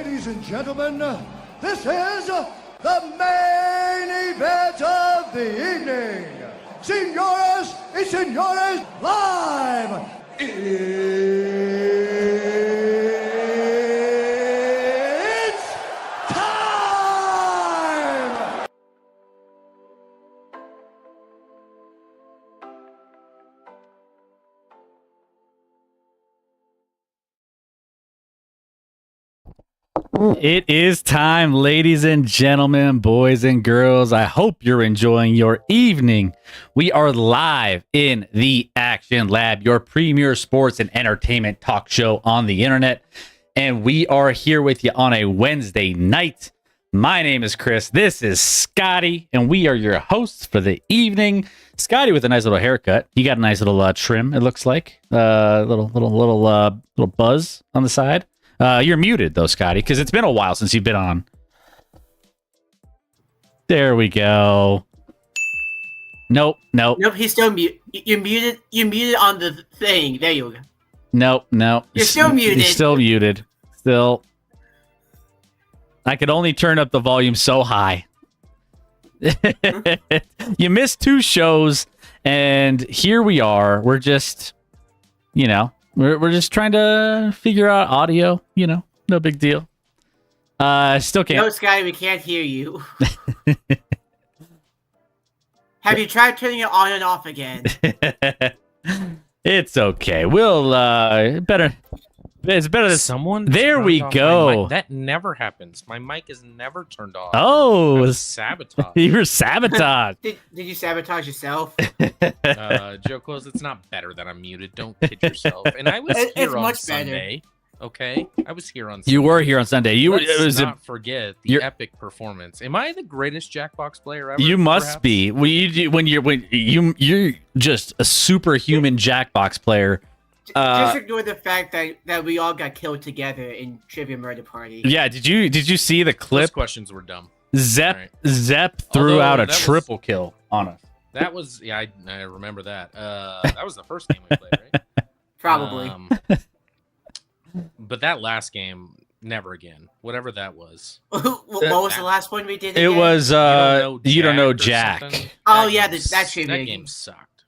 Ladies and gentlemen, this is the main event of the evening. Señoras y señores, live! It's time! It is time, ladies and gentlemen, boys and girls. I hope you're enjoying your evening. We are live in the Action Lab, your premier sports and entertainment talk show on the internet. And we are here with you on a Wednesday night. My name is Chris. This is Scotty, and we are your hosts for the evening. Scotty with a nice little haircut. You got a nice little trim, it looks like. Little buzz on the side. You're muted though, Scotty, because it's been a while since you've been on. There we go. Nope. Nope, he's still muted. You're muted on the thing. There you go. Nope. You're still muted. You're still muted. Still. I could only turn up the volume so high. You missed 2 shows, and here we are. We're just, we're just trying to figure out audio, no big deal. Still can't. No, Sky, we can't hear you. Have you tried turning it on and off again? It's okay. We'll better. It's better than someone. There we go. That never happens. My mic is never turned off. Oh, sabotage. You were sabotaged. Did you sabotage yourself? Joe Close, it's not better that I'm muted. Don't kid yourself. And I was here on Sunday. Okay, I was here on Sunday. You were here on Sunday. Let's not forget the epic performance. Am I the greatest Jackbox player ever? You must be. When you're just a superhuman Jackbox player. Just ignore the fact that we all got killed together in Trivia Murder Party. Yeah, did you see the clip? Those questions were dumb. Zep threw out a triple kill on us. That was I remember that. That was the first game we played, right? Probably. But that last game, never again. Whatever that was. What was the last one we did? It again? was You Don't Know Jack. Oh yeah, that trivia game sucked.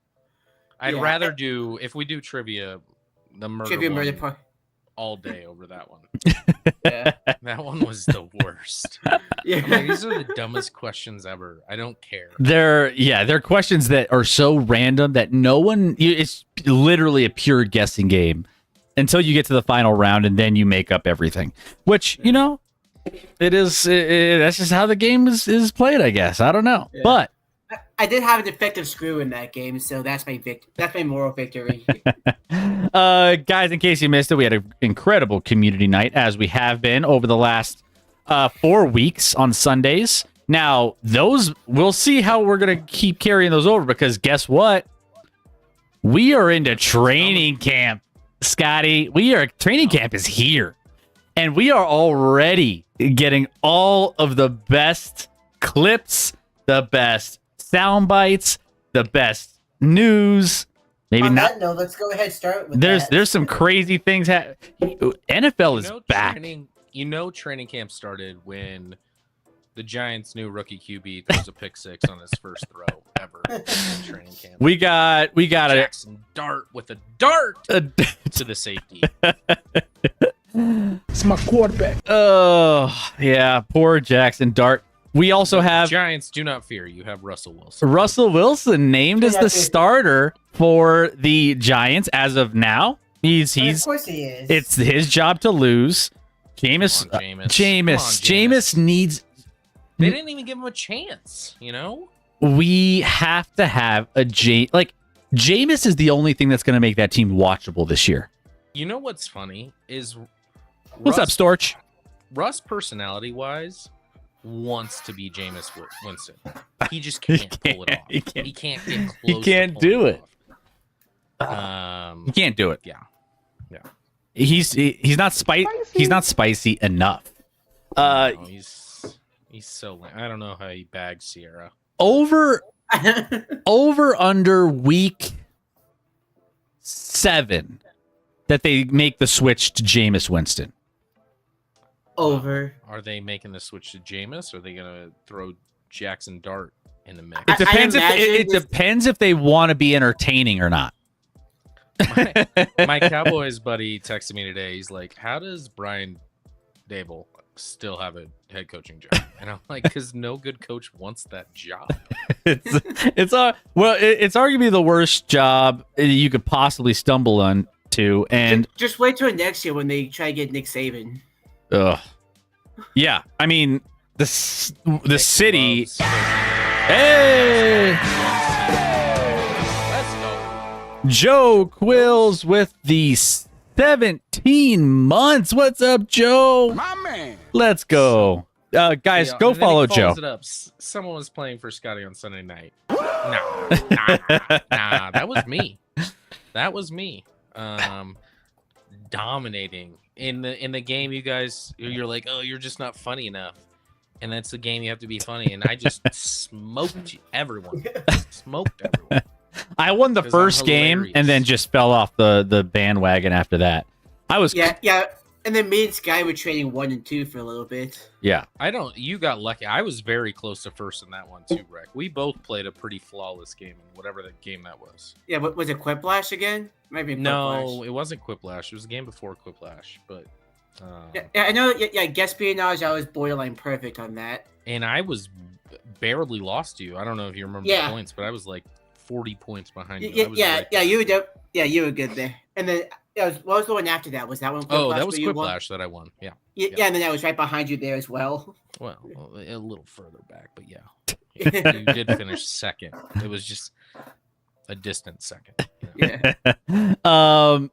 I'd rather do, if we do trivia, the murder one all day over that one. Yeah. That one was the worst. Yeah. I'm like, these are the dumbest questions ever. I don't care. They're questions that are so random that no one. It's literally a pure guessing game until you get to the final round, and then you make up everything. Which it is. That's just how the game is played, I guess. I don't know, but. I did have an effective screw in that game, so that's my moral victory. Guys, in case you missed it, we had an incredible community night, as we have been over the last 4 weeks on Sundays. Now, we'll see how we're going to keep carrying those over, because guess what? We are into training camp, Scotty. Training camp is here, and we are already getting all of the best clips, the best sound bites, the best news. Maybe on not. That note, let's go ahead and start with There's some crazy things. NFL is back. Training camp started when the Giants' new rookie QB throws a pick six on his first throw ever in training camp. We got Jackson Dart with a dart to the safety. It's my quarterback. Oh yeah, poor Jackson Dart. We also have Giants. Do not fear. You have Russell Wilson. Russell Wilson named as the starter for the Giants as of now. Of course he is. It's his job to lose. Jameis needs. They didn't even give him a chance. We have to have a Jameis is the only thing that's going to make that team watchable this year. You know what's funny is what's up, Storch? Russ, personality-wise, wants to be Jameis Winston. He just can't pull it off. He can't get close. He can't do it. He can't do it. Yeah. He's not spicy. He's not spicy enough. No, he's so lame. I don't know how he bags Sierra. Over under week 7 that they make the switch to Jameis Winston. Over. Are they making the switch to Jameis? Or are they gonna throw Jackson Dart in the mix? It depends if imagine it this- depends if they want to be entertaining or not. My Cowboys buddy texted me today. He's like, "How does Brian Dable still have a head coaching job?" And I'm like, "Because no good coach wants that job." It's arguably the worst job you could possibly stumble on to, and just wait till next year when they try to get Nick Saban. yeah, I mean the Nick city. loves coaching. Hey, Let's go. Joe Quills with the 17 months. What's up, Joe? My man. Let's go. Guys, Yeah, go and then he follow Joe. follows it up. Someone was playing for Scotty on Sunday night. Nah, that was me. That was me. Dominating in the game. You guys, you're like, oh, you're just not funny enough, and that's the game. You have to be funny, and I just smoked everyone. Smoked everyone. I won the 'Cause I'm first game hilarious. and then just fell off the bandwagon after that. I was Yeah. And then me and Sky were trading 1 and 2 for a little bit. yeah. You got lucky. I was very close to first in that one too, Rick. We both played a pretty flawless game in whatever that game that was. Yeah, what was it, Quiplash again? Maybe No, it wasn't Quiplash. It was a game before Quiplash, but Yeah, I know. Yeah, Guespionage, I was borderline perfect on that. and I was barely lost to you. I don't know if you remember Yeah. the points, but I was like 40 points behind you. I Yeah, was yeah, you were you were good there. And then what was the one after that? Was that one? Oh, that was where you won? Quiplash that I won. Yeah. Yeah, and then I was right behind you there as well. Well, a little further back, but yeah. You did finish second. It was just a distant second. You know? Yeah.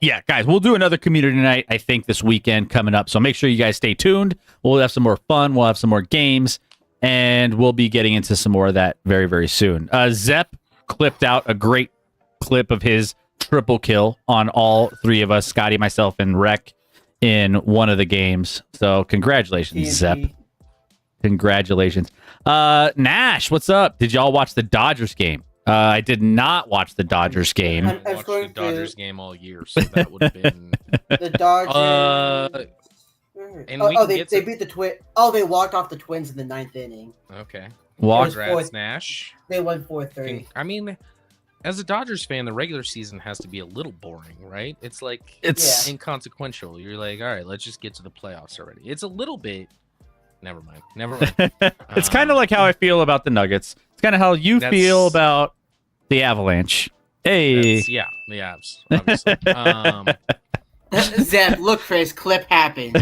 Yeah, guys, we'll do another community night, I think, this weekend coming up. So make sure you guys stay tuned. We'll have some more fun. We'll have some more games, and we'll be getting into some more of that very, very soon. Zepp clipped out a great clip of his triple kill on all three of us, Scotty, myself, and Rec, in one of the games. So congratulations, Zepp. Congratulations. Nash, what's up? Did y'all watch the Dodgers game? I did not watch the Dodgers game. I watched the Dodgers game all year, so that would have been. The Dodgers. And we can they get to- beat the Twins. Oh, they walked off the Twins in the 9th inning. Okay. Walk. Congrats, Nash. They won 4-3. I mean, as a Dodgers fan, the regular season has to be a little boring, right? It's like It's inconsequential. You're like, all right, let's just get to the playoffs already. It's a little bit. Never mind. it's kind of like how I feel about the Nuggets. It's kind of how you That's- feel about the Avalanche. Hey, Yeah, the Avs, obviously. Zeb, look, Chris, clip happened.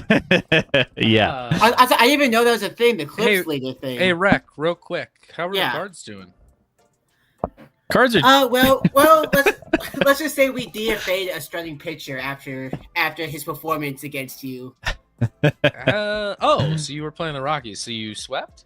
yeah. I didn't even know that was a thing. The clips Hey- leader thing. Hey, Rec, real quick. How are Yeah. the guards doing? Cards are Well, let's just say we DFA'd a starting pitcher after his performance against you. So you were playing the Rockies. So you swept?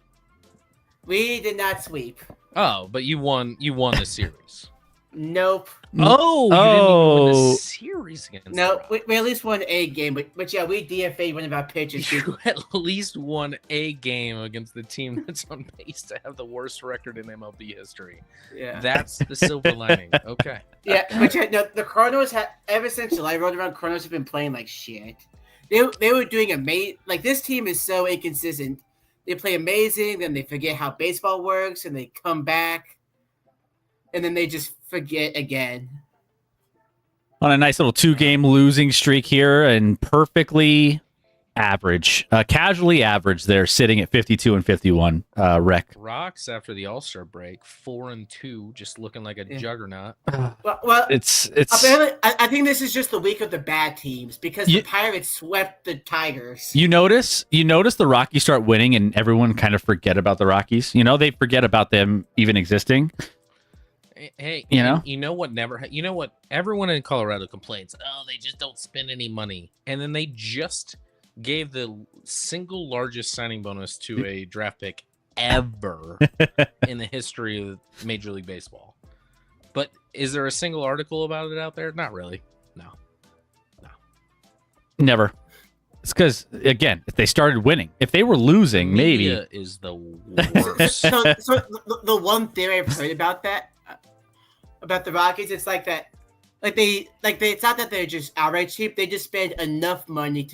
We did not sweep. Oh, but you won the series. Nope. Oh, you didn't even win Oh. the series against No, the we at least won a game, but yeah, we DFA'd one of our pitchers. You at least won a game against the team that's on pace to have the worst record in MLB history. Yeah. That's the silver lining. Okay. Yeah, but yeah, no, the Cardinals ever since July rolled around, Cardinals have been playing like shit. They were doing amazing. Like, this team is so inconsistent. They play amazing, then they forget how baseball works, and they come back, and then they just forget again. on a nice little 2-game losing streak here, and perfectly average, casually average. They're sitting at 52 and 51. Rec. Rocks after the All-Star break, 4-2, just looking like a Yeah. juggernaut. Well, It's apparently, I think this is just the week of the bad teams because You- the Pirates swept the Tigers. you notice the Rockies start winning, and everyone kind of forget about the Rockies. They forget about them even existing. Hey, You know? you know what you know what everyone in Colorado complains, oh, they just don't spend any money. And then they just gave the single largest signing bonus to a draft pick ever in the history of Major League Baseball. But is there a single article about it out there? Not really. No. Never. It's because, again, if they started winning, if they were losing, maybe. Media is the worst. So the one theory I've heard about that, about the Rockies, it's like that, it's not that they're just outright cheap. They just spend enough money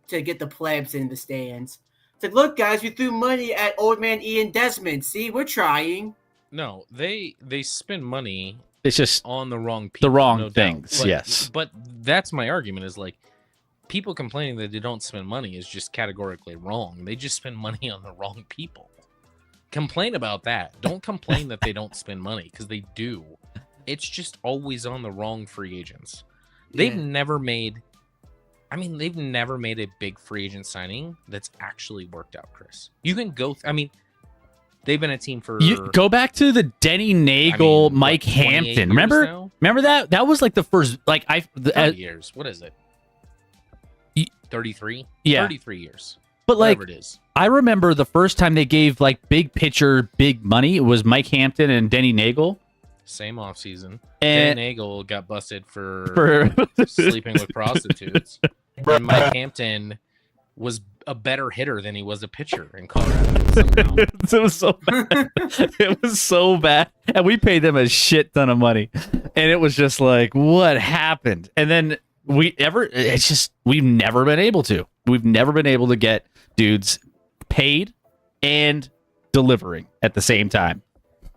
to get the plebs in the stands. It's like, look, guys, we threw money at old man Ian Desmond. See, we're trying. No, they spend money. It's just on the wrong people, the wrong no things. But, yes, but that's my argument. Is like people complaining that they don't spend money is just categorically wrong. They just spend money on the wrong people. Complain about that. Don't complain that they don't spend money because they do. It's just always on the wrong free agents. They've never made. I mean, they've never made a big free agent signing that's actually worked out, Chris. You can go. I mean, they've been a team for. You go back to the Denny Nagel, Mike Hampton. Remember that? That was like the first. Like 30 years. What is it? 33. Yeah, 33 years. But like, whatever it is. I remember the first time they gave like big pitcher, big money. It was Mike Hampton and Denny Nagel. Same offseason. And Dan Nagel got busted for sleeping with prostitutes. And Mike Hampton was a better hitter than he was a pitcher in Colorado. Somehow. It was so bad. It was so bad. And we paid them a shit ton of money. And it was just like, what happened? And then we've never been able to. We've never been able to get dudes paid and delivering at the same time.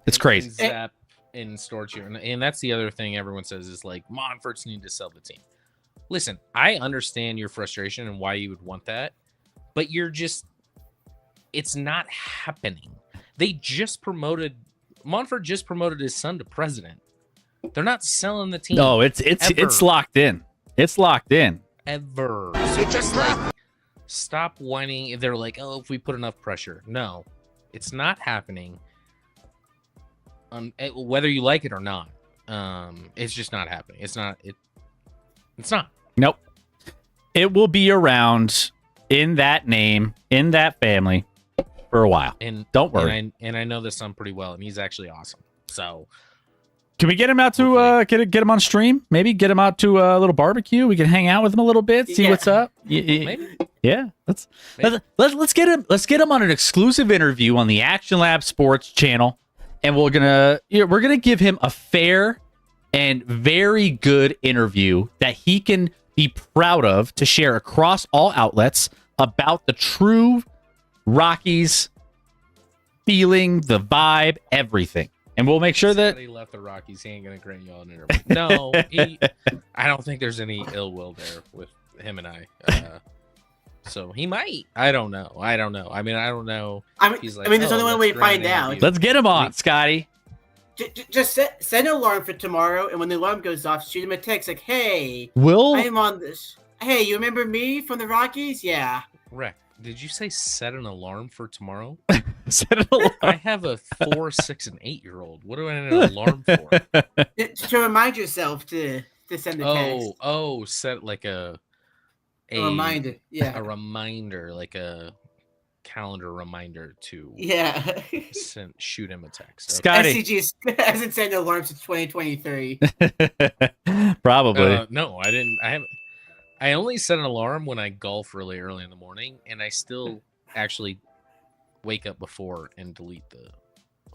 It's crazy. Zap in Storch, and that's the other thing everyone says is like Monfort's need to sell the team. Listen, I understand your frustration and why you would want that, but it's not happening. Monfort just promoted his son to president. They're not selling the team. No, it's locked in. It's locked in. Ever. So just like stop whining. They're like, oh, if we put enough pressure. No, it's not happening. Whether you like it or not, it's just not happening. It's not. Nope. It will be around in that name, in that family, for a while. And don't worry. And I know this son pretty well, and he's actually awesome. So, can we get him out to get him on stream? Maybe get him out to a little barbecue. We can hang out with him a little bit, see what's up. Maybe. Yeah. Let's get him. Let's get him on an exclusive interview on the ActionLab Sports channel. And we're gonna give him a fair and very good interview that he can be proud of to share across all outlets about the true Rockies feeling, the vibe, everything. And we'll make sure that he left the Rockies. He ain't gonna grant you all an interview. No, I don't think there's any ill will there with him and I. So he might. I don't know. I mean, I don't know. There's only one way to find out. Let's get him on, Scotty. Just send an alarm for tomorrow, and when the alarm goes off, shoot him a text like, "Hey, I am on this. Hey, you remember me from the Rockies? Yeah." Rick, did you say set an alarm for tomorrow? Set an alarm. I have a 4, 6, and 8-year-old. What do I need an alarm for? To remind yourself to send the text. Oh, set like a reminder. Yeah, a reminder, like a calendar reminder to shoot him a text. Scotty, SCG hasn't sent an alarm since 2023. Probably. No, I didn't. I only set an alarm when I golf really early in the morning, and I still actually wake up before and delete the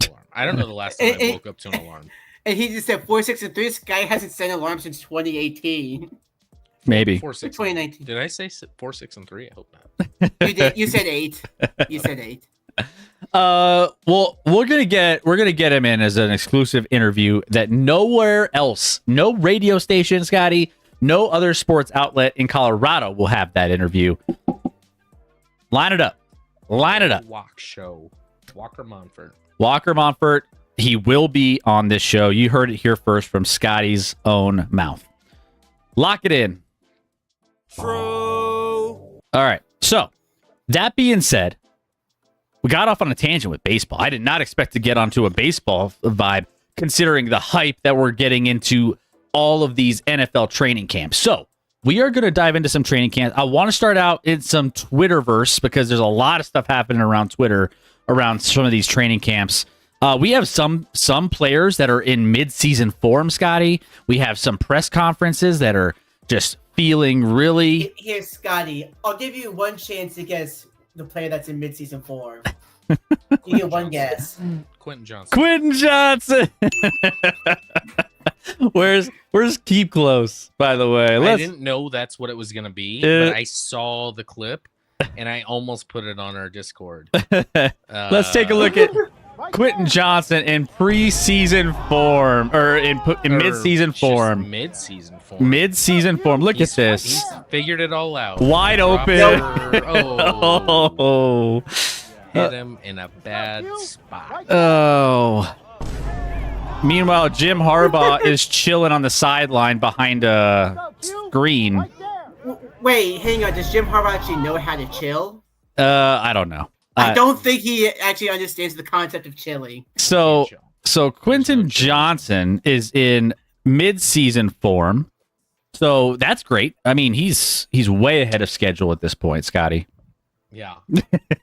alarm. I don't know the last time I woke up to an alarm. And he just said 4, 6, and 3. This guy hasn't sent an alarm since 2018. Maybe 4, 6, 2019. Did I say 4, 6, and 3? I hope not. You did. You said 8. You said 8. Well, we're gonna get him in as an exclusive interview that nowhere else, no radio station, Scotty, no other sports outlet in Colorado will have that interview. Line it up. Walker Monfort. He will be on this show. You heard it here first from Scotty's own mouth. Lock it in. True. All right. So, that being said, we got off on a tangent with baseball. I did not expect to get onto a baseball vibe, considering the hype that we're getting into all of these NFL training camps. So, we are going to dive into some training camps. I want to start out in some Twitterverse because there's a lot of stuff happening around Twitter around some of these training camps. We have some players that are in mid-season form, Scotty. We have some press conferences that are just feeling really... Here, Scotty, I'll give you one chance to guess the player that's in mid-season form. You get one guess. Quentin Johnson. Where's Keep Close, by the way? I didn't know that's what it was gonna be, but I saw the clip and I almost put it on our Discord. Let's take a look at Quentin Johnson in preseason form, or in mid-season form. Mid-season form. Mid-season form. Look at this. He's figured it all out. Wide open. Oh. Hit him in a bad spot. Oh. Meanwhile, Jim Harbaugh is chilling on the sideline behind a screen. Wait, hang on. Does Jim Harbaugh actually know how to chill? I don't know. I don't think he actually understands the concept of chilling. So Quentin Johnson is in mid-season form. So that's great. I mean, he's way ahead of schedule at this point, Scotty. Yeah.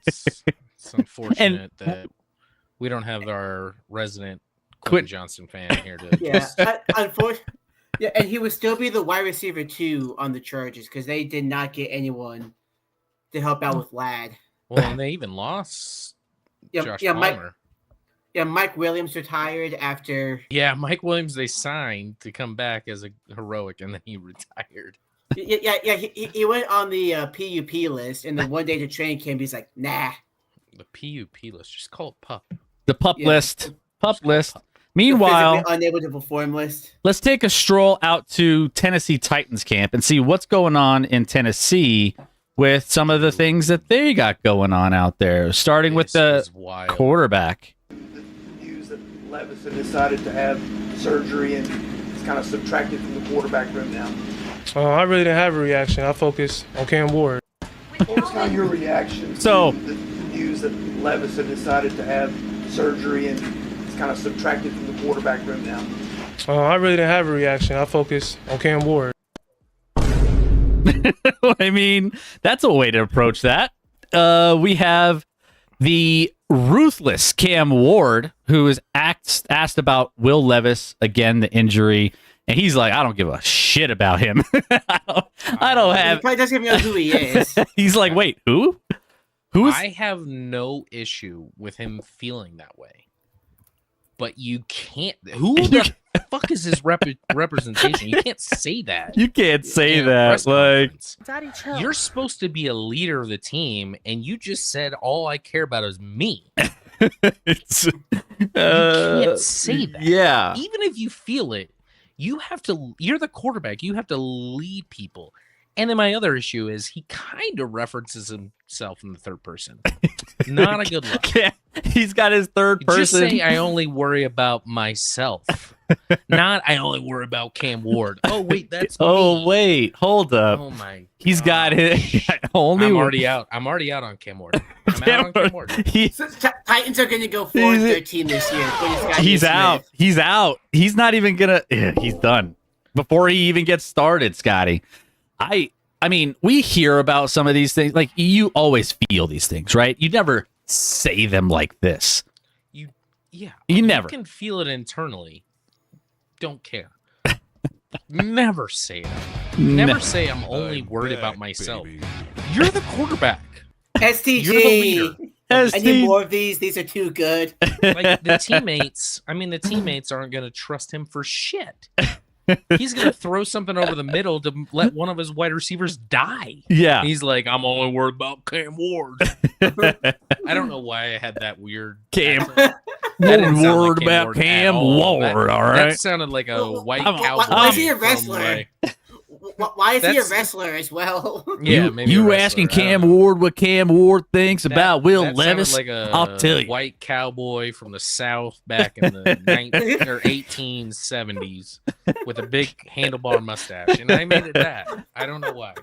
It's unfortunate that we don't have our resident Quentin Johnson fan here to unfortunately. Yeah, and he would still be the wide receiver 2 on the Chargers because they did not get anyone to help out with Ladd. Well, and they even lost Josh Palmer. Mike Williams retired after. Yeah, Mike Williams they signed to come back as a heroic, and then he retired. He went on the PUP list, and then one day to training camp, he's like, nah. The PUP list, just call it PUP. The PUP list. PUP list. Meanwhile, unable to perform list. Let's take a stroll out to Tennessee Titans camp and see what's going on in Tennessee with some of the things that they got going on out there, starting with the quarterback. The news that Levison decided to have surgery and it's kind of subtracted from the quarterback room now. I really didn't have a reaction. I focused on Cam Ward. What was kind of your reaction to the news that Levison decided to have surgery and it's kind of subtracted from the quarterback room now? I really didn't have a reaction. I focused on Cam Ward. I mean, that's a way to approach that. We have the ruthless Cam Ward, who is asked about Will Levis, again, the injury, and he's like, I don't give a shit about him. I don't have... He probably doesn't even know who he is. He's like, wait, who? I have no issue with him feeling that way. But you can't... Who the fuck is his representation? You can't say that. You can't say that. Like, Daddy, chill. You're supposed to be a leader of the team, and you just said all I care about is me. You can't say that. Yeah. Even if you feel it, you're the quarterback. You have to lead people. And then my other issue is he kind of references himself in the third person. Not a good look. Yeah, he's got his third person. Just say I only worry about myself. Not I only worry about Cam Ward. Oh wait, that's me. Wait, hold up. Oh my. He's got it. I'm already out. I'm already out on Cam Ward. I'm out on Cam Ward. Titans are going to go 4-13 this year. He's out. He's out. He's not even gonna. He's done before he even gets started, Scotty. I mean, we hear about some of these things. Like, you always feel these things, right? You never say them like this. You never. You can feel it internally. Don't care. Never say that. Never say I'm only worried about myself. Baby. You're the quarterback. STG. You're the leader. I need more of these. These are too good. Like the teammates aren't going to trust him for shit. He's going to throw something over the middle to let one of his wide receivers die. Yeah. He's like, I'm only worried about Cam Ward. I don't know why I had that weird Cam. Worried about Cam Ward, all right? That sounded like a white cowboy. Why is he a wrestler? Why is he a wrestler as well? Yeah, maybe you asking Cam Ward what Cam Ward thinks about Will Levis? Like I'll tell you. White cowboy from the South back in the 1870s with a big handlebar mustache, and I made it that. I don't know why.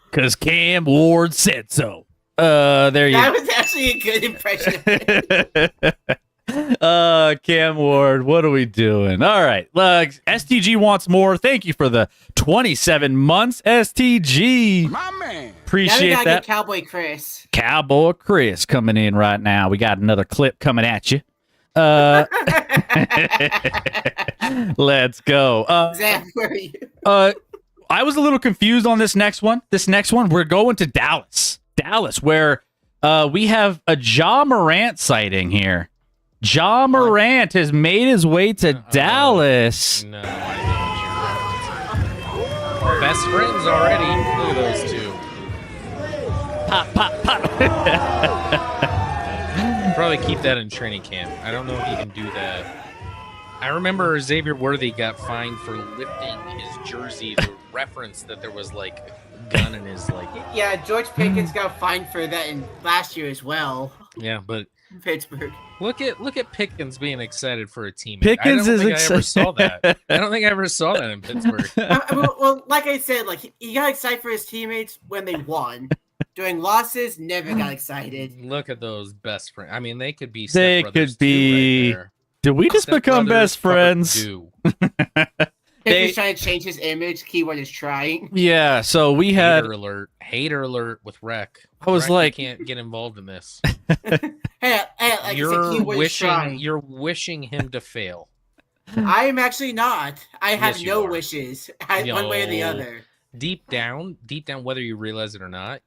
Because Cam Ward said so. There you go. That was actually a good impression. Cam Ward, what are we doing? All right. Look, STG wants more. Thank you for the 27 months, STG. My man. Appreciate now we gotta that. Get Cowboy Chris. Cowboy Chris coming in right now. We got another clip coming at you. Let's go. Zach, where are you? I was a little confused on this next one. We're going to Dallas, where we have a Ja Morant sighting here. Ja Morant has made his way to Dallas. No, I know what you're referencing. Best friends already. Look at those two. Pop, pop, pop. Probably keep that in training camp. I don't know if you can do that. I remember Xavier Worthy got fined for lifting his jersey to reference that there was like a gun in his like. Yeah, George Pickens got fined for that in last year as well. Yeah, but Pittsburgh. look at Pickens being excited for a teammate. Pickens I is don't think I ever excited. saw that. I don't think I ever saw that in Pittsburgh. Well, like I said, like he got excited for his teammates when they won. During losses, never got excited. Look at those best friends. I mean, they could be. They stepbrothers could too be. Right there. Did we just become best friends? Do. Pickens trying to change his image. Keyword is trying. Yeah, so we had. Hater alert with Rec. I was Rec, like, you can't get involved in this. Hey, like You're you're wishing him to fail. I am actually not. I have Yes, you no are. wishes. One way or the No. other. Deep down, whether you realize it or not,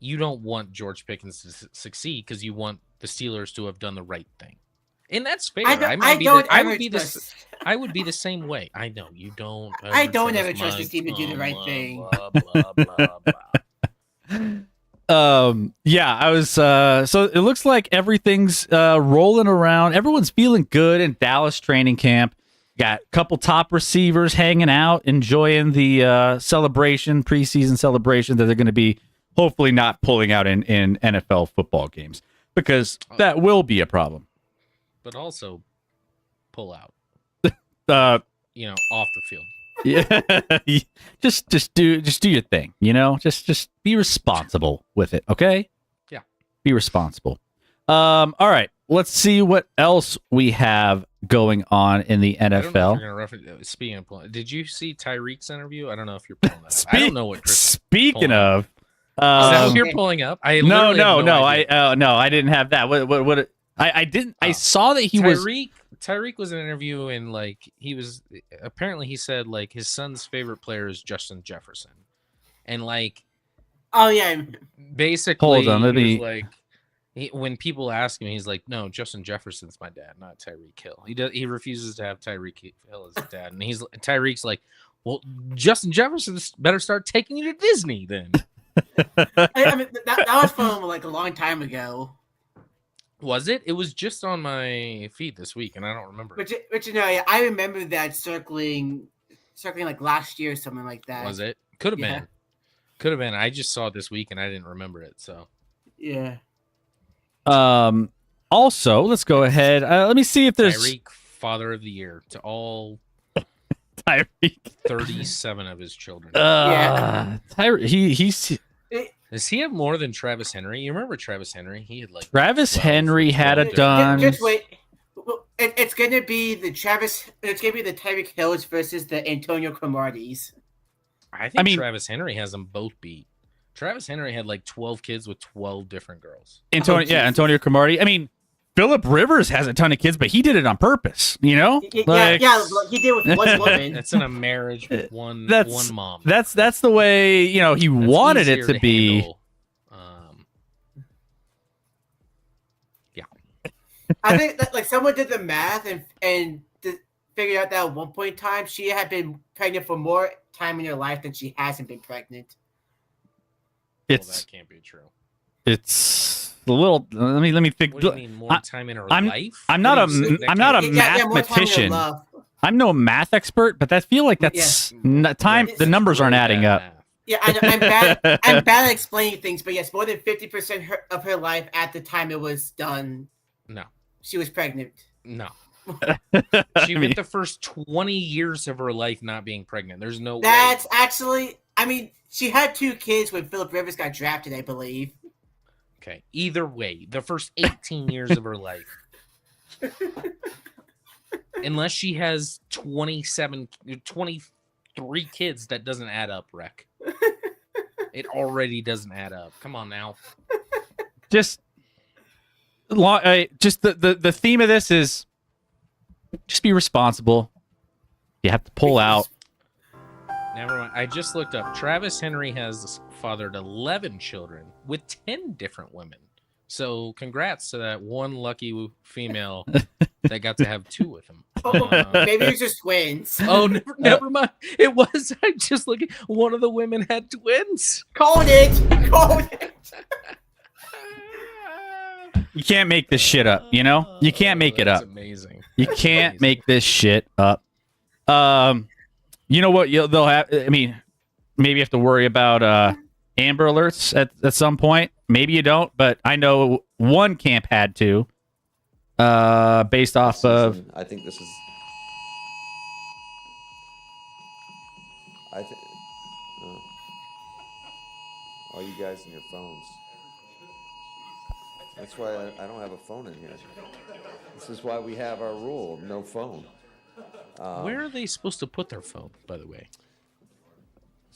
you don't want George Pickens to succeed because you want the Steelers to have done the right thing, and that's fair. I would be the same way. I know you don't. I don't ever trust this team to do the right thing. Blah, blah, blah. Yeah, I was so it looks like everything's rolling around. Everyone's feeling good in Dallas training camp. Got a couple top receivers hanging out, enjoying the celebration, preseason celebration that they're going to be hopefully not pulling out in NFL football games, because that will be a problem. But also pull out. Off the field. Yeah, just do your thing. Just be responsible with it. Okay. Yeah. Be responsible. All right. Let's see what else we have going on in the I don't know if NFL. you're gonna reference, speaking of pulling, did you see Tyreek's interview? I don't know if you're pulling that up. I don't know what Chris Speaking pulling of, Is that what you're pulling up? I no, literally have idea. no, I didn't have that. What? I didn't. I saw that he was. Tyreek was in an interview and like he said like his son's favorite player is Justin Jefferson, and like Oh yeah. basically Hold on, let he me- was like when people ask him, he's like, no, Justin Jefferson's my dad, not Tyreek Hill. He refuses to have Tyreek Hill as his dad, and Tyreek's like, well, Justin Jefferson better start taking you to Disney then. I mean, that was from like a long time ago. Was it? It was just on my feed this week, and I don't remember. But I remember that circling like last year or something like that. Was it? Could have Yeah. been. Could have been. I just saw it this week, and I didn't remember it. So Yeah. Also, let's go ahead. Let me see if there's Tyreek, Father of the Year to all Tyreek. 37 of his children. Yeah. Tyreek. He's Does he have more than Travis Henry? You remember Travis Henry? He had like Travis 12 Henry had a 12 done. Just wait. Well, it's gonna be the Tyreek Hills versus the Antonio Cromarties. I think mean- Travis Henry has them both beat. Travis Henry had like 12 kids with 12 different girls. Antonio Cromartie. I mean, Philip Rivers has a ton of kids, but he did it on purpose. Yeah, he did with one woman. That's in a marriage with one mom. That's the way he That's wanted it easier to be. handle. Yeah. I think that like someone did the math and figured out that at one point in time she had been pregnant for more time in her life than she hasn't been pregnant. Well, It's that can't be true. it's a little. Let me think. What do you mean more time in her life? I'm not What do you say? That I'm not a can't Yeah, more time in her mathematician. love. I'm no math expert, but I feel like that's time. That's The numbers aren't really adding bad up. math. Yeah, I'm bad. I'm bad at explaining things, but yes, more than 50% of her life at the time it was done, No. she was pregnant. No. I She mean, went the first 20 years of her life not being pregnant. There's no That's way. actually, I mean, she had 2 kids when Philip Rivers got drafted, I believe. Okay. Either way, the first 18 years of her life. Unless she has 23 kids, that doesn't add up, Rec. It already doesn't add up. Come on now. just the theme of this is just be responsible. You have to pull out. Never mind. I just looked up. Travis Henry has fathered 11 children with 10 different women. So congrats to that one lucky female that got to have two with him. Maybe it's just twins. Oh, never mind. It was. I just looking. One of the women had twins. Called it. Called it. You can't make this shit up, you know? You can't make it That's up. amazing. You can't make this shit up. You know what? They'll have. I mean, maybe you have to worry about Amber Alerts at some point. Maybe you don't, but I know one camp had to. Based off of. I think this is. I think. All you guys and your phones. That's why I don't have a phone in here. This is why we have our rule of no phone. Where are they supposed to put their phone, by the way?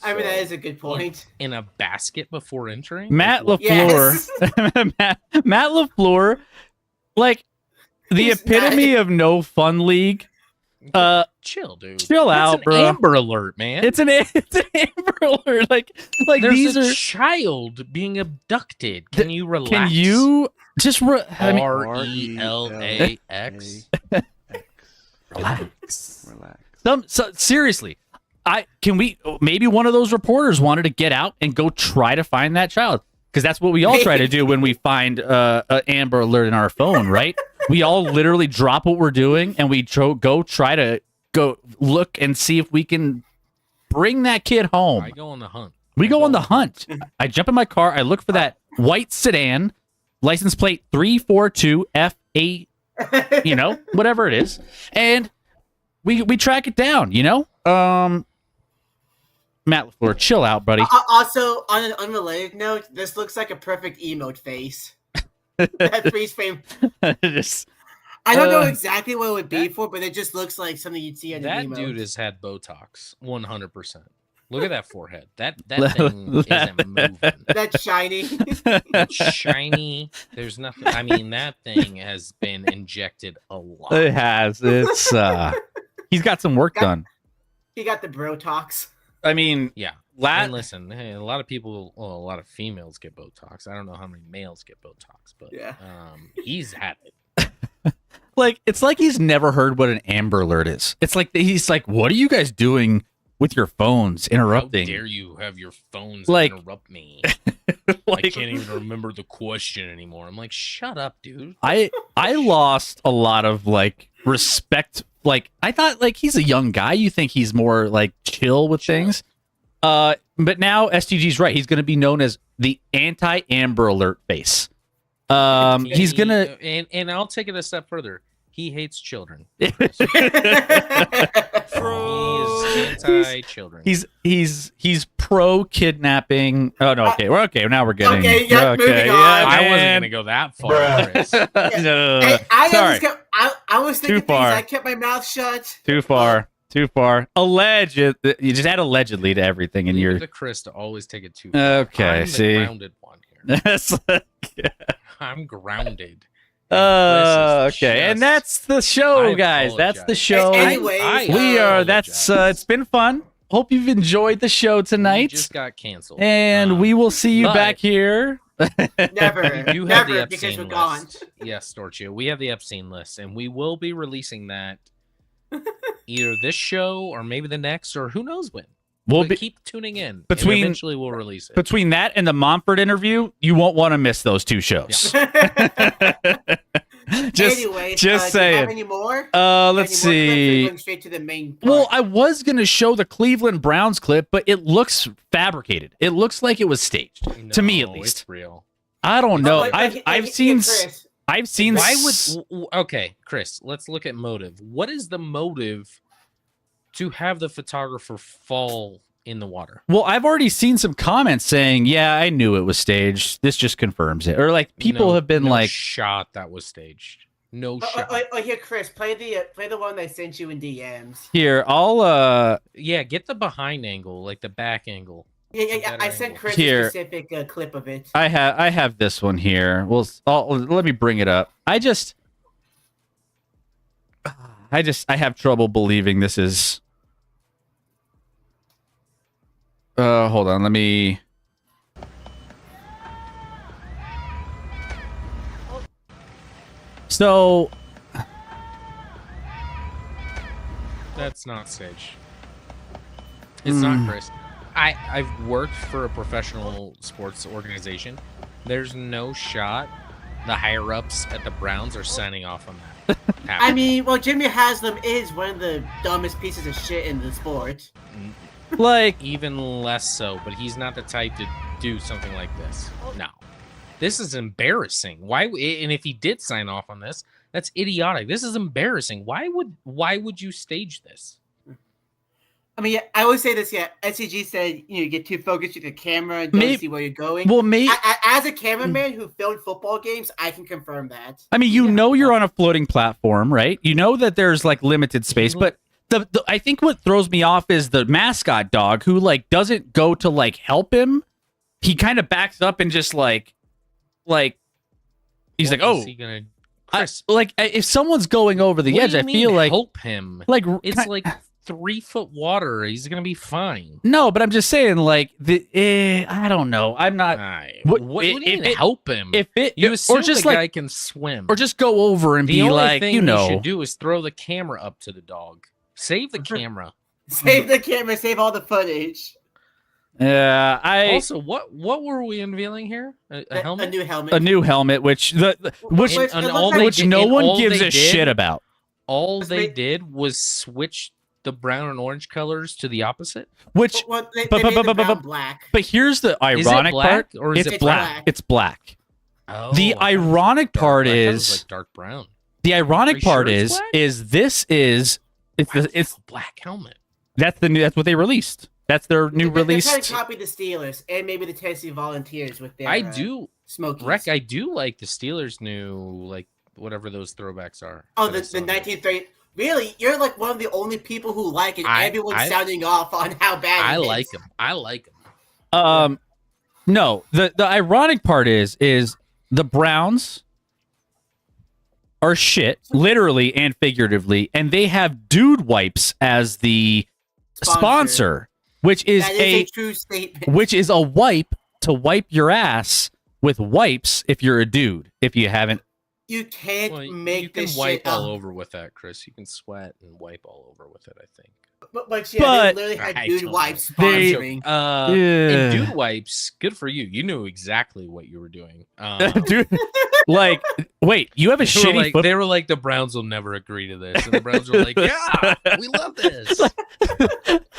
I mean, that is a good point. In a basket before entering? Matt Like, LaFleur. Matt LaFleur, like the He's epitome of no fun league. chill, dude. Chill That's out, an bro. Amber Alert, man. It's an Amber Alert. Like There's these a are. child being abducted. Can you relax? Can you just? I mean, RELAX. relax. So seriously, maybe one of those reporters wanted to get out and go try to find that child, because that's what we all try to do when we find an Amber Alert in our phone, right? We all literally drop what we're doing and we go try to go look and see if we can bring that kid home. I go on the hunt. We go on the hunt. I jump in my car. I look for that white sedan, license plate 342FA, whatever it is, and we track it down. Matt LaFleur, chill out, buddy. Also, on an unrelated note, this looks like a perfect emote face. That freeze frame. Just, I don't know exactly what it would be for, but it just looks like something you'd see on That an emote. dude has had Botox, 100%. Look at that forehead. That thing isn't moving. That's shiny. It's shiny. There's nothing. I mean, that thing has been injected a lot. it has. It's he's got some work done. He got the Brotox. I mean, Yeah. And listen, hey, a lot of females get Botox. I don't know how many males get Botox, but Yeah. He's had it. like it's like he's never heard what an Amber Alert is. It's like he's like, what are you guys doing with your phones interrupting? How dare you have your phones Like- interrupt me? I Like, can't even remember the question anymore. I'm like, shut up, dude. I lost a lot of like respect. Like I thought like he's a young guy. You think he's more like chill with things. But now STG's right. He's going to be known as the anti-Amber Alert face. He's going to and I'll take it a step further. He hates children. He's anti-children. He's pro kidnapping. Oh no, okay. We're okay. Now we're getting Okay, yeah, moving on. I wasn't and- gonna go that far, Chris. No. Hey, Sorry. I was thinking Too far. things. I kept my mouth shut. Too far. Too far. Alleged. You just add allegedly to everything, and Leave you're it to Chris to always take it too far. okay. I'm See, the grounded one here. that's like, I'm grounded. okay, and that's the show, I guys. That's the apologize. show. Anyway, We are. That's. It's been fun. Hope you've enjoyed the show We tonight, just got canceled, and we will see you but- back here. Never. You have the Never, because Epstein we're gone. list. Yes, Storchio. We have the Epstein list, and we will be releasing that either this show or maybe the next, or who knows when. We'll But be keep tuning in. and between- eventually we'll release it. between that and the Montfort interview. You won't want to miss those two shows. just, Anyway, just do you have saying. any more? Let's Any more clips, or are you see. going straight to the main part? Well, I was gonna show the Cleveland Browns clip, but it looks fabricated. It looks like it was staged, to me at No, least. It's real. I don't know. Like, I've seen Chris, I've seen. Why would okay, Chris? Let's look at motive. What is the motive to have the photographer fall in the water? Well, I've already seen some comments saying, "Yeah, I knew it was staged. This just confirms it." Or like people No- have been no like, shot that was staged. No shot. Here, Chris, play the one I sent you in DMs. "Here, I'll Yeah, get the behind angle, like the back angle. Yeah. Better I sent angle. Chris Here. a specific clip of it. I have this one here. Well, let me bring it up. I have trouble believing this is. Hold on. Let me. So That's not Sage. It's not Chris. I've worked for a professional sports organization. There's no shot the higher ups at the Browns are signing off on that. I mean, well, Jimmy Haslam is one of the dumbest pieces of shit in the sport. like Even less so, but he's not the type to do something like this. No. This is embarrassing. Why? And if he did sign off on this, that's idiotic. This is embarrassing. Why would you stage this? I mean, I always say this. Yeah, SCG said you get too focused with the camera and don't see where you're going. Well, maybe as a cameraman who filmed football games, I can confirm that. I mean, you're on a floating platform, right? You know that there's like limited space, but the I think what throws me off is the mascot dog who like doesn't go to like help him. He kind of backs up and just like he's What like, oh, is he gonna? Chris, if someone's going over the what edge, do you I mean feel like help him. like It's like 3 foot water. He's gonna be fine. no, but I'm just saying like I don't know. I'm not. What do you mean help him? If it You assume or just the like guy can swim. or just go over and the be only like, thing you know, should do is throw the camera up to the dog. Save the camera. Save the camera, save all the footage. Also, what were we unveiling here? A helmet? A new helmet. a new helmet, which Which no one gives a shit about. All Let's they make- did was switch the brown and orange colors to the opposite. Which, Well, they but- made but- the but- brown black. but here's the Is it ironic black part. or is It's it black. black? It's black. Oh, The I thought it was ironic dark. part I thought it was is like dark brown. the ironic Are you part sure it's is black? this is it's a black helmet. that's what they released. That's their new They're trying released. to copy the Steelers and maybe the Tennessee Volunteers with their I do, Smokies. Rec. I do like the Steelers' new like whatever those throwbacks are. Oh, that I the saw. 1930. Really, you're like one of the only people who like it. Everyone's I- sounding off on how bad. I it is. like them. I like them. No, the ironic part is the Browns are shit, literally and figuratively, and they have dude wipes as the sponsor, which is That is a true statement. which is a wipe to wipe your ass with wipes if you're a dude. If you haven't, You can't Well, make you can this wipe shit all up. over with that, Chris. You can sweat and wipe all over with it. I think. But yeah, But- they literally had I dude don't wipes know. They- sponsoring. Yeah. And dude wipes, good for you. You knew exactly what you were doing. dude, like, wait, you have a They were, shitty like, foot. they were like, the Browns will never agree to this. And the Browns were like, yeah, we love this.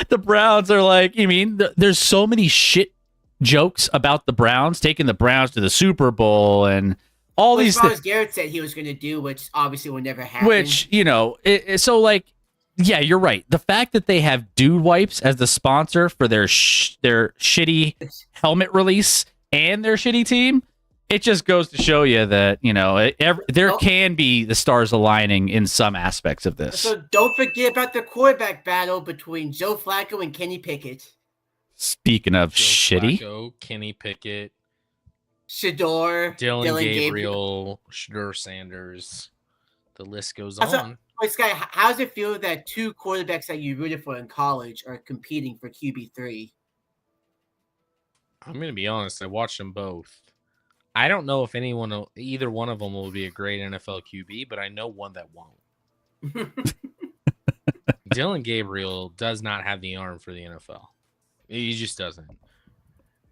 The Browns are like, you mean there's so many shit jokes about the Browns taking the Browns to the Super Bowl and all Which these as far things, as Garrett said he was going to do, which obviously will never happen. which you know, so like, yeah, you're right. The fact that they have dude wipes as the sponsor for their shitty helmet release and their shitty team, it just goes to show you that you know there can be the stars aligning in some aspects of this. So don't forget about the quarterback battle between Joe Flacco and Kenny Pickett. Speaking of Joe shitty, Flacco, Kenny Pickett, Shador, Dylan Gabriel, Shador Sanders. The list goes Also, on. Wait, Sky, how does it feel that two quarterbacks that you rooted for in college are competing for QB3? I'm going to be honest. I watched them both. I don't know if either one of them will be a great NFL QB, but I know one that won't. Dylan Gabriel does not have the arm for the NFL. He just doesn't.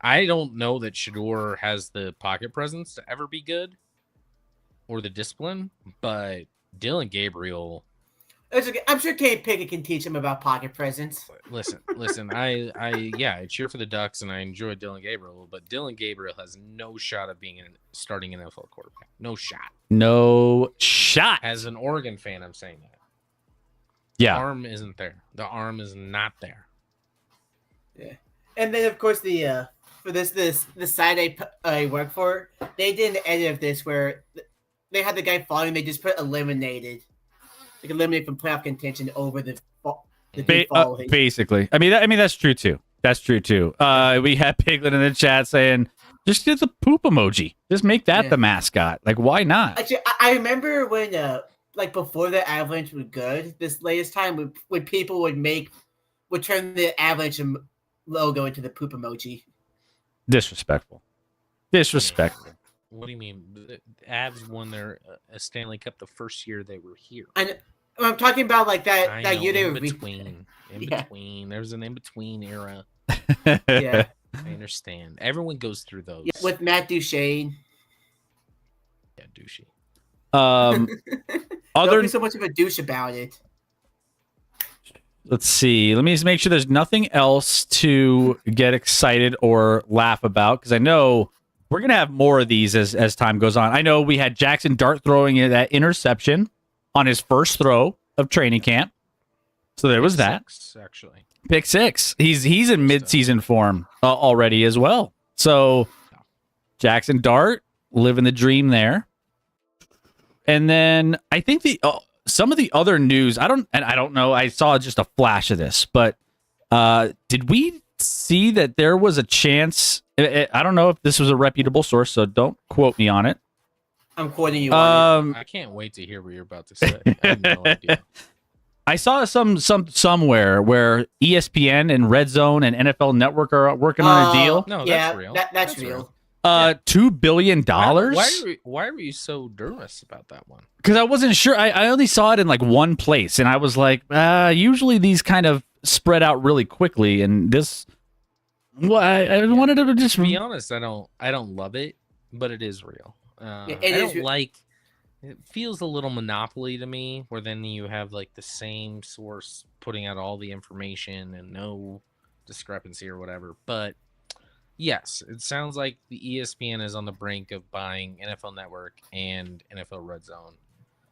I don't know that Shador has the pocket presence to ever be good or the discipline, but Dylan Gabriel. It's okay. I'm sure Kenny Pickett can teach him about pocket presence. Listen. I cheer for the Ducks and I enjoy Dylan Gabriel, but Dylan Gabriel has no shot of being starting an NFL quarterback. No shot. no shot. As an Oregon fan, I'm saying that. Yeah, The arm isn't there. The arm is not there. Yeah, and then of course the for the site I work for, they did an edit of this where they had the guy falling. They just put eliminated, like eliminated from playoff contention over the dude falling. basically. I mean that's true too. That's true too. We had Piglet in the chat saying, just get the poop emoji. Just make that the mascot. Like, why not? Actually, I remember when like before the Avalanche was good, this latest time when people would turn the Avalanche logo into the poop emoji. Disrespectful. What do you mean? The Avs won their Stanley Cup the first year they were here. And I'm talking about like that I that know, year they in were between. Yeah. Between. There's an in between era. yeah I understand. Everyone goes through those. with Matt Duchene. Yeah, douchey. Don't Other, be so much of a douche about it. let's see. Let me just make sure there's nothing else to get excited or laugh about, because I know we're gonna have more of these as time goes on. I know we had Jackson Dart throwing that interception on his first throw of training camp, so there was that. Actually, Pick 6. He's in mid-season form already as well. So Jackson Dart living the dream there. And then I think some of the other news, I don't know. I saw just a flash of this, but did we see that there was a chance? I don't know if this was a reputable source, so don't quote me on it. I'm quoting you on it. I can't wait to hear what you're about to say. I have no idea. I saw somewhere where ESPN and Red Zone and NFL Network are working on a deal. No, yeah, that's real. That's real. $2 billion. Why were you so nervous about that one? Because I wasn't sure. I only saw it in like one place, and I was like, usually these kind of spread out really quickly, and this. Well, I wanted to just To be honest, I don't love it, but it is real. It feels a little monopoly to me, where then you have like the same source putting out all the information and no discrepancy or whatever. But yes, it sounds like the ESPN is on the brink of buying NFL Network and NFL Red Zone.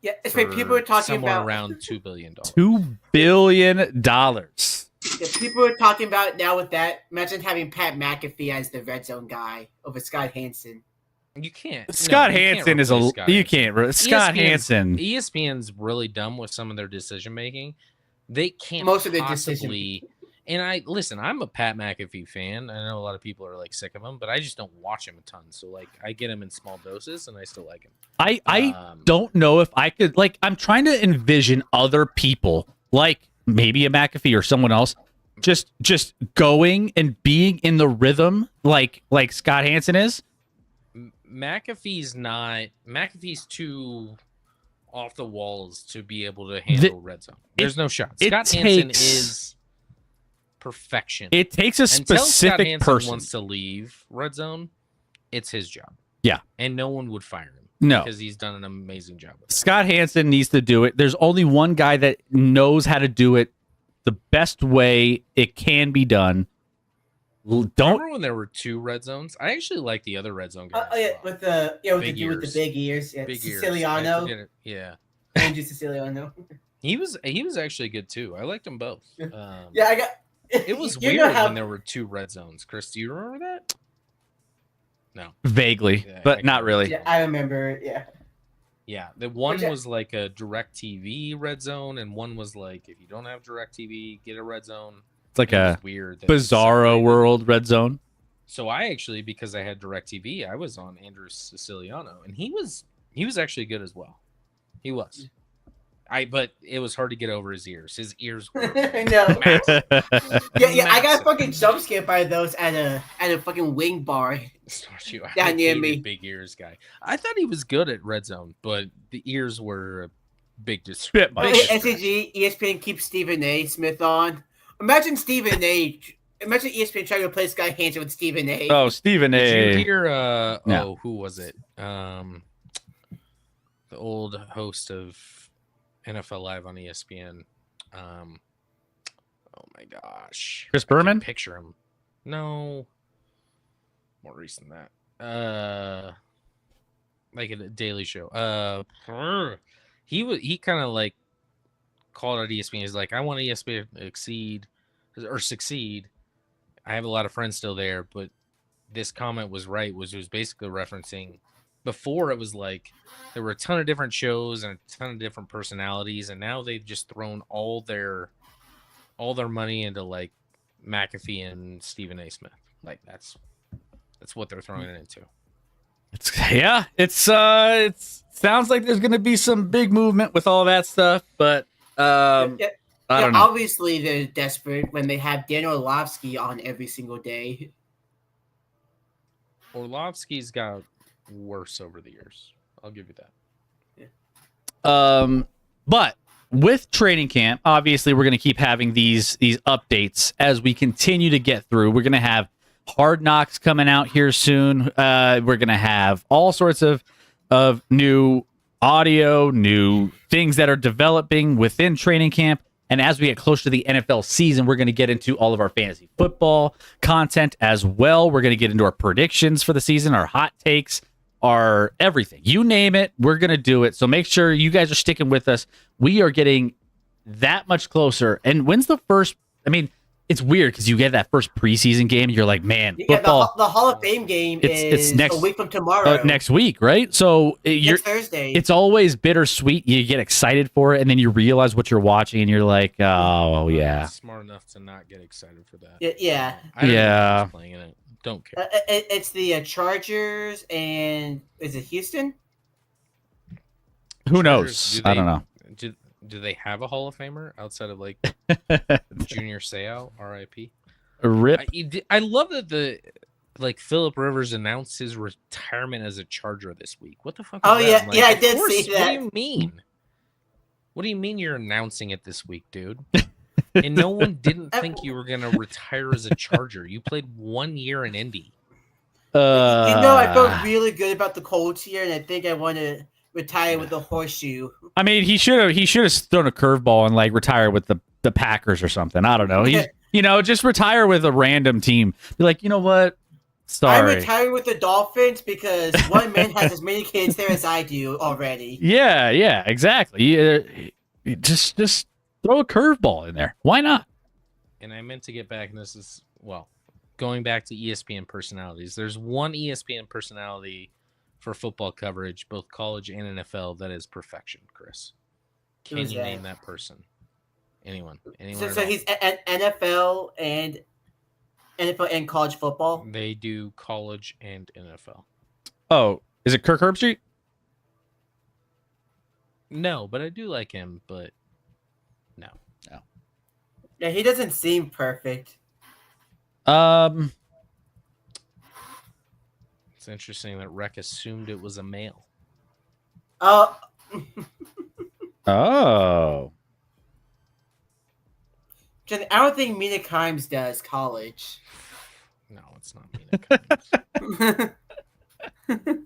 Yeah, it's like people are talking somewhere about around $2 billion. $2 billion. Yeah, people are talking about now with that. Imagine having Pat McAfee as the Red Zone guy over Scott Hansen. You can't. Scott Hansen is a. You can't. Scott Hansen. ESPN's really dumb with some of their decision making. They can't Most of the possibly. And I'm a Pat McAfee fan. I know a lot of people are like sick of him, but I just don't watch him a ton. So like, I get him in small doses, and I still like him. I don't know if I could like. I'm trying to envision other people, like maybe a McAfee or someone else, just going and being in the rhythm like Scott Hansen is. McAfee's too off the walls to be able to handle Red Zone. There's no shot. Scott Hansen is perfection. It takes a specific Until Scott Hansen person wants to leave Red Zone, it's his job. Yeah. And no one would fire him. No. Because he's done an amazing job with it. Scott Hansen needs to do it. There's only one guy that knows how to do it the best way it can be done. Remember when there were 2 Red Zones? I actually like the other Red Zone guy. With the with the big ears, yeah, Big Siciliano, ears. Yeah. Andrew Siciliano. He was actually good too. I liked them both. Yeah, I got. It was weird when there were 2 Red Zones. Chris, do you remember that? No. Vaguely, Yeah, but not really. Yeah, I remember. Yeah. Yeah, the one was like a DirecTV Red Zone, and one was like, if you don't have DirecTV, get a Red Zone. It's like a weird bizarro world Red Zone. So I actually, because I had DirecTV, I was on Andrew Siciliano, and he was actually good as well. He was. But it was hard to get over his ears. His ears were massive. Yeah, I got fucking jump scared by those at a fucking wing bar down near me. Big ears guy. I thought he was good at Red Zone, but the ears were a big distraction. SCG, ESPN keeps Stephen A. Smith on. Imagine Stephen A. Imagine ESPN trying to replace Guy Hansen with Stephen A. Oh, Stephen A. Did you hear? Who was it? The old host of NFL Live on ESPN. Oh my gosh, Chris Berman. Picture him. No, more recent than that. Like a Daily Show. He kind of like called out ESPN. He's like, I want ESPN to succeed. I have a lot of friends still there, but this comment was right. It was basically referencing before it was like there were a ton of different shows and a ton of different personalities, and now they've just thrown all their money into like McAfee and Stephen A. Smith. Like that's what they're throwing it into. It sounds like there's gonna be some big movement with all that stuff, but I don't know. Obviously, they're desperate when they have Dan Orlovsky on every single day. Orlovsky's got worse over the years. I'll give you that. But with training camp, obviously we're going to keep having these updates as we continue to get through. We're going to have Hard Knocks coming out here soon. We're going to have all sorts of new audio, new things that are developing within training camp. And as we get closer to the NFL season, we're going to get into all of our fantasy football content as well. We're going to get into our predictions for the season, our hot takes, our everything. You name it, we're going to do it. So make sure you guys are sticking with us. We are getting that much closer. And when's the first? I mean, it's weird because you get that first preseason game. And you're like, man, football. The Hall of Fame game is next, a week from tomorrow. Next week, right? So next Thursday. It's always bittersweet. You get excited for it, and then you realize what you're watching, and you're like, oh, yeah. I'm smart enough to not get excited for that. Yeah. I don't know who's playing in it. Don't care. It's the Chargers and is it Houston? Who knows? I don't know. Do they have a Hall of Famer outside of like Junior Seau, R.I.P. Rip. I love that Phillip Rivers announced his retirement as a Charger this week. What the fuck? Oh yeah, yeah, I did see that. What do you mean? What do you mean you're announcing it this week, dude? And no one didn't think you were gonna retire as a Charger. You played 1 year in Indy. I felt really good about the Colts here, and I think I want to retire with the horseshoe. I mean, he should have thrown a curveball and like retire with the Packers or something. I don't know. He's just retire with a random team. Be like, you know what? Sorry. I'm retiring with the Dolphins because one man has as many kids there as I do already. Yeah, exactly. Just throw a curveball in there. Why not? And I meant to get back, and this is going back to ESPN personalities. There's one ESPN personality for football coverage, both college and NFL, that is perfection, Chris. Can you name that person? Anyone? So he's at NFL and college football? They do college and NFL. Oh, is it Kirk Herbstreit? No, but I do like him, but no. Yeah, he doesn't seem perfect. It's interesting that Rec assumed it was a male. Oh. Oh. I don't think Mina Kimes does college. No, it's not Mina Kimes.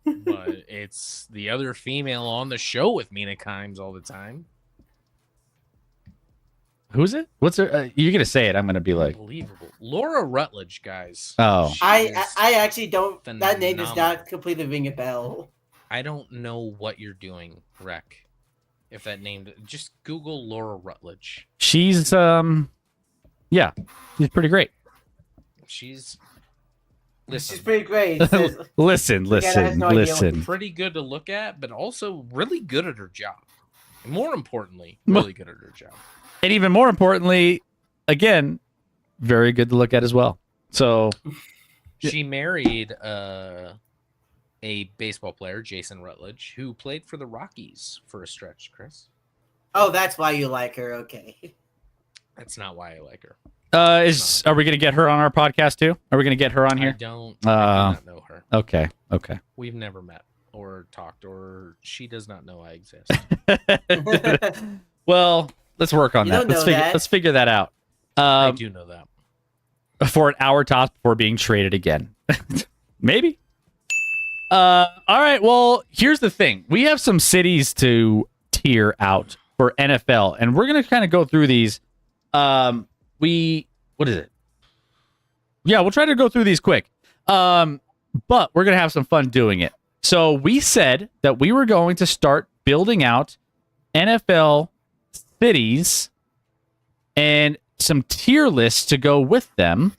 But it's the other female on the show with Mina Kimes all the time. Who's it? What's her? You're gonna say it. I'm gonna be like, unbelievable. Laura Rutledge, guys. Oh, I actually don't. Phenomenal. That name does not completely ring a bell. I don't know what you're doing, Rec. If that name, just Google Laura Rutledge. She's yeah, she's pretty great. She's pretty great. Listen. Pretty good to look at, but also really good at her job. And more importantly, really good at her job. And even more importantly, again, very good to look at as well. So she married a baseball player, Jason Rutledge, who played for the Rockies for a stretch, Chris. Oh, that's why you like her. Okay. That's not why I like her. Are we going to get her on our podcast too? Are we going to get her on here? I do not know her. Okay. We've never met or talked, or she does not know I exist. Well, let's work on that. Let's figure that out. I do know that. For an hour tops before being traded again. Maybe. All right. Well, here's the thing. We have some cities to tier out for NFL, and we're going to kind of go through these. What is it? Yeah, we'll try to go through these quick. But we're going to have some fun doing it. So we said that we were going to start building out NFL cities and some tier lists to go with them.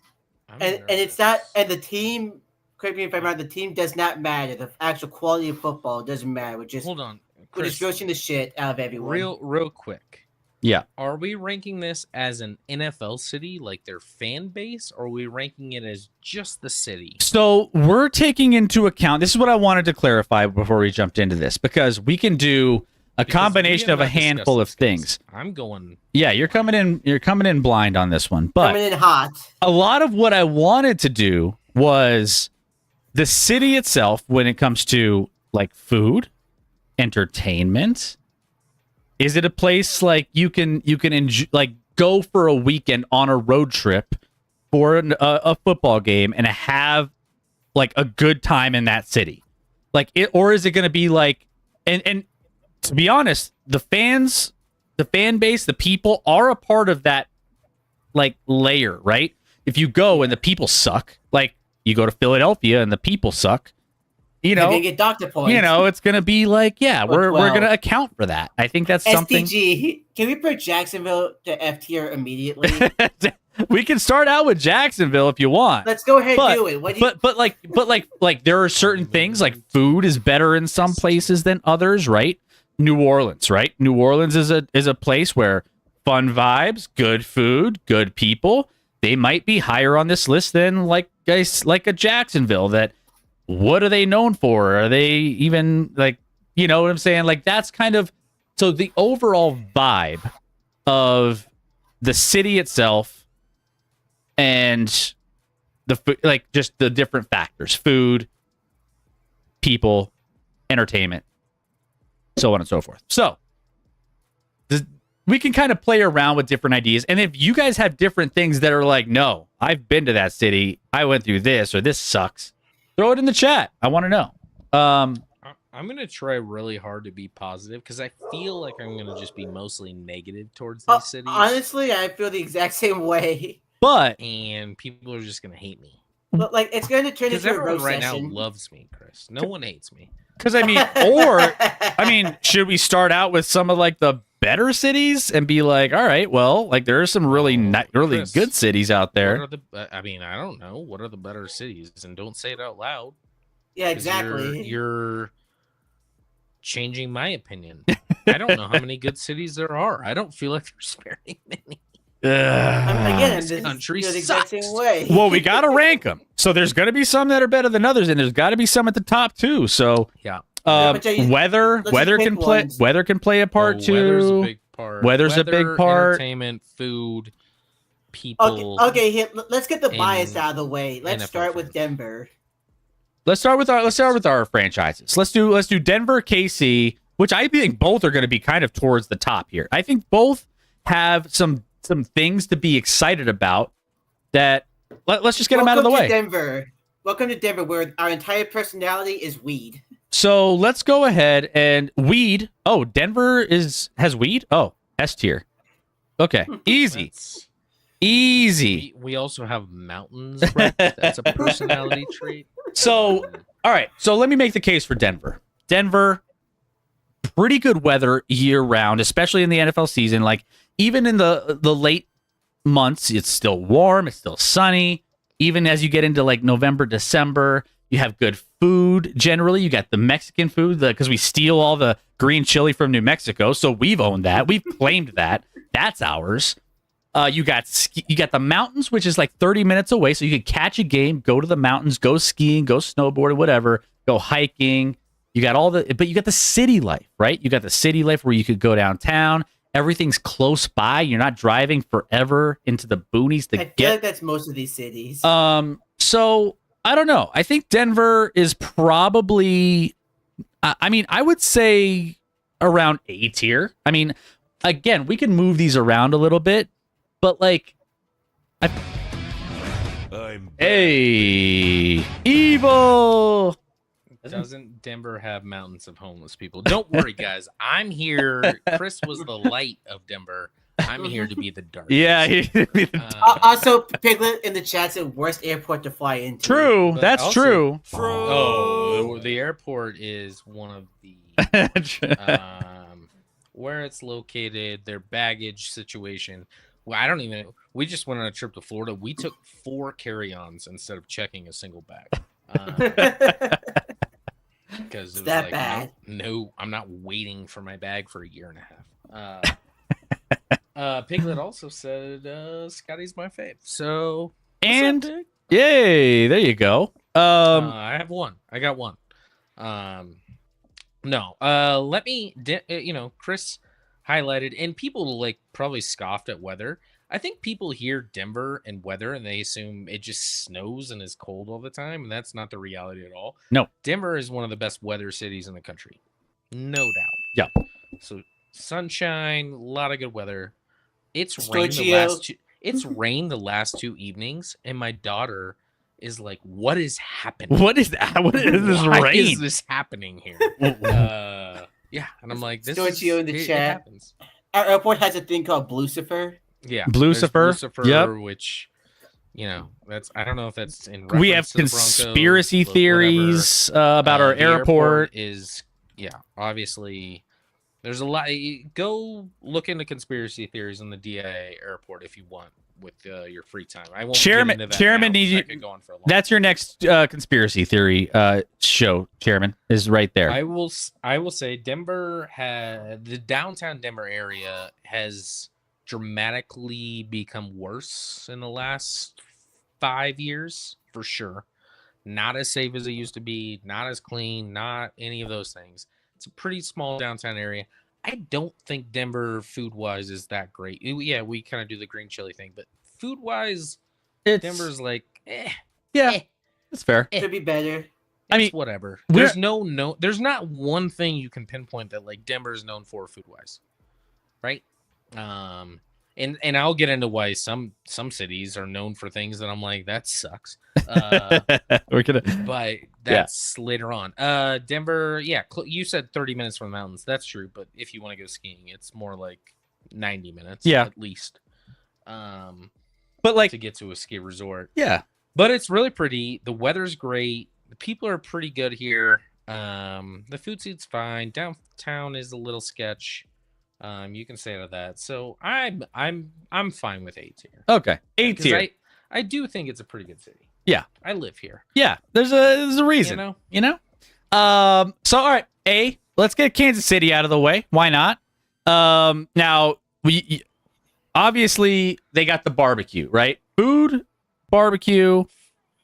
And it's not, and the team, correct me if I'm wrong, the team does not matter. The actual quality of football doesn't matter. Hold on. We're just grossing the shit out of everyone. Real quick. Yeah. Are we ranking this as an NFL city, like their fan base, or are we ranking it as just the city? So we're taking into account, this is what I wanted to clarify before we jumped into this, because we can do a combination of a handful of things. I'm going. Yeah, you're coming in blind on this one. But coming in hot. A lot of what I wanted to do was the city itself, when it comes to like food, entertainment, is it a place like you can enjoy, like go for a weekend on a road trip for a football game and have like a good time in that city? Like it, or is it going to be like, and to be honest, the fans, the fan base, the people are a part of that like layer, right? If you go and the people suck, like you go to Philadelphia and the people suck, you know, you get doctor points. you know, it's gonna be like, yeah, Or we're 12. gonna account for that. I think that's something. STG. Can we put Jacksonville to F tier immediately? We can start out with Jacksonville if you want. Let's go ahead But- and do it. What do you, but there are certain things like food is better in some places than others, right? New Orleans, right? New Orleans is a place where fun vibes, good food, good people. They might be higher on this list than like guys like a Jacksonville. That what are they known for? Are they even like, you know what I'm saying? Like that's kind of, so the overall vibe of the city itself and like just the different factors, food, people, entertainment, so on and so forth. So we can kind of play around with different ideas. And if you guys have different things that are like, no, I've been to that city, I went through this, or this sucks, throw it in the chat. I want to know. I'm gonna try really hard to be positive because I feel like I'm gonna just be mostly negative towards these cities. honestly, I feel the exact same way. But And people are just gonna hate me But like, it's going to turn because into a everyone roast right session. now loves me, Chris. No one hates me. because I mean, should we start out with some of like the better cities and be like, all right, well, like there are some really really Chris, good cities out What there. are the? I mean, I don't know. What are the better cities? And don't say it out loud. Yeah, 'cause exactly. You're changing my opinion. I don't know how many good cities there are. I don't feel like there's very many. Again, this this country is the exact sucks. same way. Well, we got to rank them. So there's going to be some that are better than others, and there's got to be some at the top too. So Yeah. but yeah, weather let's just pick can play ones. weather can play a part Oh, too. Weather's a big part. Weather's a big part. Entertainment, food, people. Okay, here, let's get the bias and out of the way. Let's NFL start with fans. Denver. Let's start with our franchises. Let's do Denver, KC, which I think both are going to be kind of towards the top here. I think both have some things to be excited about. That let's just get them out of the way. Welcome to Denver, where our entire personality is weed. So let's go ahead and weed. Oh, Denver has weed. Oh, S tier. Okay, easy, That's- easy. We also have mountains. Right? That's a personality trait. So, all right. So let me make the case for Denver. Denver, pretty good weather year round, especially in the NFL season. Like even in the late months, it's still warm. It's still sunny. Even as you get into like November, December, you have good food. Generally, you got the Mexican food because we steal all the green chili from New Mexico. So we've owned that. We've claimed that. That's ours. You got the mountains, which is like 30 minutes away, so you could catch a game, go to the mountains, go skiing, go snowboarding, whatever, go hiking. You got but you got the city life, right? You got the city life where you could go downtown. Everything's close by. You're not driving forever into the boonies to I feel like that's most of these cities. So I don't know. I think Denver is probably. I mean, I would say around A tier. I mean, again, we can move these around a little bit. But like, hey, evil. Doesn't Denver have mountains of homeless people? Don't worry, guys. I'm here. Chris was the light of Denver. I'm here to be the dark. Yeah. Also, Piglet in the chat said worst airport to fly into. True. But That's also- true. Oh, the airport is one of the where it's located, their baggage situation. Well, I don't even. We just went on a trip to Florida. We took 4 carry-ons instead of checking a single bag. Because it was that like, bad? No, I'm not waiting for my bag for a year and a half. Piglet also said Scotty's my fave. So And what's up, Pig? yay, there you go. I have one. I got one. No. Let me. Chris highlighted, and people like probably scoffed at weather. I think people hear Denver and weather and they assume it just snows and is cold all the time, and that's not the reality at all. No. Denver is one of the best weather cities in the country, no doubt. Yeah. So sunshine, a lot of good weather. It's Storchio. rained the last 2 evenings, and my daughter is like, "What is happening? What is that? What is this Why rain? is this happening here?" Yeah, and I'm like, "This Storchio in the it chat. happens." Our airport has a thing called Blucifer. Yeah, Blucifer. there's Blucifer, Yep. which that's I don't know if that's in. We have reference to the Broncos, conspiracy but theories about our the airport. is obviously there's a lot. Go look into conspiracy theories on the DIA airport if you want with your free time. I won't. Chairman, get into that Chairman, now, need 'cause you- that could go on for a long That's your next conspiracy theory show, Chairman, is right there. I will say Denver had the downtown Denver area has dramatically become worse in the last 5 years for sure. Not as safe as it used to be, not as clean, not any of those things. It's a pretty small downtown area. I don't think Denver food wise is that great. Yeah, we kind of do the green chili thing, but food wise, It's Denver's like, yeah, that's fair. Could be better. I mean, whatever. we're- There's there's not one thing you can pinpoint that like Denver is known for food wise, right? And I'll get into why some cities are known for things that I'm like that sucks. We're gonna. But that's later on. Denver, yeah, you said 30 minutes from the mountains. That's true, but if you want to go skiing, it's more like 90 minutes, at least. But like to get to a ski resort. Yeah. But it's really pretty. The weather's great. The people are pretty good here. The food scene's fine. Downtown is a little sketch. You can say to that. So I'm fine with A tier. Okay, A 'Cause tier. I do think it's a pretty good city. Yeah, I live here. Yeah, there's a reason. You know. So all right, A. Let's get Kansas City out of the way. Why not? Now we obviously they got the barbecue, right? Food, barbecue,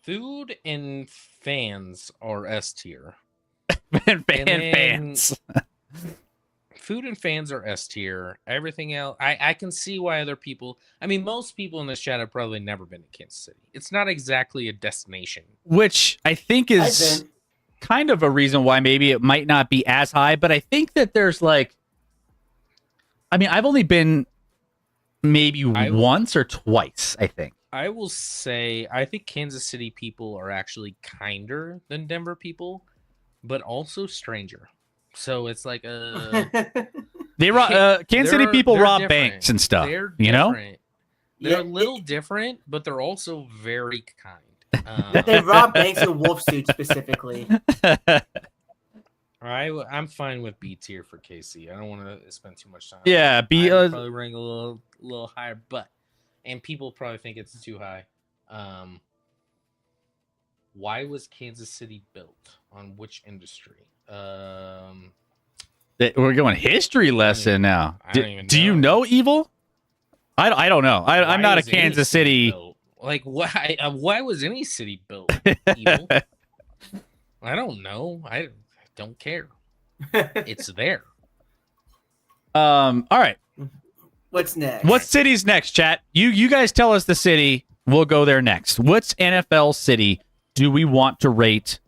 food, and fans are S tier. fans. Food and fans are S tier. Everything else, I can see why other people. I mean, most people in this chat have probably never been to Kansas City. It's not exactly a destination, Which I think is kind of a reason why maybe it might not be as high. But I think that there's like, I mean, I've only been maybe once or twice, I think. I will say I think Kansas City people are actually kinder than Denver people, but also stranger. So it's like they Kansas City people rob banks and stuff. They're you know, they're a little different, but they're also very kind. They rob banks in wolf suits specifically. I'm fine with B tier for KC. I don't want to spend too much time. Yeah, B probably rank a little higher, and people probably think it's too high. Why was Kansas City built? On which industry? We're going history lesson now. Do you know Evil? I don't know. I'm not a Kansas City. Like why was any city built? Evil? I don't know. I don't care. It's there. All right. What's next? What city's next, chat? You guys tell us the city. We'll go there next. What's NFL city do we want to rate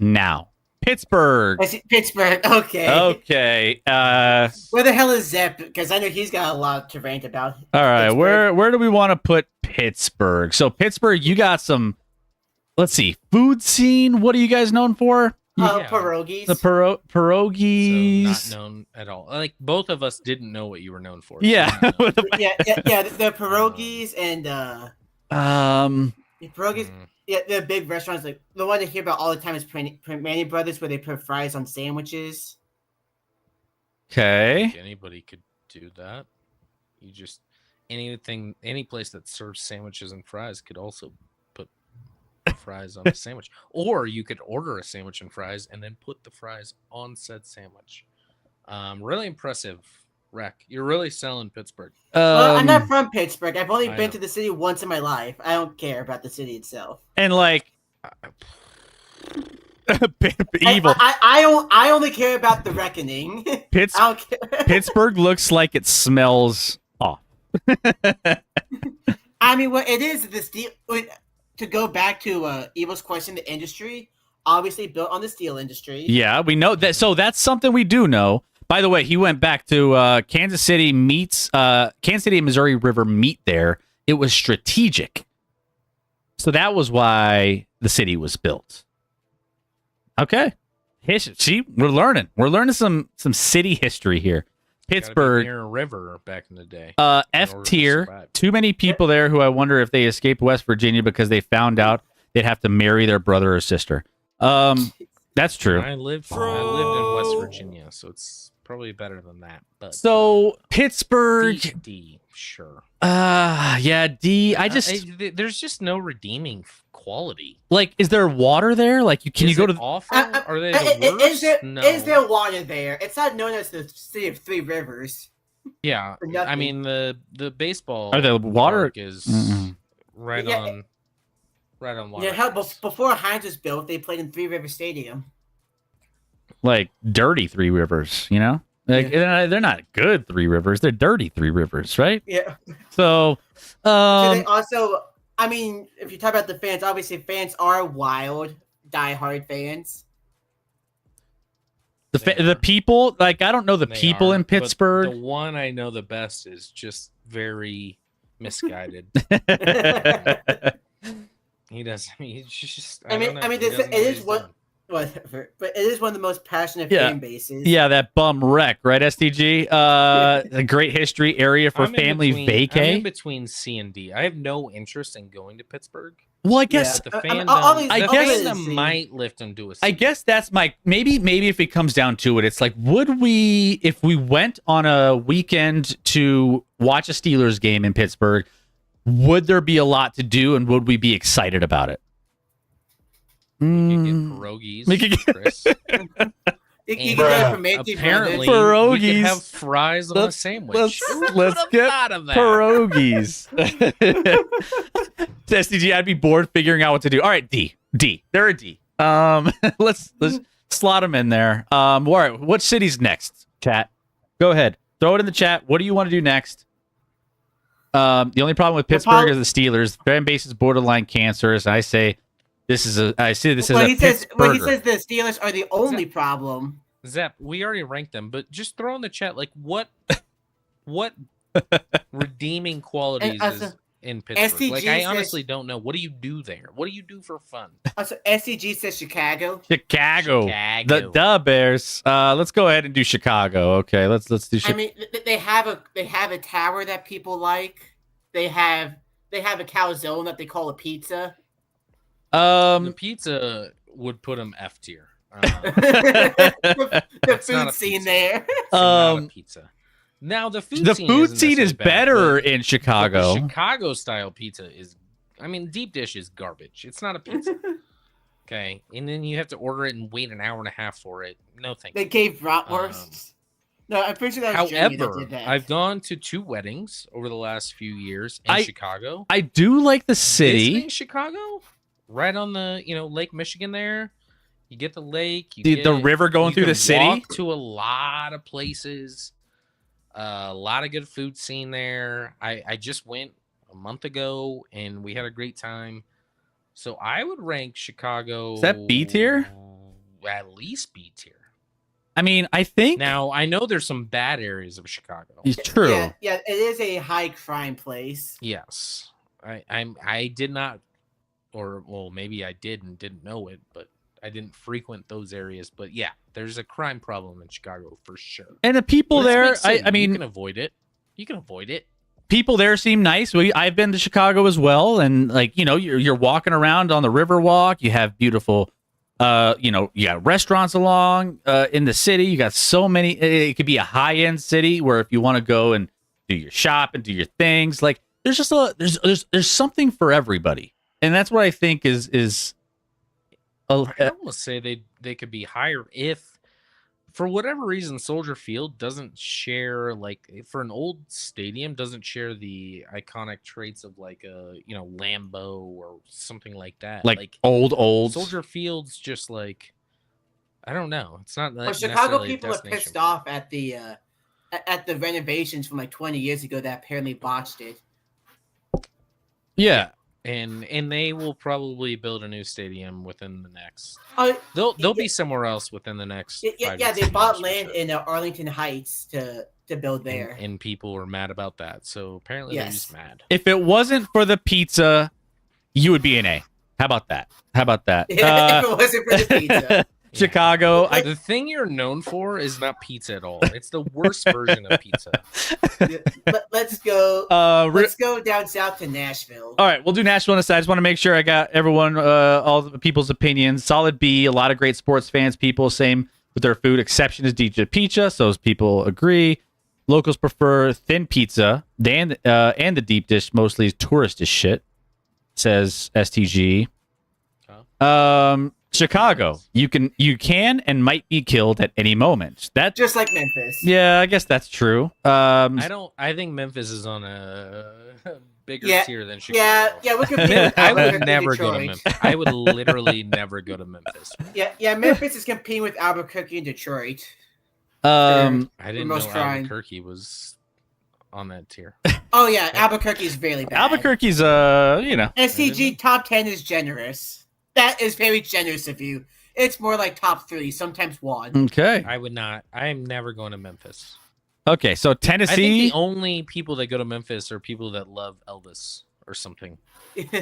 now? Pittsburgh. Pittsburgh. Okay. Okay. Where the hell is Zepp? Because I know he's got a lot to rant about. All right. Pittsburgh. Where do we want to put Pittsburgh? So Pittsburgh, you got some. Let's see. Food scene. What are you guys known for? Pierogies. The pierogies. So not known at all. Like both of us didn't know what you were known for. yeah. The pierogies and the pierogies. Yeah, the big restaurants, like the one I hear about all the time is Manny Brothers, where they put fries on sandwiches. Okay. Anybody could do that. You just any place that serves sandwiches and fries could also put fries on a sandwich, or you could order a sandwich and fries and then put the fries on said sandwich. Really impressive, Rec. You're really selling Pittsburgh. Well, I'm not from Pittsburgh. I've only been to the city once in my life. I don't care about the city itself. And like evil. I only care about the reckoning. Pittsburgh looks like it smells off. I mean, what it is the steel. To go back to Evil's question, the industry obviously built on the steel industry. Yeah, we know that. So that's something we do know. By the way, he went back to Kansas City meets Kansas City and Missouri River meet there. It was strategic. So that was why the city was built. Okay. See, we're learning. We're learning some city history here. Pittsburgh, near a river back in the day. F tier. Too many people there who I wonder if they escaped West Virginia because they found out they'd have to marry their brother or sister. That's true. I lived in West Virginia, so it's probably better than that. But so Pittsburgh, D, sure. Yeah, D. There's just no redeeming quality. Like, is there water there? Like, can you go to? Awful? Are they the worst? No. Is there water there? It's not known as the City of Three Rivers. Yeah, I mean the baseball. Are the water park is right on water. Yeah, hell, before Heinz was built, they played in Three River Stadium. Like dirty Three Rivers, you know? Like they're not good Three Rivers; they're dirty Three Rivers, right? Yeah. So, they also, I mean, if you talk about the fans, obviously fans are wild, diehard fans. The people, like I don't know the people in Pittsburgh. The one I know the best is just very misguided. He doesn't. He's just. I mean, it is one. Whatever, but it is one of the most passionate fan bases. Yeah, that bum wreck, right? STG, a great history area for family vacay. I'm in between C and D. I have no interest in going to Pittsburgh. Well, I guess the fandom, fandom might lift them to a C. I guess that's my maybe if it comes down to it, it's like, would we, if we went on a weekend to watch a Steelers game in Pittsburgh, would there be a lot to do, and would we be excited about it? We could get pierogies. We could get Chris. You can get from apparently pierogies. We could have fries on a sandwich. Let's get pierogies. SDG, I'd be bored figuring out what to do. All right, D. They're a D. Let's slot them in there. All right, what city's next? Chat. Go ahead. Throw it in the chat. What do you want to do next? The only problem with Pittsburgh is the Steelers. Fan base is borderline cancerous. I say this is a. I see this as a. He says the Steelers are the only problem. Zep, we already ranked them, but just throw in the chat like what redeeming qualities is in Pittsburgh. SCG like I honestly don't know. What do you do there? What do you do for fun? Also, SCG says Chicago. The Bears. Let's go ahead and do Chicago. Okay, let's do. I mean, they have a tower that people like. They have a calzone that they call a pizza. The pizza would put them F tier. The food scene there. Not a pizza. Now the food scene is better in Chicago. Chicago style pizza is, I mean, deep dish is garbage. It's not a pizza. Okay, and then you have to order it and wait an hour and a half for it. No, thank you. They gave bratwursts. No, I'm pretty sure that was Germany that did that. I've gone to 2 weddings over the last few years in Chicago. I do like the city. Visiting Chicago, right on the Lake Michigan there. You get the lake. The river going through the city. Walk to a lot of places. A lot of good food scene there. I just went a month ago and we had a great time. So I would rank Chicago. Is that B tier? At least B tier. I mean, I think now I know there's some bad areas of Chicago. It's true. Yeah, it is a high crime place. Yes, I did not, or well, maybe I did and didn't know it, but I didn't frequent those areas. But yeah, there's a crime problem in Chicago for sure. And the people there, I mean, you can avoid it. You can avoid it. People there seem nice. I've been to Chicago as well, and like you're walking around on the Riverwalk. You have beautiful. You got restaurants along in the city. You got so many. It could be a high-end city where if you want to go and do your shop and do your things, like there's just there's something for everybody, and that's what I think is. I almost say they could be higher if, for whatever reason, Soldier Field doesn't share, like, for an old stadium, doesn't share the iconic traits of like a Lambeau or something like that. Like old Soldier Field's just like, I don't know. It's not. Well, Chicago people are pissed off at the at the renovations from like 20 years ago that apparently botched it. Yeah. And they will probably build a new stadium within the next. Oh, They'll be somewhere else within the next. yeah, 5 to they 10 bought years for land sure. in Arlington Heights to build there. And people were mad about that. So apparently they're Yes. just mad. If it wasn't for the pizza, you would be an A. How about that? If it wasn't for the pizza. Chicago. The thing you're known for is not pizza at all. It's the worst version of pizza. Let's go. Let's go down south to Nashville. All right, we'll do Nashville on the side. I just want to make sure I got everyone, all the people's opinions. Solid B. A lot of great sports fans, people. Same with their food. Exception is DJ Pizza. So those people agree. Locals prefer thin pizza and the deep dish mostly is tourist shit. Says STG. Chicago, you can and might be killed at any moment. That just like Memphis. Yeah, I guess that's true. I think Memphis is on a bigger tier than Chicago. Yeah. We could. I would never go to Memphis. I would literally never go to Memphis. Yeah. Memphis is competing with Albuquerque and Detroit. I didn't know crime. Albuquerque was on that tier. Oh yeah, Albuquerque is really bad. Albuquerque's SCG top 10 is generous. That is very generous of you. It's more like top 3, sometimes 1. Okay. I would not. I am never going to Memphis. Okay, so Tennessee. I think the only people that go to Memphis are people that love Elvis or something.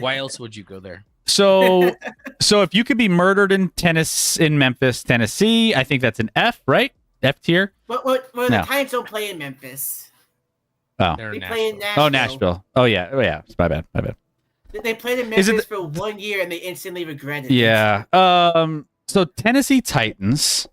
Why else would you go there? So if you could be murdered in Memphis, Tennessee, I think that's an F, right? F tier. Well, the Titans don't play in Memphis. Oh, they play in Nashville. Oh, Nashville. Oh yeah. It's my bad. They played in Memphis for 1 year and they instantly regretted it. Yeah. So Tennessee Titans.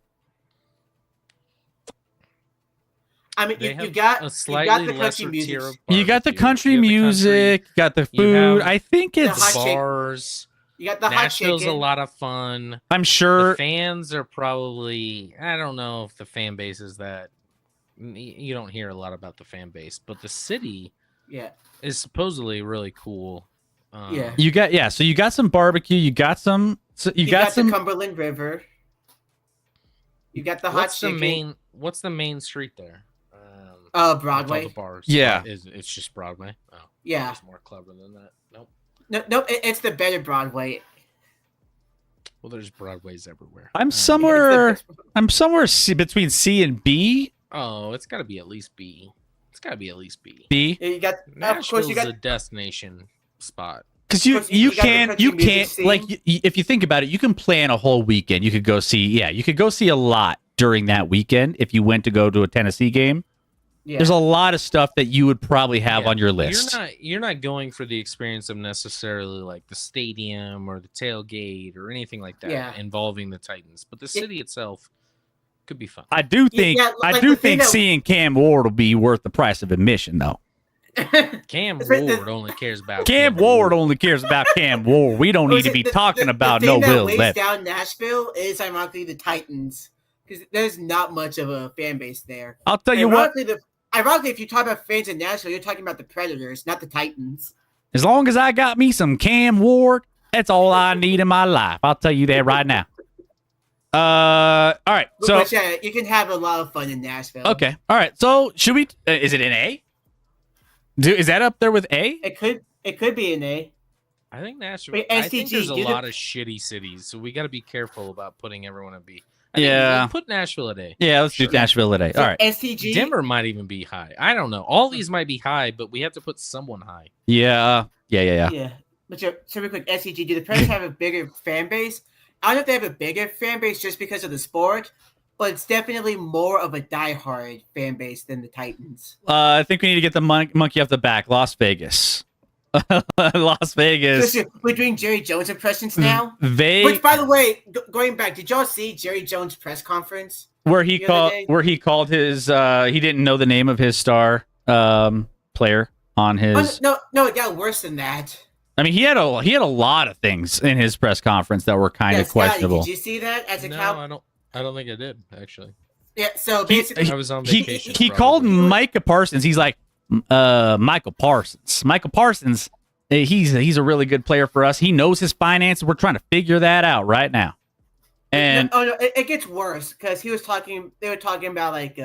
I mean, They you got the country music. You got the country music. You got the food. I think it's bars. You got the Nashville's hot chicken. a lot of fun. I'm sure the fans are probably. I don't know if the fan base is that. You don't hear a lot about the fan base, but the city, is supposedly really cool. You got So you got some barbecue. You got some. So you got some the Cumberland River. You got the hot chicken. What's the main street there? Broadway. The bars. Yeah. It's just Broadway. Oh, yeah. It's more clever than that. Nope. No, it's the better Broadway. Well, there's Broadways everywhere. I'm somewhere between C and B. Oh, it's got to be at least B. B. Yeah, you got Nashville's a destination spot. Because you can't if you think about it, you can plan a whole weekend. You could go see a lot during that weekend if you went to go to a Tennessee game. Yeah. There's a lot of stuff that you would probably have on your list. You're not going for the experience of necessarily like the stadium or the tailgate or anything like that involving the Titans, but the city itself could be fun. I do think seeing Cam Ward will be worth the price of admission, though. Cam Ward only cares about Cam Ward. We don't need to be talking about no Will Levis. Down Nashville is ironically the Titans because there's not much of a fan base there. I'll tell you what. Ironically, if you talk about fans in Nashville, you're talking about the Predators, not the Titans. As long as I got me some Cam Ward, that's all I need in my life. I'll tell you that right now. All right. So you can have a lot of fun in Nashville. Okay. All right. So should we? Is it an A? Is that up there with A? It could be an A. I think Nashville. Wait, I think there's a lot of shitty cities, so we got to be careful about putting everyone at B. Put Nashville at A. Yeah, let's do Nashville at A. All right. STG. Denver might even be high. I don't know. All these might be high, but we have to put someone high. Yeah. But so real quick, SCG, do the Predators have a bigger fan base? I don't know if they have a bigger fan base just because of the sport, but it's definitely more of a diehard fan base than the Titans. I think we need to get the monkey off the back. Las Vegas. Las Vegas. We're doing Jerry Jones impressions now. Which, by the way, going back, did y'all see Jerry Jones' press conference where he called his? He didn't know the name of his star player on his. No, it got worse than that. I mean, he had a lot of things in his press conference that were kind of questionable. Did you see that as a No, I don't think I did actually. Yeah, so basically, I was on vacation. He called Micah Parsons. He's like. Michael Parsons. Michael Parsons, he's a really good player for us. He knows his finances. We're trying to figure that out right now. And it gets worse because they were talking about like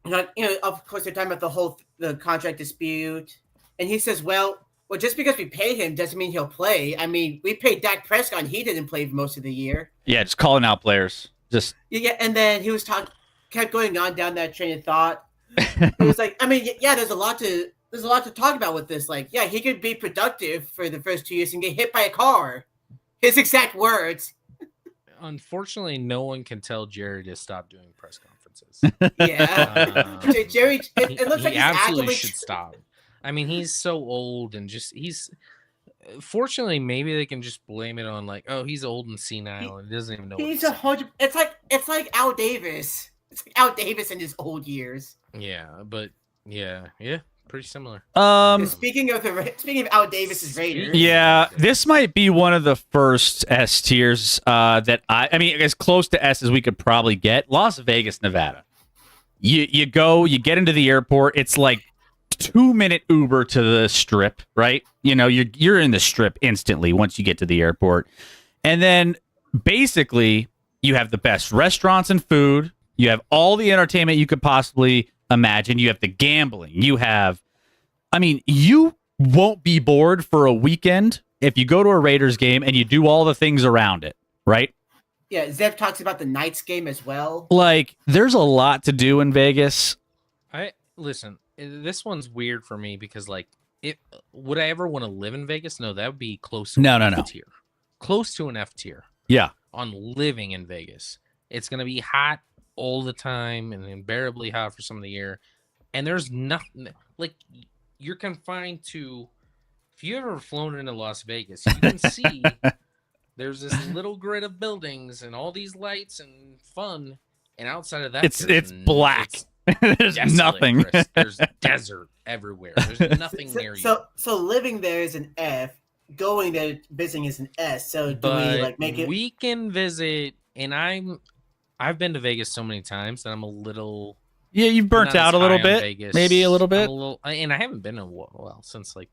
Of course, they're talking about the contract dispute, and he says, well, just because we pay him doesn't mean he'll play. I mean, we paid Dak Prescott, and he didn't play most of the year. Yeah, just calling out players. Just Yeah, and then he kept going on down that train of thought. It was like, I mean, yeah, there's a lot to talk about with this. Like, yeah, he could be productive for the first 2 years and get hit by a car. His exact words. Unfortunately, no one can tell Jerry to stop doing press conferences. Yeah, Jerry. It looks like he he's absolutely actively should stop. I mean, he's so old and he's. Fortunately, maybe they can just blame it on like, oh, he's old and senile and he doesn't even know. He's 100. It's like Al Davis. It's like Al Davis in his old years. Yeah, but yeah, pretty similar. Speaking of Al Davis's Raiders. Yeah, this might be one of the first S tiers that I mean, as close to S as we could probably get. Las Vegas, Nevada. You go, you get into the airport. It's like 2-minute Uber to the Strip, right? You know, you're in the Strip instantly once you get to the airport, and then basically you have the best restaurants and food. You have all the entertainment you could possibly imagine. You have the gambling. You have, I mean, you won't be bored for a weekend if you go to a Raiders game and you do all the things around it, right? Yeah, Zev talks about the Knights game as well. Like, there's a lot to do in Vegas. Listen, this one's weird for me because, like, would I ever want to live in Vegas? No, that would be close to an F tier. Close to an F tier. Yeah. On living in Vegas. It's going to be hot all the time and unbearably hot for some of the year. And there's nothing, like, you're confined to, if you ever flown into Las Vegas, you can see there's this little grid of buildings and all these lights and fun. And outside of that, it's black. There's desolate, nothing. Chris. There's desert everywhere. There's nothing near you. So living there is an F. Going there visiting is an S. So do we like make it? We can visit, and I've been to Vegas so many times that I'm a little. Yeah, you've burnt out a little bit. Vegas. Maybe a little bit. And I haven't been in since like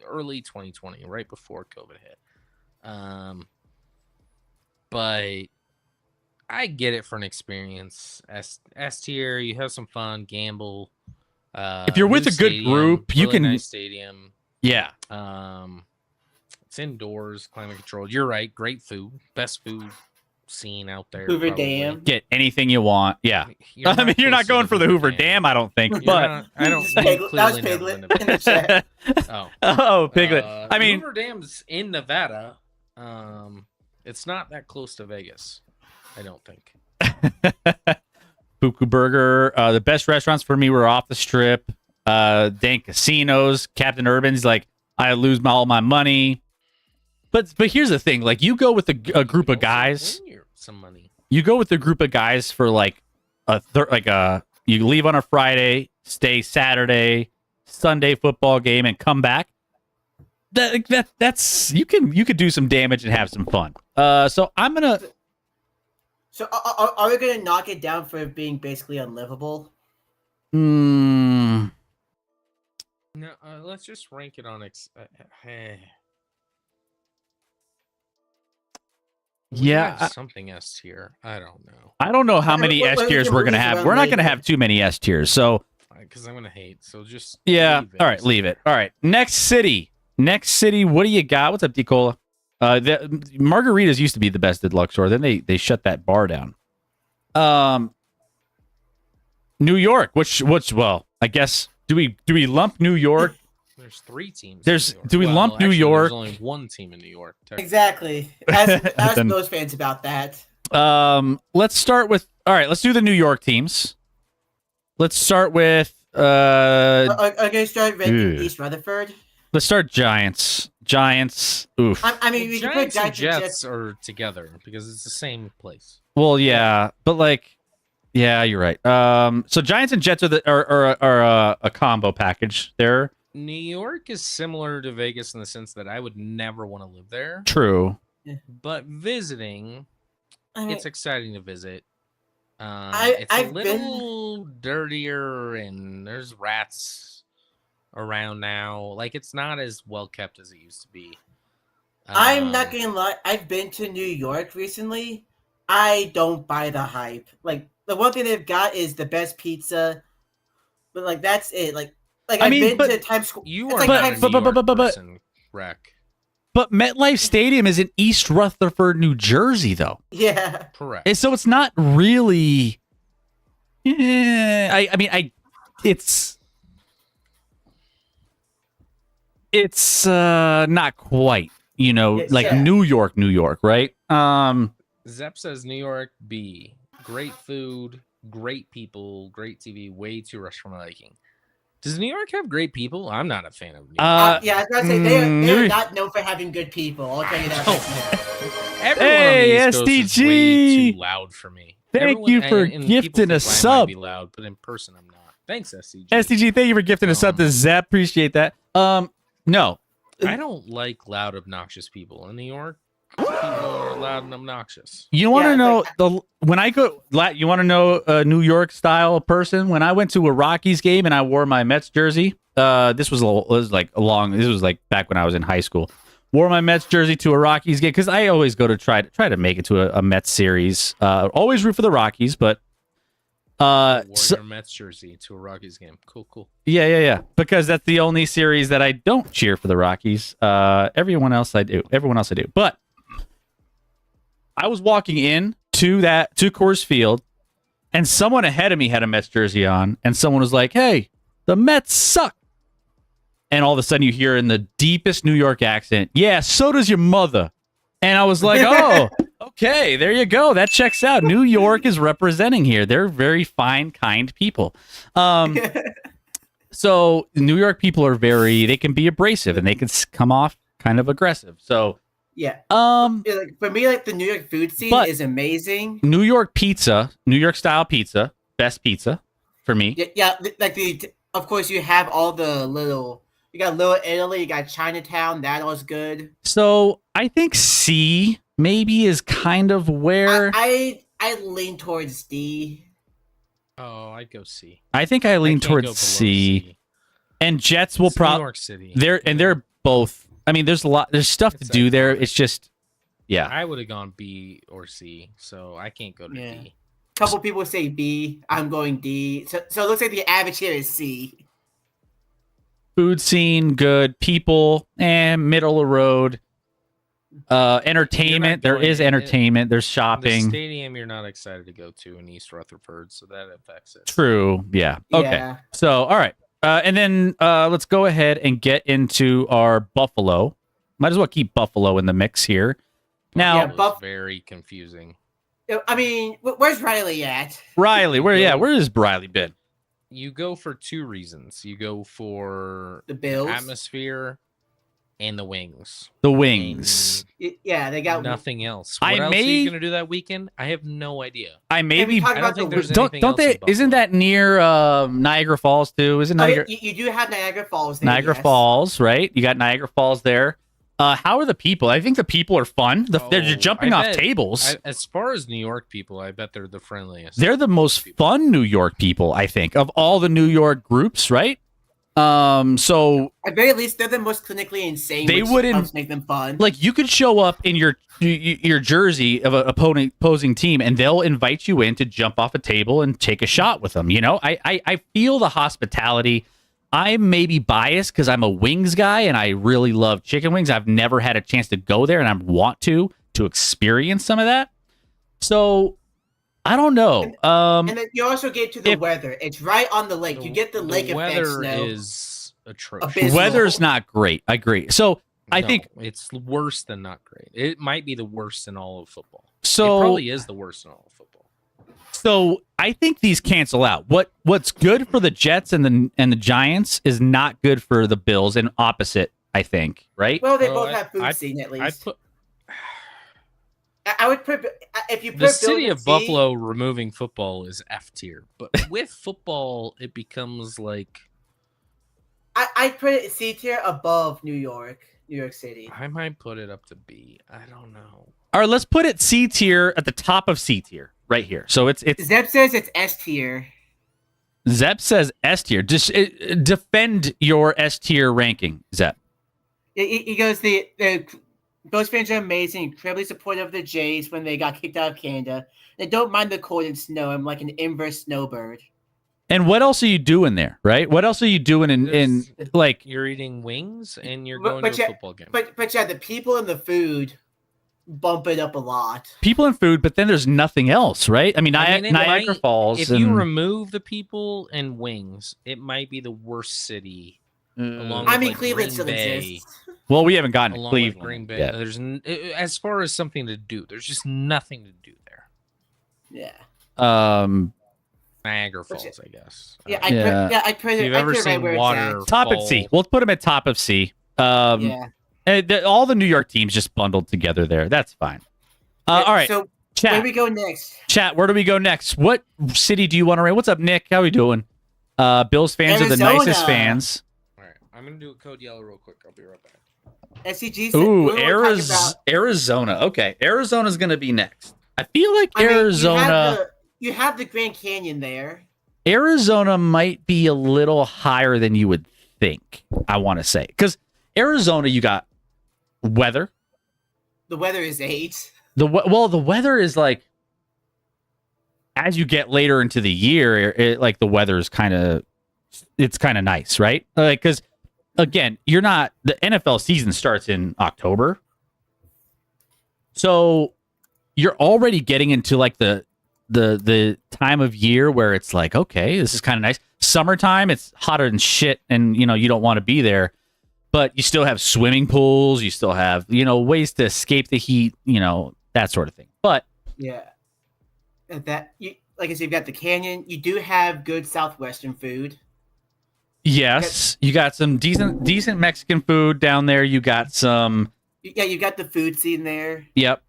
early 2020, right before COVID hit. But I get it for an experience. S tier, you have some fun, gamble. If you're with a good group, you can. Nice stadium. Yeah. It's indoors, climate controlled. You're right. Great food, best food scene out there. Hoover Dam. Get anything you want. Yeah. I mean, you're not going for the Hoover Dam, I don't think. But I don't. That was Piglet in the chat. Oh, Piglet. I mean, Hoover Dam's in Nevada. It's not that close to Vegas. I don't think. Buku Burger. The best restaurants for me were off the Strip. Dang casinos. Captain Urban's like, I lose all my money. But here's the thing. Like, you go with a group of guys. Some money. You go with a group of guys for like you leave on a Friday, stay Saturday, Sunday football game, and come back. That's you could do some damage and have some fun. So I'm gonna. So are we gonna knock it down for being basically unlivable? No, let's just rank it on. Yeah, something S tier. I don't know. I don't know how many S tiers we're gonna have. We're not gonna have too many S tiers. So because I'm gonna hate. So just all right, leave it. All right, next city. What do you got? What's up, D-Cola? The margaritas used to be the best at Luxor. Then they shut that bar down. New York. Which well, I guess do we lump New York? There's 3 teams. Do we lump New York? There's only 1 team in New York. Exactly. Ask those fans about that. Let's start with. All right, let's do the New York teams. Let's start with. Okay, start ranking East Rutherford. Let's start Giants. Oof. I mean, we can put Giants and Jets. Jets are together because it's the same place. Well, yeah, but like, yeah, you're right. So Giants and Jets are a combo package there. New York is similar to Vegas in the sense that I would never want to live there. True. But visiting, it's exciting to visit. It's I've a little dirtier and there's rats around now. Like, it's not as well kept as it used to be. I'm not gonna lie. I've been to New York recently. I don't buy the hype. Like, the one thing they've got is the best pizza, but like that's it. Like I I've mean, been to Times Square. You It's are like not Times- a New York but- person, Rack. But MetLife Stadium is in East Rutherford, New Jersey, though. Yeah. Correct. And so it's not really. I mean, it's not quite, It's, like New York, right? Zep says New York B. Great food, great people, great TV, way too rushed for my liking. Does New York have great people? I'm not a fan of New York. Yeah, I was gonna say they're not known for having good people. I'll tell you that. Everyone Hey, on the East Coast is SDG. way too loud for me. Thank you for and gifting people a think I might sub. be loud, but in person I'm not. Thanks, SCG. SDG, thank you for gifting a sub to Zep. Appreciate that. No, I don't like loud, obnoxious people in New York. People are loud and obnoxious. you want to Yeah, know like- when I go? You want to know a New York style person? When I went to a Rockies game and I wore my Mets jersey, this was like back when I was in high school. Wore my Mets jersey to a Rockies game because I always go to try to make it to a Mets series. Always root for the Rockies, but Wore your Mets jersey to a Rockies game. Cool. yeah. Because that's the only series that I don't cheer for the Rockies. Everyone else I do. But I was walking in to Coors Field, and someone ahead of me had a Mets jersey on, and someone was like, "Hey, the Mets suck." And all of a sudden, you hear in the deepest New York accent, "Yeah, so does your mother." And I was like, "Oh, okay, there you go. That checks out. New York is representing here. They're very fine, kind people." So New York people are they can be abrasive and they can come off kind of aggressive. So Yeah. Um, Like, for me, like the New York food scene But- is amazing. New York pizza, New York style pizza, best pizza for me. Yeah, like of course you have all the little. You got Little Italy, you got Chinatown. That was good. So I think C maybe is kind of where I lean towards D. Oh, I'd go C. I think I lean can't go below towards C. And Jets will It's New probably York City. they're both. I mean, there's stuff to It's do there. iconic. It's just yeah. I would have gone B or C, so I can't go to Yeah. D. Couple people say B. I'm going D. So it looks like the average here is C. Food scene good, people and middle of the road. Entertainment, there going is in- entertainment. There's The shopping. stadium you're not excited to go to in East Rutherford, so that affects it. True. Yeah. Okay. Yeah. So, all right. And then let's go ahead and get into our Buffalo. Might as well keep Buffalo in the mix here. Now, Yeah, Buffalo's very confusing. I mean, where's Riley at? Riley, where has Riley been? You go for two reasons. You go for The Bills. atmosphere and the wings. The Wings. Yeah, they got Nothing else. I What else are may- you gonna do that weekend? I have no idea. I maybe talk I don't about think the there's don't anything don't else they? in Buffalo. Isn't that near Niagara Falls too? Isn't Oh, Niagara you do have Niagara Falls there. Niagara yes. Falls right? You got Niagara Falls there. How are the people? I think the people are fun. They're just jumping I off bet- tables. as far as New York people, I bet they're the friendliest. They're the most fun New York people, I think, of all the New York groups, right? So At very least, they're the most clinically insane. They which wouldn't- helps make them fun. like you could show up in your jersey of an opposing team and they'll invite you in to jump off a table and take a shot with them. I feel the hospitality. I'm maybe biased because I'm a wings guy and I really love chicken wings. I've never had a chance to go there and I want to experience some of that. So I don't know. And then you also get to the if- weather. It's right on the lake. You get the lake effect weather snow. is atrocious. Abysmal. Weather's not great. I agree. So I No, think it's worse than not great. It might be the worst in all of football. so. It probably is the worst in all of football. So I think these cancel out. What's good for the Jets and the Giants is not good for the Bills, and opposite. I think, right? Well, they Oh, both I- have food I'd- scene at I least. put I would put if you put the city Bills of at C, Buffalo removing football is F tier, but with football, it becomes like I'd put it C tier above New York City. I might put it up to B. I don't know. All right, let's put it C tier at the top of C tier, right here. So it's Zeb says it's S tier. Zep says S tier. Just defend your S tier ranking, Zep. He goes the Those fans are amazing, incredibly supportive of the Jays when they got kicked out of Canada. They don't mind the cold and snow. I'm like an inverse snowbird. And what else are you doing there, right? What else are you doing in like You're eating wings and you're But- going but to a yeah, football game. But yeah, the people and the food bump it up a lot. people and food, but then there's nothing else, right? I mean, it Niagara might- Falls. If you remove the people and wings, it might be the worst city. Along I with, mean, like, Cleveland Green still Bay, exists. well, we haven't gotten to along Cleveland with Green Bay. yet. There's as far as something to do, there's just nothing to do there. Yeah. Niagara Falls, I guess. Yeah, I put If it. you've I ever put it right seen where it's water at. Top at C. We'll put them at top of C. Yeah. All the New York teams just bundled together there. That's fine. All right. So Chat. where do we go next? Chat, where do we go next? What city do you want to rate? What's up, Nick? How are we doing? Bills fans are the Arizona. nicest fans. All right, I'm gonna do a code yellow real quick. I'll be right back. SCG. Ooh, what are we talking about? Arizona. Okay, Arizona's going to be next. I feel like I mean, Arizona. you have the Grand Canyon there. Arizona might be a little higher than you would think. I want to say because Arizona, you got weather. The weather is 8. The weather is like as you get later into the year, like the weather is kind of nice, right? Like because again, the NFL season starts in October, so you're already getting into like the time of year where it's like, okay, this is kind of nice. Summertime, it's hotter than shit, and you don't want to be there, but you still have swimming pools, you still have ways to escape the heat, that sort of thing. But Yeah. Like I said, you've got the canyon. You do have good southwestern food. yes, you got some decent Mexican food down there. You got some. Yeah, you got the food scene there. Yep.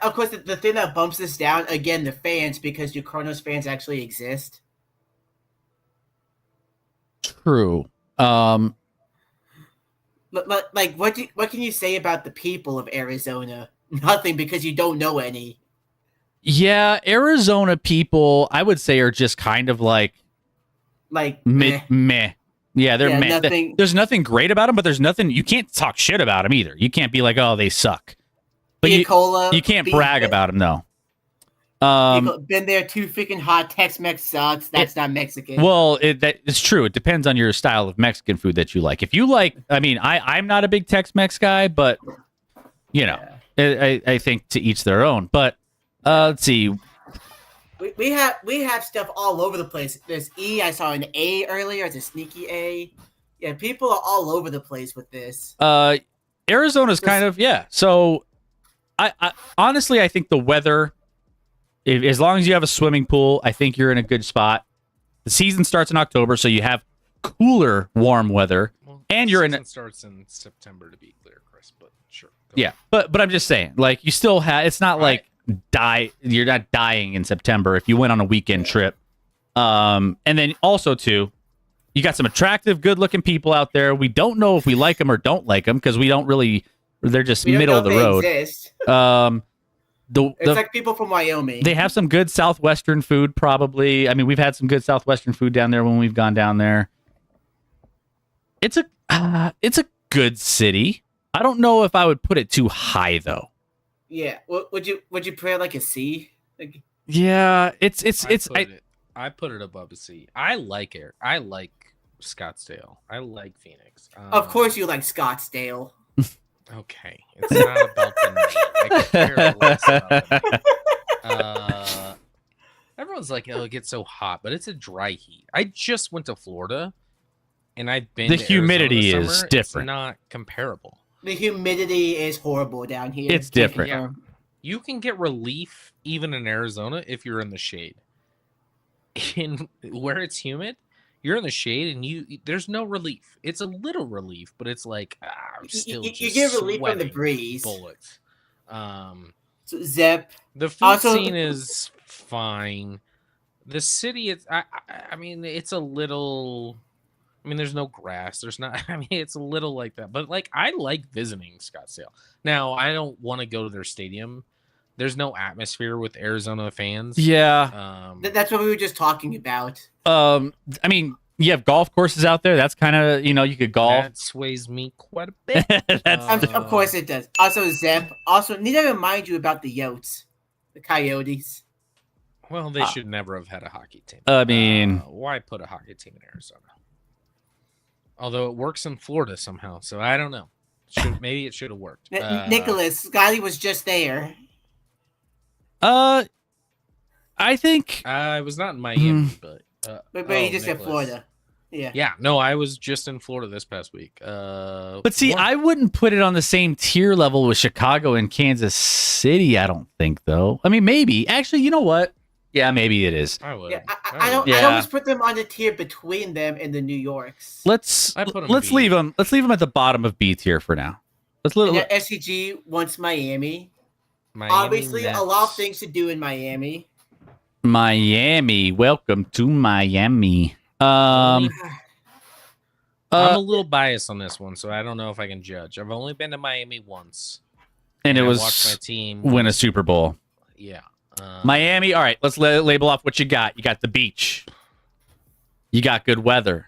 Of course, the thing that bumps this down again, the fans, because your Cardinals fans actually exist. True. Like, what can you say about the people of Arizona? Nothing, because you don't know any. Yeah, Arizona people, I would say, are just kind of like meh. Yeah, they're meh. Nothing. There's nothing great about them, but there's nothing. You can't talk shit about them either. You can't be like, oh, they suck. But you can't brag about them though. Been there, too freaking hot. Tex-Mex sucks. That's not Mexican. Well, it's true. It depends on your style of Mexican food that you like. If you like, I mean, I'm not a big Tex-Mex guy, but I think to each their own. But let's see. We have stuff all over the place. There's E. I saw an A earlier. It's a sneaky A. Yeah, people are all over the place with this. Arizona's kind of So, I honestly, I think the weather. As long as you have a swimming pool, I think you're in a good spot. The season starts in October, so you have cooler, warm weather, and you're season starts in September to be clear, Chris. But sure. Yeah, but I'm just saying, like you still have. It's not like you're not dying in September if you went on a weekend trip. And then also too, you got some attractive, good-looking people out there. We don't know if we like them or don't like them because we don't really. They're just middle of the road. Exist. It's like people from Wyoming. They have some good Southwestern food, probably. I mean, we've had some good Southwestern food down there when we've gone down there. It's a good city. I don't know if I would put it too high though. Yeah, would you put it like a C? Yeah, I put it above a C. I like Scottsdale. I like Phoenix. Of course, you like Scottsdale. Okay, it's not about the name. I care less about it. Everyone's like, "Oh, it gets so hot," but it's a dry heat. I just went to Florida, and I've been. The to humidity Arizona is summer. different. It's not comparable. The humidity is horrible down here. It's different. Yeah. You can get relief even in Arizona if you're in the shade. In where it's humid, you're in the shade and there's no relief. It's a little relief, but it's like I'm still you just get relief from the sweating breeze. bullets. So Zep. The food scene is fine. The city, I mean, it's a little. I mean, there's no grass. There's not. I mean, it's a little like that. But like, I like visiting Scottsdale. Now, I don't want to go to their stadium. There's no atmosphere with Arizona fans. Yeah. That's what we were just talking about. I mean, You have golf courses out there. That's kind of, you could golf. That sways me quite a bit. Of course it does. Also, Zep. Also, need to remind you about the Yotes, the Coyotes. Well, they should never have had a hockey team. I mean, why put a hockey team in Arizona? Although it works in Florida somehow, so I don't know. Maybe it should have worked. Nicholas, Scotty was just there. I think I was not in Miami, but he just said Florida. Yeah. Yeah. No, I was just in Florida this past week. But see, I wouldn't put it on the same tier level with Chicago and Kansas City. I don't think, though. I mean, maybe. Actually, you know what? Yeah, maybe it is. I would. Yeah, I don't. Yeah. I almost put them on the tier between them and the New Yorks. Let's I put 'em let's B. leave them. Let's leave them at the bottom of B tier for now. Let's And then SCG wants Miami. Obviously, Nets. a lot of things to do in Miami. Miami. Welcome to Miami. I'm a little biased on this one, so I don't know if I can judge. I've only been to Miami once, and it I was watched my team win a Super Bowl. Yeah. Miami. All right, let's label off what you got. You got the beach. You got good weather.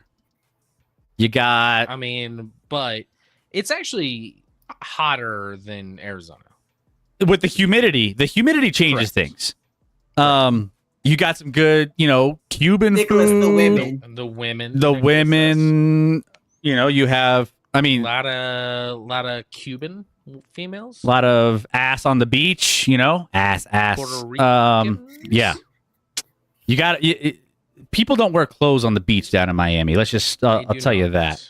You got. I mean, but it's actually hotter than Arizona. With the humidity changes things. You got some good, Cuban Nicholas, food. The women. You have. I mean, a lot of Cuban females. a lot of ass on the beach. Ass. Puerto Ricans. Yeah. You got people don't wear clothes on the beach down in Miami. Let's just. I'll tell you that.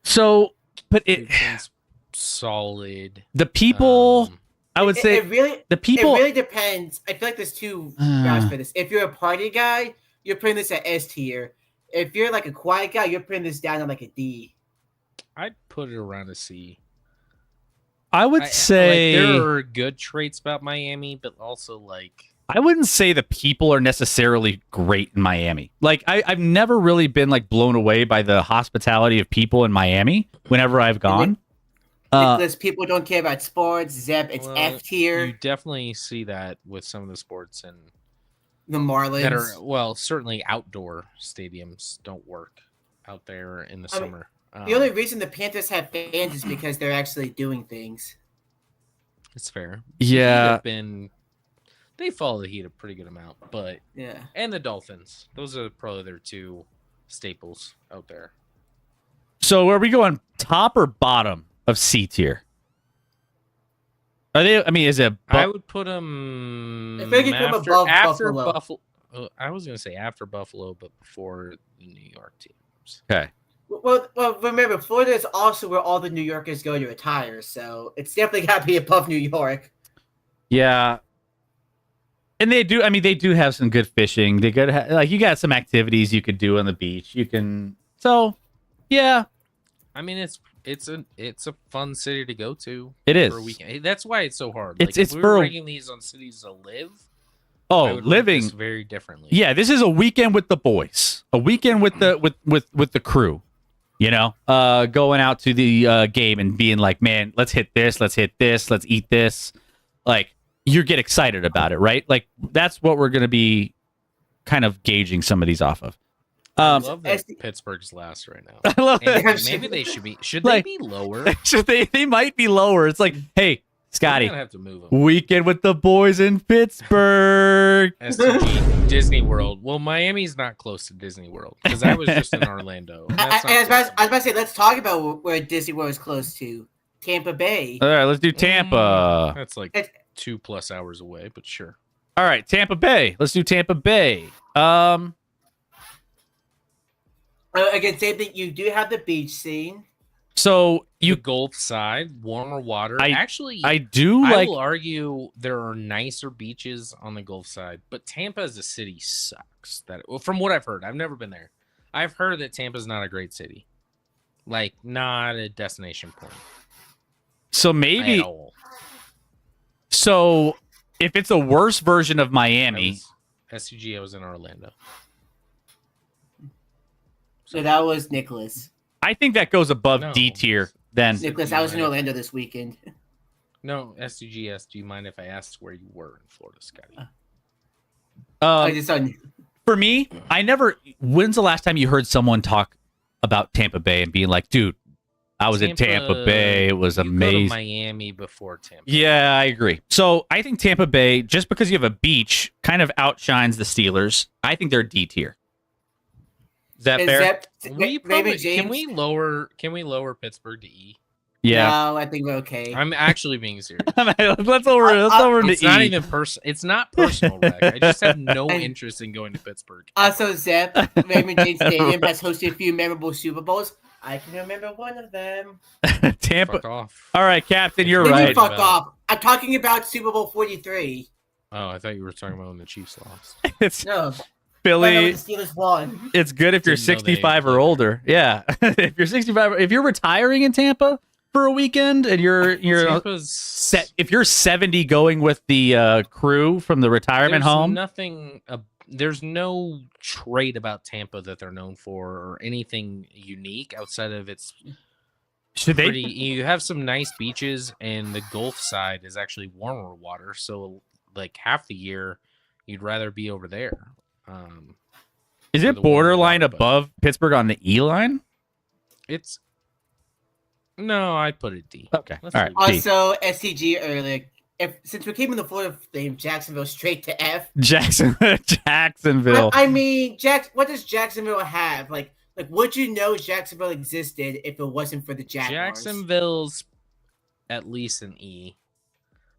So, but It's solid. the people. I would say the people. It really depends. I feel like there's two guys for this. If you're a party guy, you're putting this at S tier. If you're like a quiet guy, you're putting this down on like a D. I'd put it around a C. I would say there are good traits about Miami, but also like I wouldn't say the people are necessarily great in Miami. Like I've never really been like blown away by the hospitality of people in Miami whenever I've gone. Because people don't care about sports. Zep, it's F tier. You definitely see that with some of the sports and The Marlins. that are certainly outdoor stadiums don't work out there in the summer. The only reason the Panthers have fans is because they're actually doing things. It's fair. Yeah. They follow the Heat a pretty good amount, but Yeah. and the Dolphins. Those are probably their two staples out there. So are we going top or bottom of C tier? Are they? I mean, is it? I would put them. I think you put 'em above after Buffalo. I was going to say after Buffalo, but before the New York teams. Okay. Well, remember, Florida is also where all the New Yorkers go to retire, so it's definitely got to be above New York. Yeah. And they do. I mean, they do have some good fishing. They could you got some activities you could do on the beach. You can. So, yeah. I mean, it's a fun city to go to. It is. For a weekend. That's why it's so hard. It's if we for were a- ranking these on cities to live. Oh, I would rank living this very differently. Yeah, this is a weekend with the boys. A weekend with the with the crew. Going out to the game and being like, man, let's hit this, let's eat this. Like, you get excited about it, right? Like, that's what we're going to be kind of gauging some of these off of. I love that Pittsburgh's last right now. I love And it. maybe they should be. Should Like- they be lower? They might be lower. It's like, hey, Scotty, We're gonna have to move them. weekend with the boys in Pittsburgh. STG, Disney World. Well, Miami's not close to Disney World because I was just in Orlando. That's not I was close. about to say, let's talk about where Disney World is close to. Tampa Bay. All right, let's do Tampa. That's like It's- 2+ hours away, but sure. All right, Tampa Bay. Let's do Tampa Bay. Again, same thing. You do have the beach scene. So The Gulf side, warmer water. Actually, I do I like. will argue there are nicer beaches on the Gulf side, but Tampa as a city sucks. From what I've heard, I've never been there. I've heard that Tampa's not a great city, like not a destination point So at maybe. all. So if it's a worse version of Miami, SCG, I was in Orlando. So that was Nicholas. I think that goes above No. D tier. Then Nicholas, I was in Orlando this weekend. No, SCGS. Do you mind if I asked where you were in Florida, Scotty? I just saw. For me, I never. When's the last time you heard someone talk about Tampa Bay and being like, "Dude, I was in Tampa Bay. It was you Go amazing." to Miami before Tampa. Yeah, I agree. So I think Tampa Bay, just because you have a beach, kind of outshines the Steelers. I think they're D tier. Is that fair? Can we lower Pittsburgh to E? Yeah. No, I think we're okay. I'm actually being serious. let's over to It's E. not even It's not personal, Rag. I just have no interest in going to Pittsburgh. Also, Zep, Raymond James Stadium has hosted a few memorable Super Bowls. I can remember one of them. Tampa. Fuck off. All right, Captain, you're Then right. you fuck off. I'm talking about Super Bowl 43. Oh, I thought you were talking about when the Chiefs lost. It's No. Philly. The Steelers won. It's good if you're Didn't know they 65 or played. older. Yeah, if you're 65, if you're retiring in Tampa for a weekend and you're Tampa's set, if you're 70 going with the crew from the retirement home. There's no trait about Tampa that they're known for or anything unique outside of its. You have some nice beaches, and the Gulf side is actually warmer water. So, like half the year, you'd rather be over there. Is it borderline above Pittsburgh on the E line? No, I'd put it D. Okay. Let's All right. leave D. Also, STG earlier. Since we came in the Florida theme, Jacksonville straight to F. Jacksonville. I mean, what does Jacksonville have? Like, would you know Jacksonville existed if it wasn't for the Jaguars? Jacksonville's at least an E,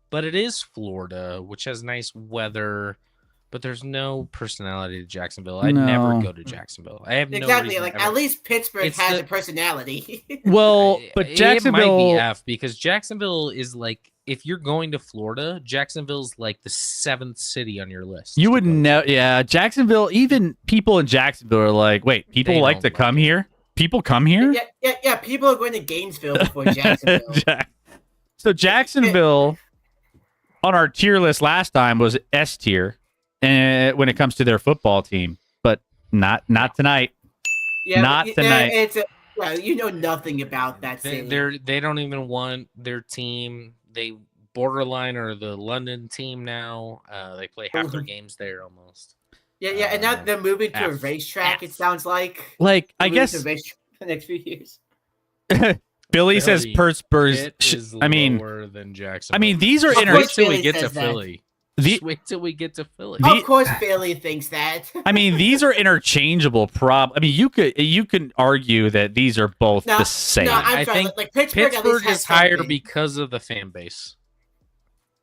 but it is Florida, which has nice weather. But there's no personality to Jacksonville. I'd never go to Jacksonville. I have exactly. no like at least Pittsburgh has a personality. Well, but Jacksonville it might be F because Jacksonville is like if you're going to Florida, Jacksonville's like the 7th city on your list. You would know. Yeah, Jacksonville. Even people in Jacksonville are like, wait, people like to come here. People come here. Yeah. People are going to Gainesville before Jacksonville. So Jacksonville on our tier list last time was S tier. And when it comes to their football team, but not tonight. Yeah, not tonight. You know nothing about that city. They don't even want their team. They borderline are the London team now. They play half their games there almost. Yeah, and now they're moving to a racetrack. It sounds like. Like I guess the next few years. Billy says Pittsburgh. I mean, lower than Jacksonville. I mean, these are Wait till we get to Philly. Wait till we get to Philly. Of course, Philly thinks that. I mean, these are interchangeable. I mean, you can argue that these are both the same. No, I sorry, think like Pittsburgh is higher because of the fan base,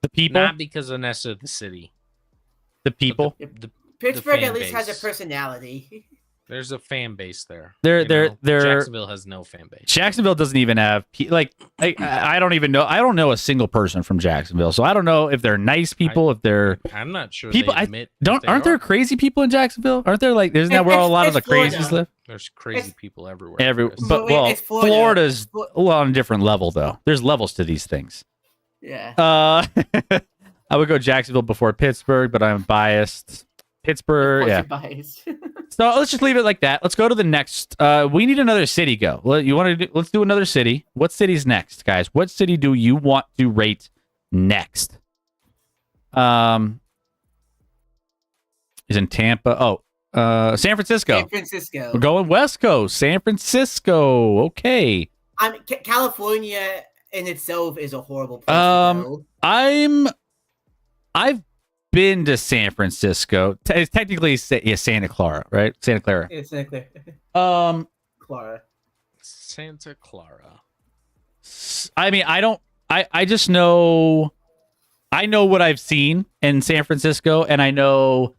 the people, not because of necessarily the city. The people. Pittsburgh at least has a personality. There's a fan base there. Jacksonville has no fan base. Jacksonville doesn't even have I don't even know. I don't know a single person from Jacksonville, so I don't know if they're nice people. If they're I'm not sure. People aren't there crazy people in Jacksonville? Aren't there isn't that where a lot of the crazies live? There's crazy people everywhere. Florida's on a different level though. There's levels to these things. Yeah. I would go Jacksonville before Pittsburgh, but I'm biased. Pittsburgh, yeah. So let's just leave it like that. Let's go to the next. We need another city. Go. Let's do another city. What city's next, guys? What city do you want to rate next? Is in Tampa. San Francisco. San Francisco. We're going West Coast. San Francisco. Okay. California in itself is a horrible place to go. I've been to San Francisco. It's technically Santa Clara, right? Santa Clara. Yeah, Santa Clara. Santa Clara. I mean, I just know. I know what I've seen in San Francisco, and I know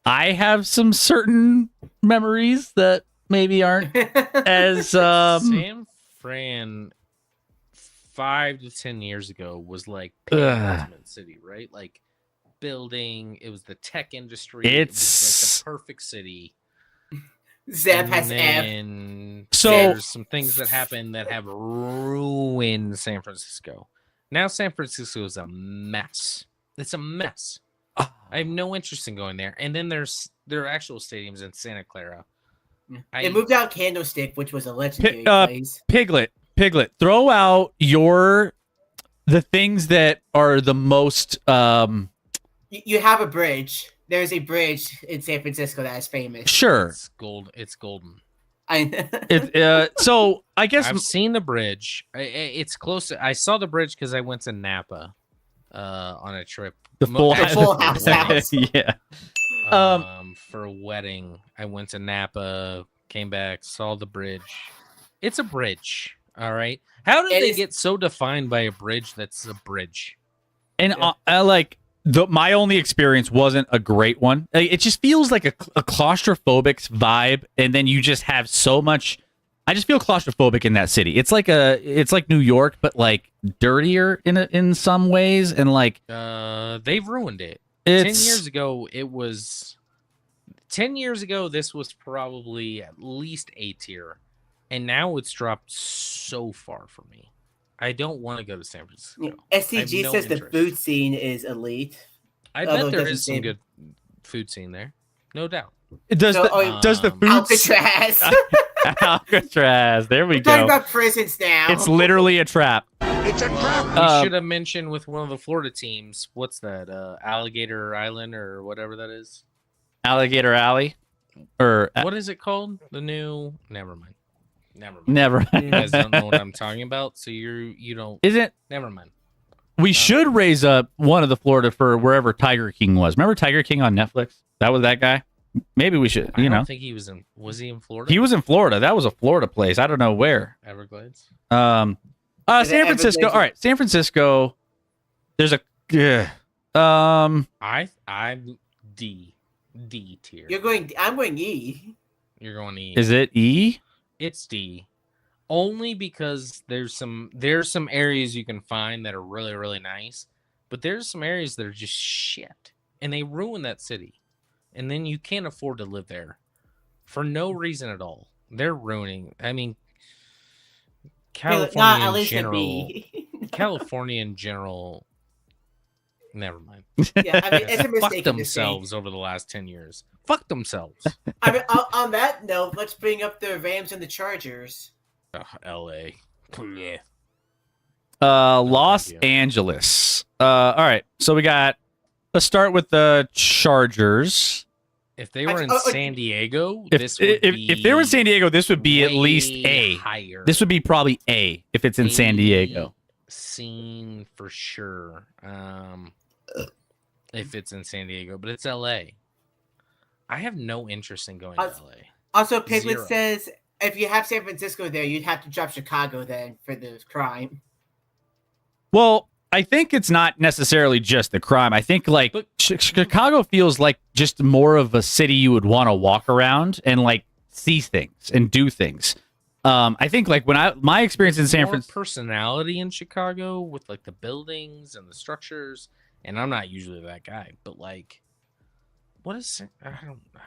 I have some certain memories that maybe aren't as. San Fran 5 to 10 years ago was like penultimate city, right? Like building, it was the tech industry. It was like the perfect city. Zeb has So there's some things that happen that have ruined San Francisco. Now San Francisco is a mess. It's a mess. I have no interest in going there. And then there are actual stadiums in Santa Clara. They moved out Candlestick, which was a legendary place. Piglet, throw out the things that are the most. You have a bridge. there's a bridge in San Francisco that is famous. Sure. It's golden. So I guess I've seen the bridge. It's close. I saw the bridge because I went to Napa on a trip. the full House. Yeah. For a wedding, I went to Napa, came back, saw the bridge. It's a bridge, all right. How did they get so defined by a bridge that's a bridge? And my only experience wasn't a great one. It just feels like a claustrophobic vibe, and then you just have so much. I just feel claustrophobic in that city. It's like New York, but like dirtier in some ways, and like they've ruined it. 10 years ago, it was. 10 years ago, this was probably at least A tier, and now it's dropped so far for me. I don't want to go to San Francisco. SCG says the food scene is elite. I bet there is some good food scene there, no doubt. Does the food Alcatraz? Alcatraz. There we We're go. talking about prisons now. It's literally a trap. It's a trap. You should have mentioned with one of the Florida teams. What's that? Alligator Island or whatever that is. Alligator Alley, or what is it called? The new. Never mind. Never. You guys don't know what I'm talking about, so you don't. Is it? Never mind. We should raise up one of the Florida for wherever Tiger King was. Remember Tiger King on Netflix? That was that guy. Maybe we should. I don't think he was in. Was he in Florida? He was in Florida. That was a Florida place. I don't know where. Everglades. San Francisco. All right, San Francisco. There's a. I'm D tier. I'm going E. You're going E. Is it E? It's D. Only because there's some areas you can find that are really, really nice, but there's some areas that are just shit, and they ruin that city, and then you can't afford to live there for no reason at all. They're ruining. I mean, California in general. California in general. Never mind. Yeah, I mean, it's a mistake. Fuck themselves over the last 10 years. Fuck themselves. I mean, on that note, let's bring up the Rams and the Chargers. L.A. Yeah. Los Angeles. All right. So let's start with the Chargers. If they were in San Diego, if they were in San Diego, this would be at least A. Higher. This would be probably A if it's in San Diego. Scene for sure. If it's in San Diego, but it's L.A. I have no interest in going to L.A. Also, Piglet says if you have San Francisco there, you'd have to drop Chicago then for the crime. Well, I think it's not necessarily just the crime. I think like Chicago feels like just more of a city you would want to walk around and like see things and do things. I think like my experience in San Francisco, personality in Chicago with like the buildings and the structures, and I'm not usually that guy, but like, what is I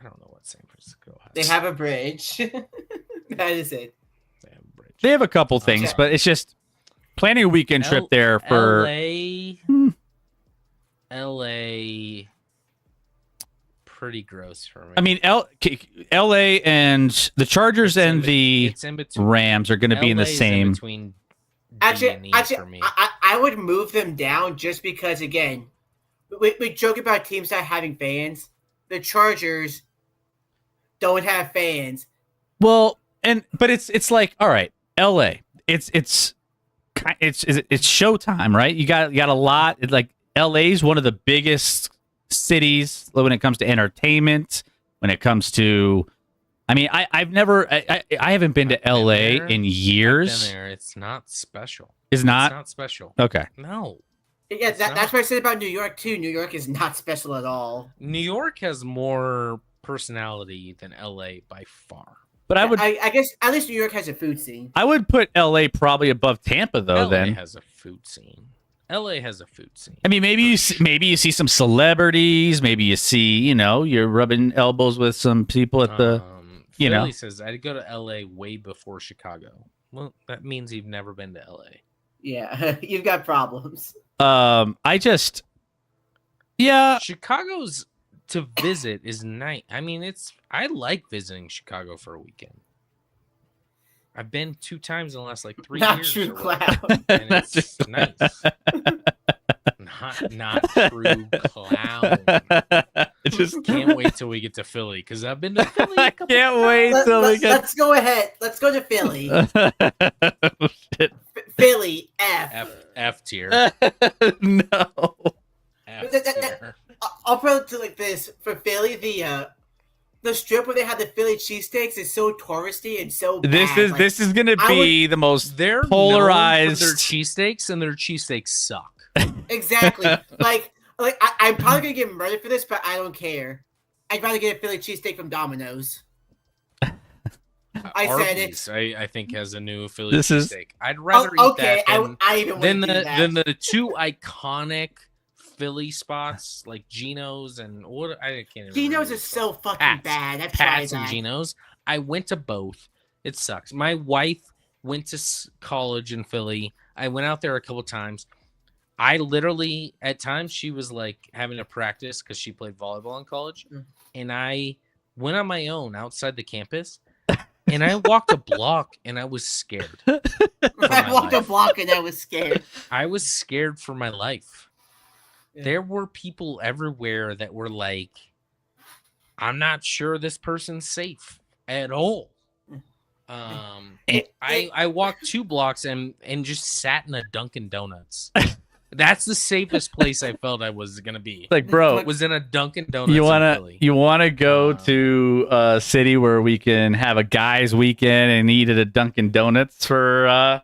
don't know what San Francisco has. They have a bridge. That is it. They have a bridge. They have a couple things, but it's just planning a weekend trip there for LA. Pretty gross for me. I mean, LA and the Chargers and the Rams are going to be in the same. Actually, for me. I would move them down just because, again, we joke about teams not having fans. The Chargers don't have fans. Well, but it's like, all right, LA. It's showtime, right? You got a lot. Like LA's one of the biggest cities when it comes to entertainment, when it comes to I haven't been to LA in years. I've been there. It's not special. It's not special. Okay. No. Yeah, that's what I said about New York too. New York is not special at all. New York has more personality than LA by far. But I guess at least New York has a food scene. I would put LA probably above Tampa though. LA has a food scene. LA has a food scene. I mean, maybe you see some celebrities. Maybe you see, you're rubbing elbows with some people at the, Philly says I'd go to LA way before Chicago. Well, that means you've never been to LA. Yeah, you've got problems. Chicago's to visit is nice. I mean, I like visiting Chicago for a weekend. I've been 2 times in the last 3 years. True clown. And it's nice. Not true clown. Just Can't wait till we get to Philly because I've been to Philly. I can't wait till we get. Let's go ahead. Let's go to Philly. Oh, shit. Philly F. F tier. No. F That- tier. I'll put it to like this for Philly. The strip where they have the Philly cheesesteaks is so touristy and so bad. This is gonna I be the most They're polarized. known for their cheesesteaks, and their cheesesteaks suck. Exactly. I'm probably gonna get murdered for this, but I don't care. I'd rather get a Philly cheesesteak from Domino's. I said it. Arby's, I think has a new Philly This is- cheesesteak. I'd rather Okay, eat that I even than wouldn't do that. than the two iconic Philly spots like Geno's and what I can't. Even Geno's remember is so fucking Pat's. bad. I've tried Pat's and that. Geno's. I went to both. It sucks. My wife went to college in Philly. I went out there a couple times. I literally, at times, she was like having to practice because she played volleyball in college. And I went on my own outside the campus and I walked a block and I was scared. I walked a block and I was scared. I was scared for my life. Yeah. There were people everywhere that were like, I'm not sure this person's safe at all. I walked 2 blocks and just sat in a Dunkin' Donuts. That's the safest place I felt I was gonna be. Like, bro, It was in a Dunkin' Donuts. you in Philly. wanna go to a city where we can have a guys' weekend and eat at a Dunkin' Donuts for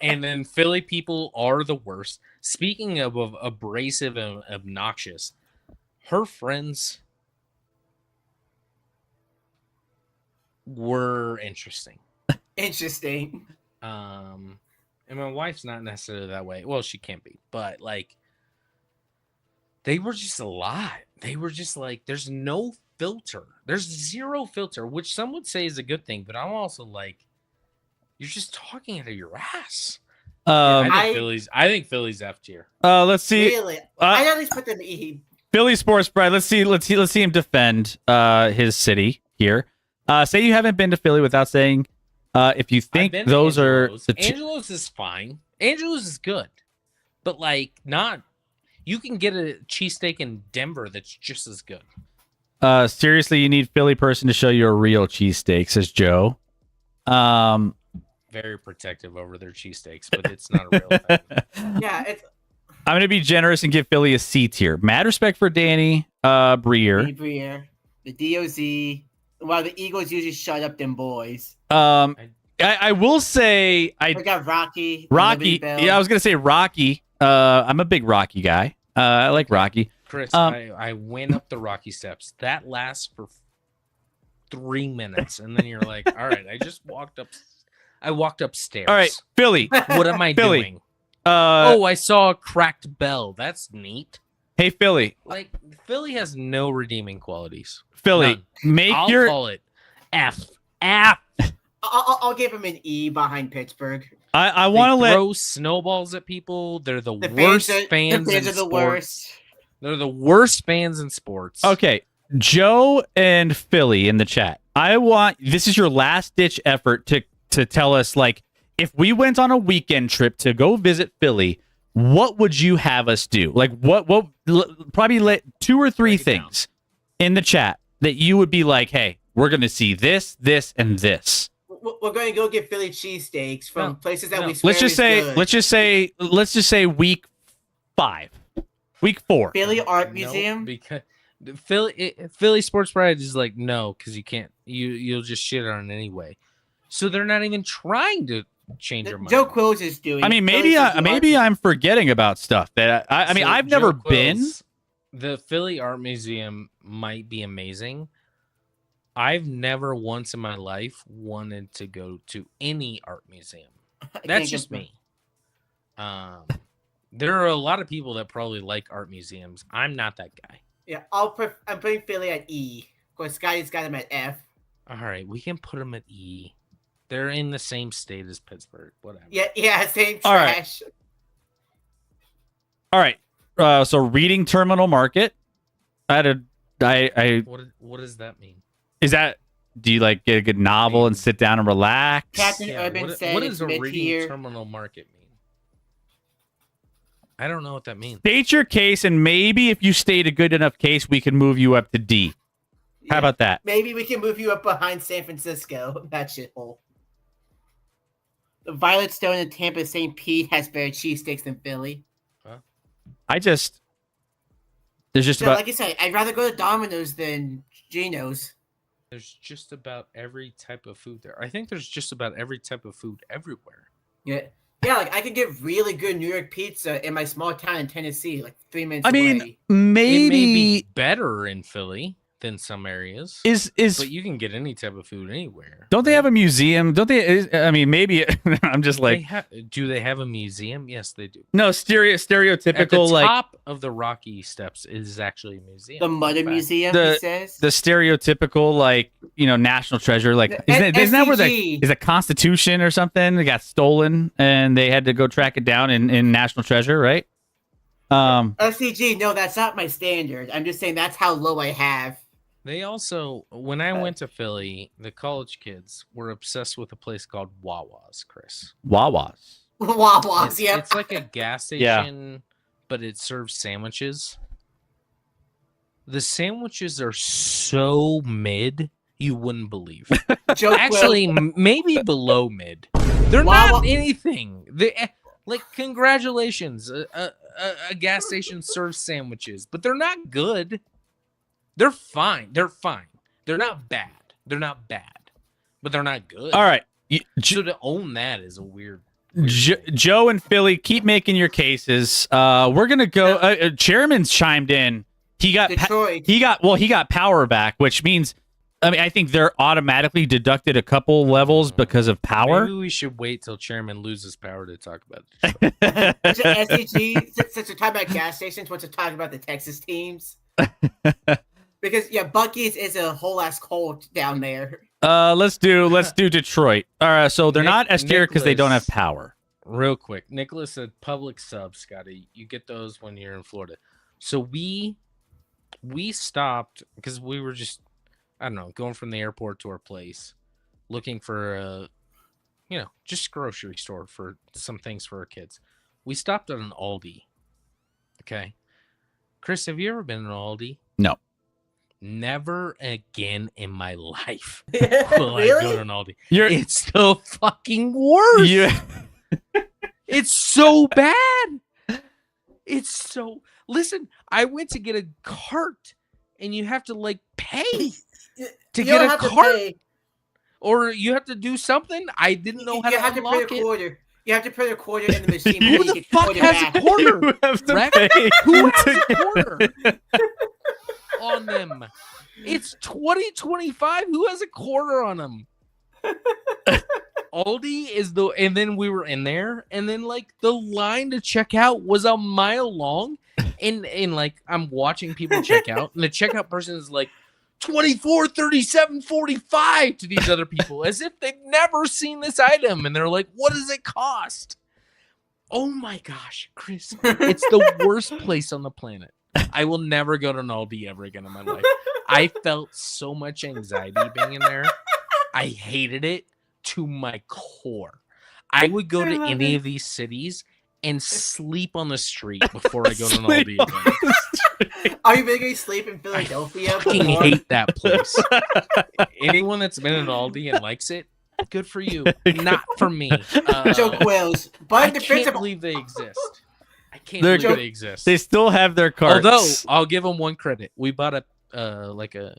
And then Philly people are the worst. Speaking of abrasive and obnoxious, her friends were interesting. Interesting. And my wife's not necessarily that way. Well, she can't be, but like they were just a lot. They were just like, there's no filter. There's zero filter, which some would say is a good thing, but I'm also like, you're just talking out of your ass. I think Philly's F tier. let's see. Really? I at least put them E. Philly Sports Pride. Let's see him defend his city here. Say you haven't been to Philly without saying if you think I've been to those are Angelo's. Angelo's is fine. Angelo's is good, but like not. You can get a cheesesteak in Denver that's just as good. seriously, you need Philly person to show you a real cheesesteak, says Joe. Very protective over their cheesesteaks, but it's not a real thing. Yeah, it's I'm going to be generous and give Philly a C tier. Mad respect for Danny Breer. Breer, the DOZ. While the Eagles usually shut up them boys. I will say I got Rocky. Rocky. Yeah, I was going to say Rocky. I'm a big Rocky guy. I like Rocky. Chris, I went up the Rocky steps. That lasts for 3 minutes, and then you're like, all right, I walked upstairs. All right, Philly. What am I Philly. doing? I saw a cracked bell. That's neat. Hey, Philly. Like, Philly has no redeeming qualities. Philly, None. I'll call it F. I'll give him an E behind Pittsburgh. I want to throw snowballs at people. They're the The worst fans fans are in the sports. worst. They're the worst fans in sports. Okay, Joe and Philly in the chat. This is your last ditch effort to tell us, like, if we went on a weekend trip to go visit Philly, what would you have us do? Like, what probably 2 or 3 things in the chat that you would be like, hey, we're going to see this, this, and this. We're going to go get Philly cheesesteaks from places that we swear Let's just say week 5, week 4. Philly Art Museum. Because Philly Sports Pride is like, no, because you can't. You'll just shit on it anyway. So they're not even trying to change your mind. Joe Quills is doing. I mean, maybe I'm forgetting about stuff that I mean, I've never been. The Philly Art Museum might be amazing. I've never once in my life wanted to go to any art museum. That's just me. There are a lot of people that probably like art museums. I'm not that guy. Yeah, I'm putting Philly at E. Of course, Scotty's got him at F. All right, we can put them at E. They're in the same state as Pittsburgh. Whatever. Yeah, same All right. trash. All right. So reading Terminal Market. What does that mean? Is that, do you like get a good novel and sit down and relax? Captain Urban said what it's does a reading mid-tier. terminal market mean? I don't know what that means. State your case, and maybe if you state a good enough case, we can move you up to D. How about that? Maybe we can move you up behind San Francisco. That shithole. The Violet Stone in Tampa St. Pete has better cheesesteaks than Philly. There's just So, about like I said, I'd rather go to Domino's than Geno's. There's just about every type of food there. I think there's just about every type of food everywhere. Yeah. Yeah, like I could get really good New York pizza in my small town in Tennessee, like 3 minutes I mean, away. It may be maybe better in Philly than some areas. is But you can get any type of food anywhere. don't they have a museum? Don't they? I mean, maybe I'm just like do they have a museum? Yes, they do. no At stereotypical the like top of the Rocky Steps is actually a museum. The Mother Museum, The- he says. the stereotypical like national treasure like isn't that where SCG. the Constitution or something that got stolen and they had to go track it down in National Treasure, right? SCG, no, that's not my standard. I'm just saying that's how low I have. They also, when I went to Philly, the college kids were obsessed with a place called Wawa's, Chris. Wawa's. Wawa's, yeah. It's like a gas station, but it serves sandwiches. The sandwiches are so mid, you wouldn't believe. Actually, maybe below mid. They're not anything. Like, congratulations. A gas station serves sandwiches, but they're not good. They're fine. They're fine. They're not bad. They're not bad, but they're not good. All right. So to own that is a weird. Joe and Philly, keep making your cases. We're gonna go. Chairman's chimed in. He got Detroit. he got power back, which means, I mean, I think they're automatically deducted a couple levels because of power. Maybe we should wait till Chairman loses power to talk about it. SCG, since we're talking about gas stations, wants to talk about the Texas teams. Because Buc-ee's is a whole ass cult down there. Let's do Detroit. All right, so they're not S tier because they don't have power. Real quick, Nicholas said public subs, Scotty. You get those when you're in Florida. So we stopped because we were just, I don't know, going from the airport to our place, looking for a, just grocery store for some things for our kids. We stopped at an Aldi. Okay, Chris, have you ever been in an Aldi? No. Never again in my life will I go to an Aldi. It's the fucking worst. Yeah. It's so bad. It's so. Listen, I went to get a cart, and you have to pay to get a cart, or you have to do something. I didn't know how to unlock it. You have to put a quarter in the machine. Who the fuck has a quarter? You have to Rex? pay Who has a quarter on them? It's 2025. Who has a quarter on them? Aldi is and then we were in there, and then the line to check out was a mile long, and I'm watching people check out, and the checkout person is 24, 37, 45 to these other people, as if they've never seen this item, and they're like, "What does it cost?" Oh my gosh, Chris, it's the worst place on the planet. I will never go to an Aldi ever again in my life. I felt so much anxiety being in there. I hated it to my core. I would go to any of these cities and sleep on the street before I go to an Aldi again. Are you making me sleep in Philadelphia? I fucking hate that place. Anyone that's been in an Aldi and likes it, good for you. Not for me. Joe Quills. I can't believe they exist. I can't believe they exist. They still have their carts. Although I'll give them one credit. We bought a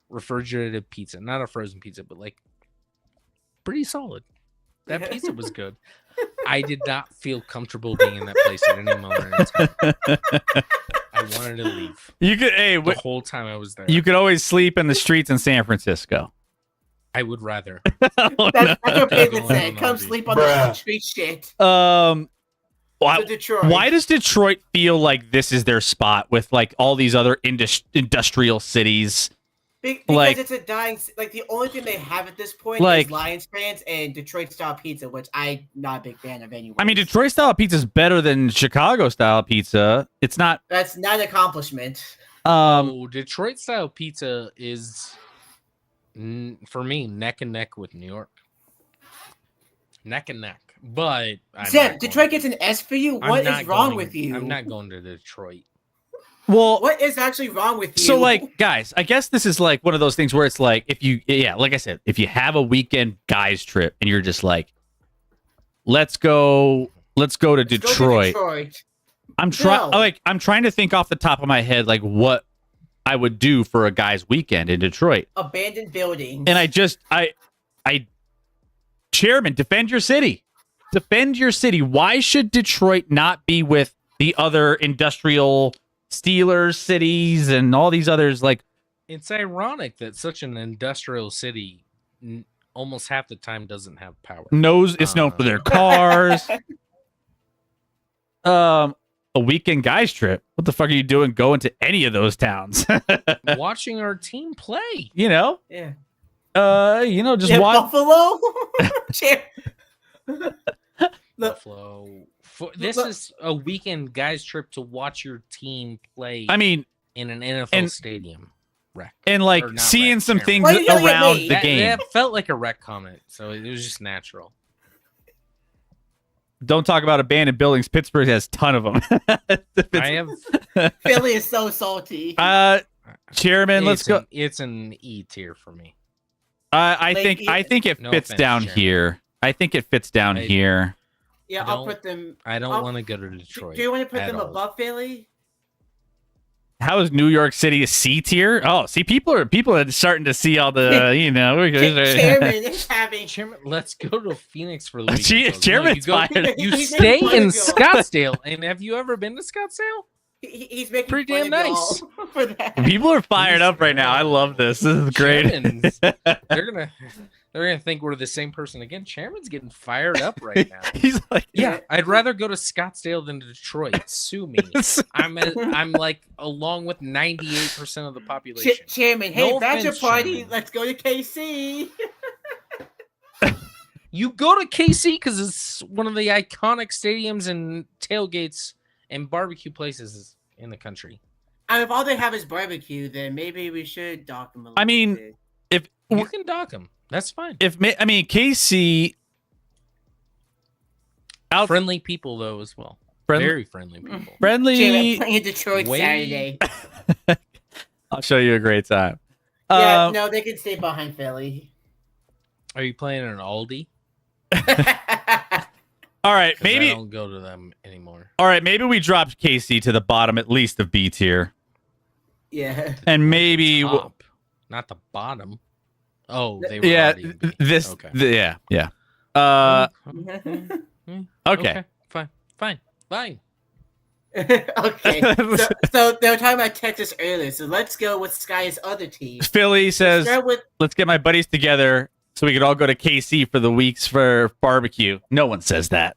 refrigerated pizza, not a frozen pizza, but pretty solid. That pizza was good. I did not feel comfortable being in that place at any moment in time. I wanted to leave. You could the whole time I was there. You could always sleep in the streets in San Francisco. I would rather. That's what Peyton said. Come sleep on the street shit. Why does Detroit feel like this is their spot with all these other industrial cities? Because it's a dying. The only thing they have at this point is Lions fans and Detroit style pizza, which I'm not a big fan of anyway. I mean, Detroit style pizza is better than Chicago style pizza. It's not. That's not an accomplishment. Detroit style pizza is, for me, neck and neck with New York. Neck and neck. But I'm Zeb, not Detroit going- gets an S for you. I'm What not is wrong going- with you? I'm not going to Detroit. Well, What is actually wrong with you? so like, guys, I guess this is like one of those things where it's like, like I said, if you have a weekend guys trip and you're just like, let's go to Let's go to Detroit. Detroit. I'm trying, No. I'm trying to think off the top of my head, like what I would do for a guy's weekend in Detroit. Abandoned buildings. And Chairman, defend your city. Defend your city. Why should Detroit not be with the other industrial Steelers cities and all these others? Like, It's ironic that such an industrial city almost half the time doesn't have power. it's known for their cars. A weekend guys trip. What the fuck are you doing going to any of those towns? Watching our team play. You know? Yeah. Just Yeah, watch. Buffalo. Buffalo. This is a weekend guys trip to watch your team play. I mean, in an NFL stadium. Wreck. and like Or not seeing wreck, some Chairman. things Why are you yelling at around me? the game. That felt like a wreck comment, so it was just natural. Don't talk about abandoned buildings. Pittsburgh has a ton of them. I have. Philly is so salty. Chairman, let's go. It's an E tier for me. I Like, think it No fits offense, down Chairman. here. I think it fits down here. Yeah, I I'll don't- put them. I don't I'll- want to go to Detroit. Do you want to put at them all. above Philly? How is New York City a C tier? Oh, see, people are starting to see all the Chairman is having. Chairman, let's go to Phoenix for the weekend. folks. Chairman's No, fired. you He's stay making fun in of y'all. Scottsdale, and have you ever been to Scottsdale? He's making Pretty fun damn of y'all nice. for that. People are fired up right now. I love this. This is great. Chairman's- they're gonna think we're the same person again. Chairman's getting fired up right now. He's like, Yeah, I'd rather go to Scottsdale than Detroit. Sue me. I'm like along with 98% of the population. Chairman, hey, No bachelor offense, party. Chairman. Let's go to KC. You go to KC because it's one of the iconic stadiums and tailgates and barbecue places in the country. And if all they have is barbecue, then maybe we should dock them a little I mean, bit. if You can dock them. That's fine. KC out Friendly people though as well. Friendly- Very friendly people. Chairman, friendly, playing Detroit Way- Saturday. I'll show you a great time. Yeah, Um, no, they can stay behind Philly. Are you playing an Aldi? all right, 'Cause maybe. I don't go to them anymore. All right, maybe we drop KC to the bottom at least of B tier, Yeah. and maybe Top, not the bottom. Oh, they were yeah, already in B. this Okay. yeah. Okay. Fine. Okay. So they were talking about Texas earlier. So let's go with Sky's other team. Philly says, Start with let's get my buddies together so we could all go to KC for the weeks for barbecue. No one says that.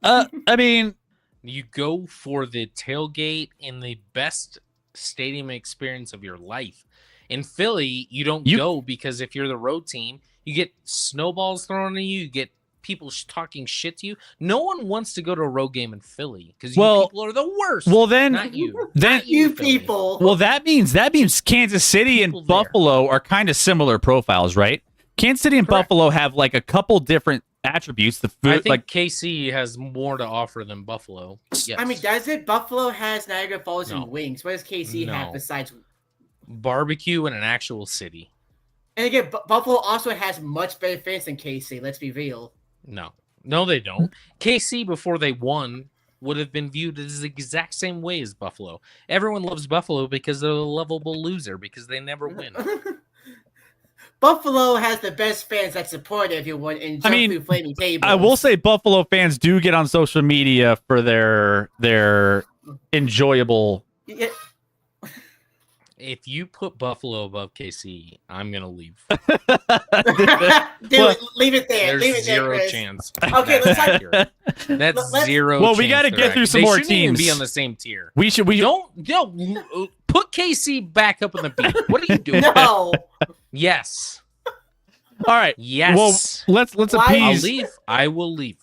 I mean, You go for the tailgate in the best stadium experience of your life. In Philly, you don't go because if you're the road team, you get snowballs thrown at you, you get people talking shit to you. No one wants to go to a road game in Philly because people are the worst. well then, not you. then Not you Philly. people. well that means Kansas City and People there. Buffalo are kind of similar profiles, right? Kansas City and Correct. Buffalo have like a couple different attributes. The I food, think like KC has more to offer than Buffalo. Yes. I mean, does it? Buffalo has Niagara Falls No. and wings. What does KC have No. besides? barbecue in an actual city. And again, Buffalo also has much better fans than KC. Let's be real. No, they don't. KC, before they won, would have been viewed as the exact same way as Buffalo. Everyone loves Buffalo because they're a lovable loser because they never win. Buffalo has the best fans that support everyone and jump through flaming tables. I will say Buffalo fans do get on social media for their enjoyable. Yeah. If you put Buffalo above KC, I'm gonna leave. Dude, leave it there. There's Leave it zero there, Chris. chance. Okay, That's let's talk- accurate. That's let's- zero. Well, we got to get through some more teams. Be on the same tier. We Don't put KC back up in the beat. What are you doing? No. Yes. All right. Yes. Well, let's Why- I'll appease. leave. I will leave.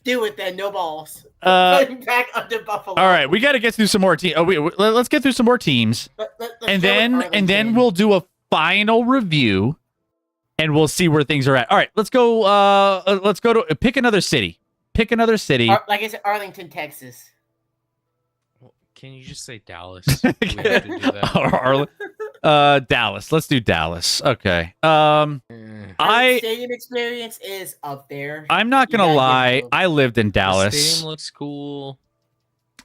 Do it then. No balls. Uh, Put him back under Buffalo. all right, we got to get through some more teams. Let's get through some more teams, Let's and go with then Arlington. we'll do a final review and we'll see where things are at. All right, let's go. Let's go to pick another city. Pick another city. Like I said, Arlington, Texas. Can you just say Dallas? Do we have to do that? Dallas. Let's do Dallas. Okay. Stadium experience is up there. I'm not gonna lie. I lived in The Dallas. stadium looks cool.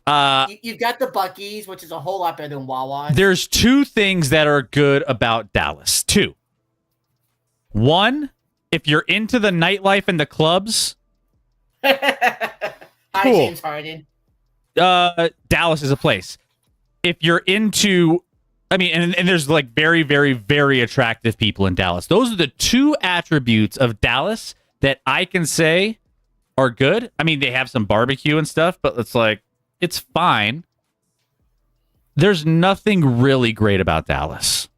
You've got the Buc-ee's, which is a whole lot better than Wawa. There's two things that are good about Dallas. Two. One, if you're into the nightlife and the clubs, Hi, cool. James Harden. Dallas is a place. If you're into, I mean, and there's like very, very, very attractive people in Dallas. Those are the two attributes of Dallas that I can say are good. I mean, they have some barbecue and stuff, but it's like, it's fine. There's nothing really great about Dallas.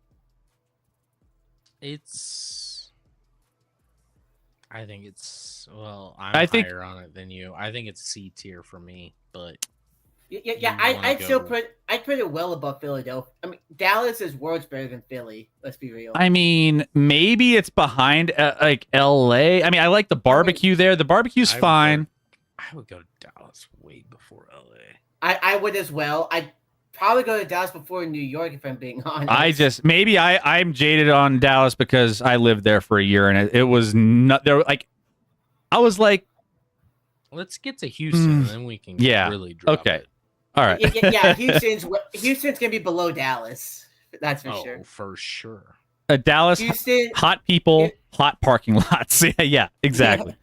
I think it's, well, I'm higher on it than you. I think it's C tier for me, but Yeah. I'd put it well above Philadelphia. I mean, Dallas is worlds better than Philly. Let's be real. I mean, maybe it's behind like LA. I mean, I like the barbecue there. The barbecue's fine. I would go to Dallas way before LA. I would as well. I'd probably go to Dallas before New York if I'm being honest. I'm jaded on Dallas because I lived there for a year and it was not there. Like, I was like, let's get to Houston and then we can really drop it. All right. Yeah, Houston's gonna be below Dallas. That's for sure. For sure. Dallas, Houston, hot people, hot parking lots. Yeah, exactly.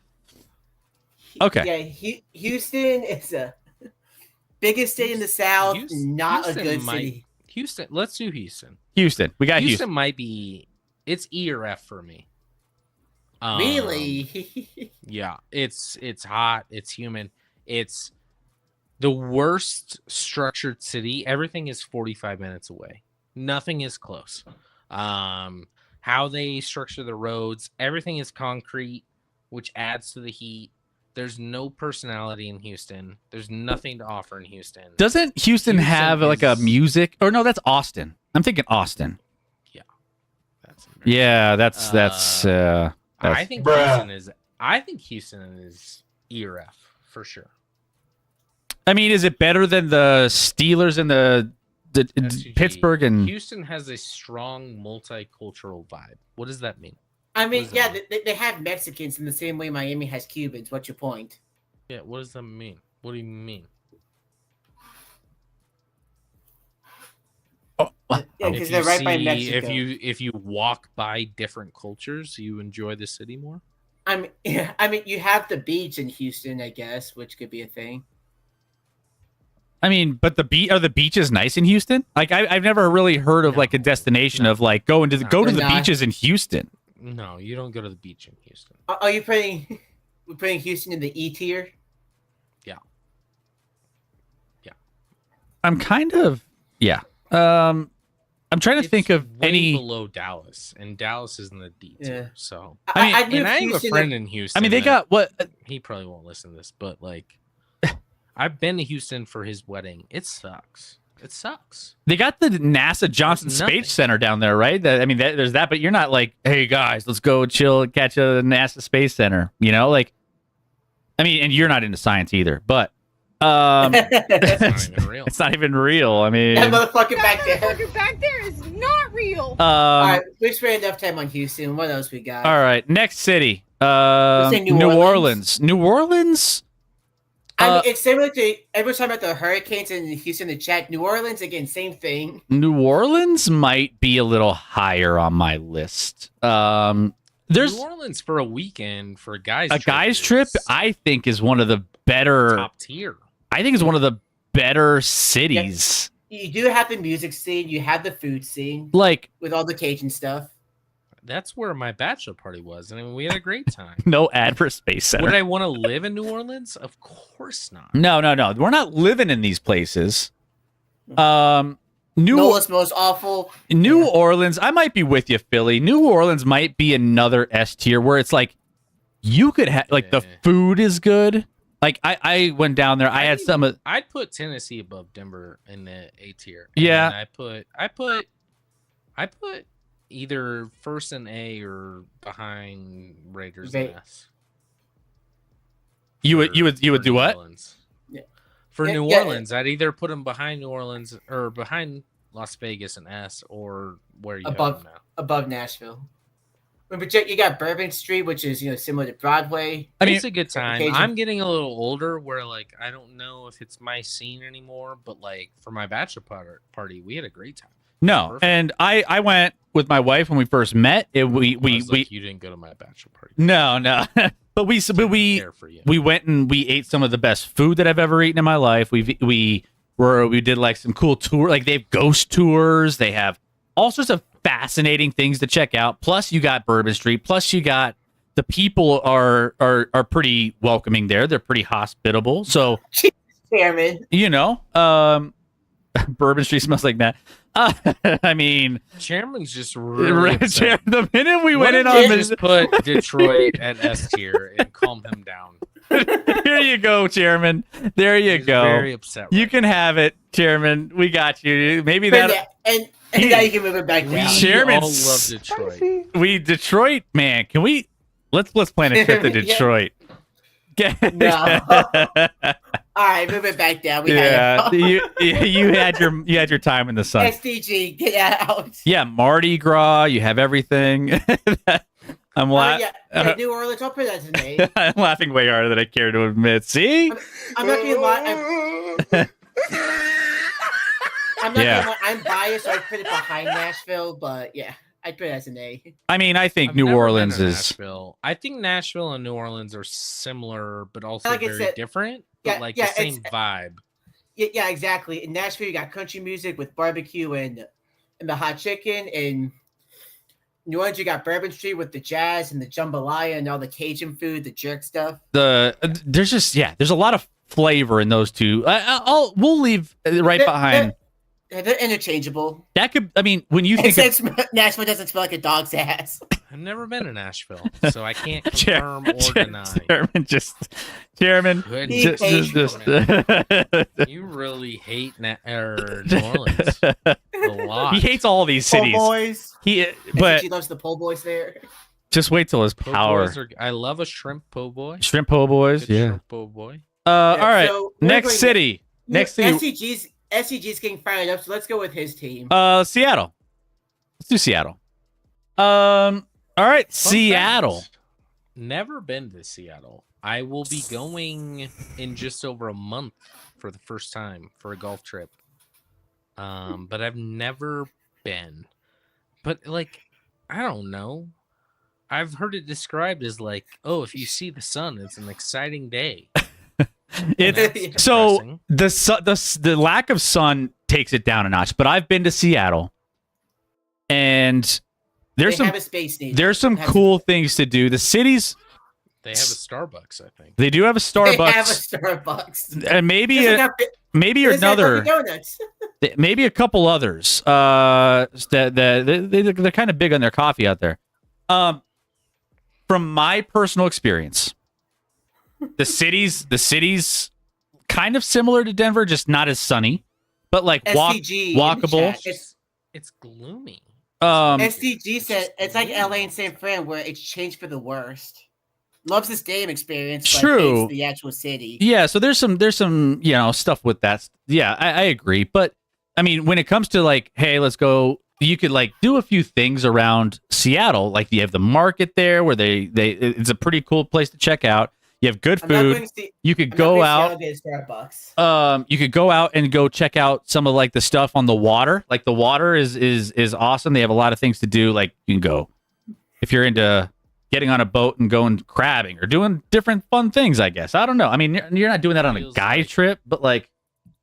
Okay. Yeah, Houston is a biggest city in the South. Not Houston a good city. Houston. Let's do Houston. Houston. We got Houston. Houston might be. It's E or F for me. Really? Yeah. It's hot. It's humid. It's the worst structured city. Everything is 45 minutes away. Nothing is close. How they structure the roads, everything is concrete, which adds to the heat. There's no personality in Houston. There's nothing to offer in Houston. Doesn't Houston have like a music? Or no, that's Austin. I'm thinking Austin. Yeah. That's I think Houston is E or F for sure. I mean, is it better than the Steelers and the Pittsburgh and Houston has a strong multicultural vibe. What does that mean? I mean, yeah, they have Mexicans in the same way Miami has Cubans. What's your point? Yeah, what does that mean? What do you mean? Yeah, because they're right by Mexico. If you walk by different cultures, you enjoy the city more. I mean, you have the beach in Houston, I guess, which could be a thing. I mean, but are the beaches nice in Houston? Like, I've never really heard of like a destination of like go to the beaches in Houston. No, you don't go to the beach in Houston. Are you putting Houston in the E tier? Yeah. I'm kind of I'm trying to think of any below Dallas, and Dallas is in the D tier. Yeah. So I have a friend in Houston. I mean, they got what? He probably won't listen to this, but like, I've been to Houston for his wedding. It sucks. It sucks. They got the NASA Johnson Space Center down there, right? There's that, but you're not like, hey guys, let's go chill and catch a NASA Space Center. You know, like, I mean, and you're not into science either, but it's not even real. It's not even real. I mean, that motherfucker back there. Motherfucker back there is not real. All right, we've spent enough time on Houston. What else we got? All right, next city. say New Orleans. New Orleans. I mean, it's similar to every time about the hurricanes in Houston. The chat. New Orleans again, same thing. New Orleans might be a little higher on my list. There's New Orleans for a weekend for a guy's trip. I think is one of the better top tier. I think it's one of the better cities. Yeah, you do have the music scene. You have the food scene, like with all the Cajun stuff. That's where my bachelor party was, and I mean, we had a great time. No ad for Space Center. Would I want to live in New Orleans? Of course not. No. We're not living in these places. Noah's most awful. New Orleans, I might be with you, Philly. New Orleans might be another S tier where it's like you could have like the food is good. Like I went down there. I had some of. I'd put Tennessee above Denver in the A tier. Yeah. And I put either first and A or behind Raiders They- and S. You would For do New what? Orleans. Yeah. For Yeah, New yeah. Orleans, I'd either put them behind New Orleans or behind Las Vegas and S, or where you have Above- them now. above Nashville. But you got Bourbon Street, which is similar to Broadway. I mean, It's a good time. Cajun- I'm getting a little older, where like I don't know if it's my scene anymore, but like for my bachelor party, we had a great time. no. Perfect. And I went with my wife when we first met. I was like, you didn't go to my bachelor party. no. but we Care for you. we went and we ate some of the best food that I've ever eaten in my life. We did like some cool tour. Like they have ghost tours. They have all sorts of fascinating things to check out. Plus you got Bourbon Street. Plus you got the people are pretty welcoming there. They're pretty hospitable. So Chairman. Bourbon Street smells like that. I mean, Chairman's just really upset. the minute we What went in if on you this, just put Detroit at S tier and calm him down. here you go, Chairman. There you He's go. Very upset. You right can have it, Chairman. We got you. Maybe But that yeah, and now you can move it back now. down. We Chairman all love Detroit. we Detroit, man. Can we let's plan a trip to Yeah. Detroit? No. All right, move it back down. We Yeah, had it. you had your time in the sun. SDG, get out. Yeah, Mardi Gras. You have everything. I'm New Orleans, I'll put that as an A. I'm laughing way harder than I care to admit. See? I'm not gonna lie. I'm not Yeah. gonna lie. I'm biased, so I put it behind Nashville, but yeah, I put it as an A. I mean, I think I've New never Orleans been to is. Nashville. I think Nashville and New Orleans are similar, but also Like I very said, different. But yeah, like yeah, the same it's- vibe. Yeah, exactly. In Nashville, you got country music with barbecue and the hot chicken. In New Orleans, you got Bourbon Street with the jazz and the jambalaya and all the Cajun food, the jerk stuff. There's just there's a lot of flavor in those two. We'll leave right behind. They're interchangeable. That could, I mean, when you think Except Nashville doesn't smell like a dog's ass. I've never been to Nashville, so I can't confirm or deny. Chairman, He just, hates You really hate New Orleans a lot. he hates all these Po' cities. boys. But She loves the po' boys there. just wait till his Po' power. boys I love a shrimp po' boy. Shrimp po' boys, Good yeah. shrimp po' boy. All right, so we're next going- city. Next city. SCG's getting fired up, so let's go with his team. Seattle. Let's do Seattle. All right, Fun Seattle. fact, never been to Seattle. I will be going in just over a month for the first time for a golf trip. But I've never been. But like, I don't know. I've heard it described as like, oh, if you see the sun, it's an exciting day. It's so depressing. the lack of sun takes it down a notch. But I've been to Seattle, and there's They some have a space station. there's some Have- cool things to do. The cities They have a Starbucks, I think. they do have a They have a Starbucks, Starbucks. and maybe Just like how- maybe just like another. Dunkin' Donuts. Maybe a couple others. They're kind of big on their coffee out there. From my personal experience, the cities kind of similar to Denver, just not as sunny, but like SCG in the walkable. chat. It's gloomy. SDG said it's like LA and San Fran where it's changed for the worst. Loves the stadium experience, but True. hates the actual city. Yeah, so there's some stuff with that. Yeah, I agree, but I mean, when it comes to like, hey, let's go. You could like do a few things around Seattle. Like you have the market there where it's a pretty cool place to check out. You have good I'm not food. going to see- You could I'm go not out. going to Seattle to get Starbucks. You could go out and go check out some of like the stuff on the water. Like the water is awesome. They have a lot of things to do. Like you can go if you're into getting on a boat and going crabbing or doing different fun things. I guess I don't know. I mean, you're not doing that on a Feels guy like- trip, but like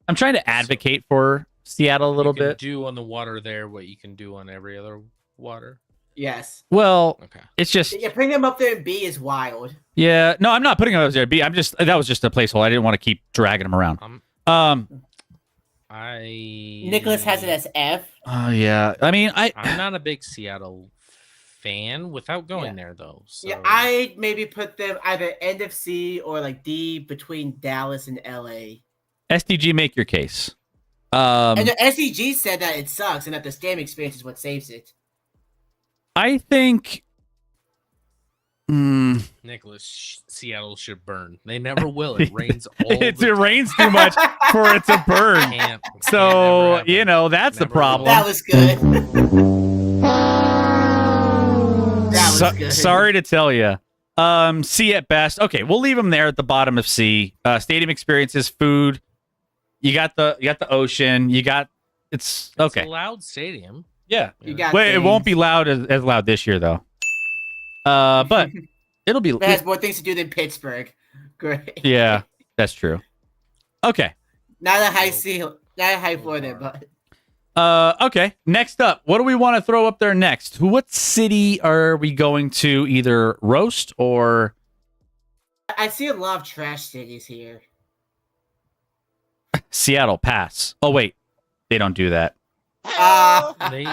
I'm trying to advocate for Seattle a little You can bit. do on the water there what you can do on every other water. Yes. Well, Okay. it's just Yeah, putting them up there in B is wild. yeah. No, I'm not putting them up there. I'm just that was just a placeholder. I didn't want to keep dragging them around. Nicholas has it as F. Oh yeah. I mean, I'm not a big Seattle fan without going there though. So Yeah, I'd maybe put them either end of C or like D between Dallas and LA. SDG, make your case. And the SEG said that it sucks and that the stadium experience is what saves it. I think. Nicholas, Seattle should burn. They never will. It rains all the It time. rains too much for it to burn. Can't So, never you happen. know, that's the Never will. problem. That was good. That was good. Sorry to tell you. C at best. Okay, we'll leave them there at the bottom of C. Stadium experiences, food. You got the ocean. It's okay. It's a loud stadium. Yeah. You got Wait, it won't things. be loud as loud this year though. But it'll be. It has more things to do than Pittsburgh. Great. Yeah, that's true. Okay. Not a high seal. Not a high floor there, but Okay. Next up, what do we want to throw up there next? What city are we going to either roast or I see a lot of trash cities here. Seattle pass? Oh wait, they don't do that. They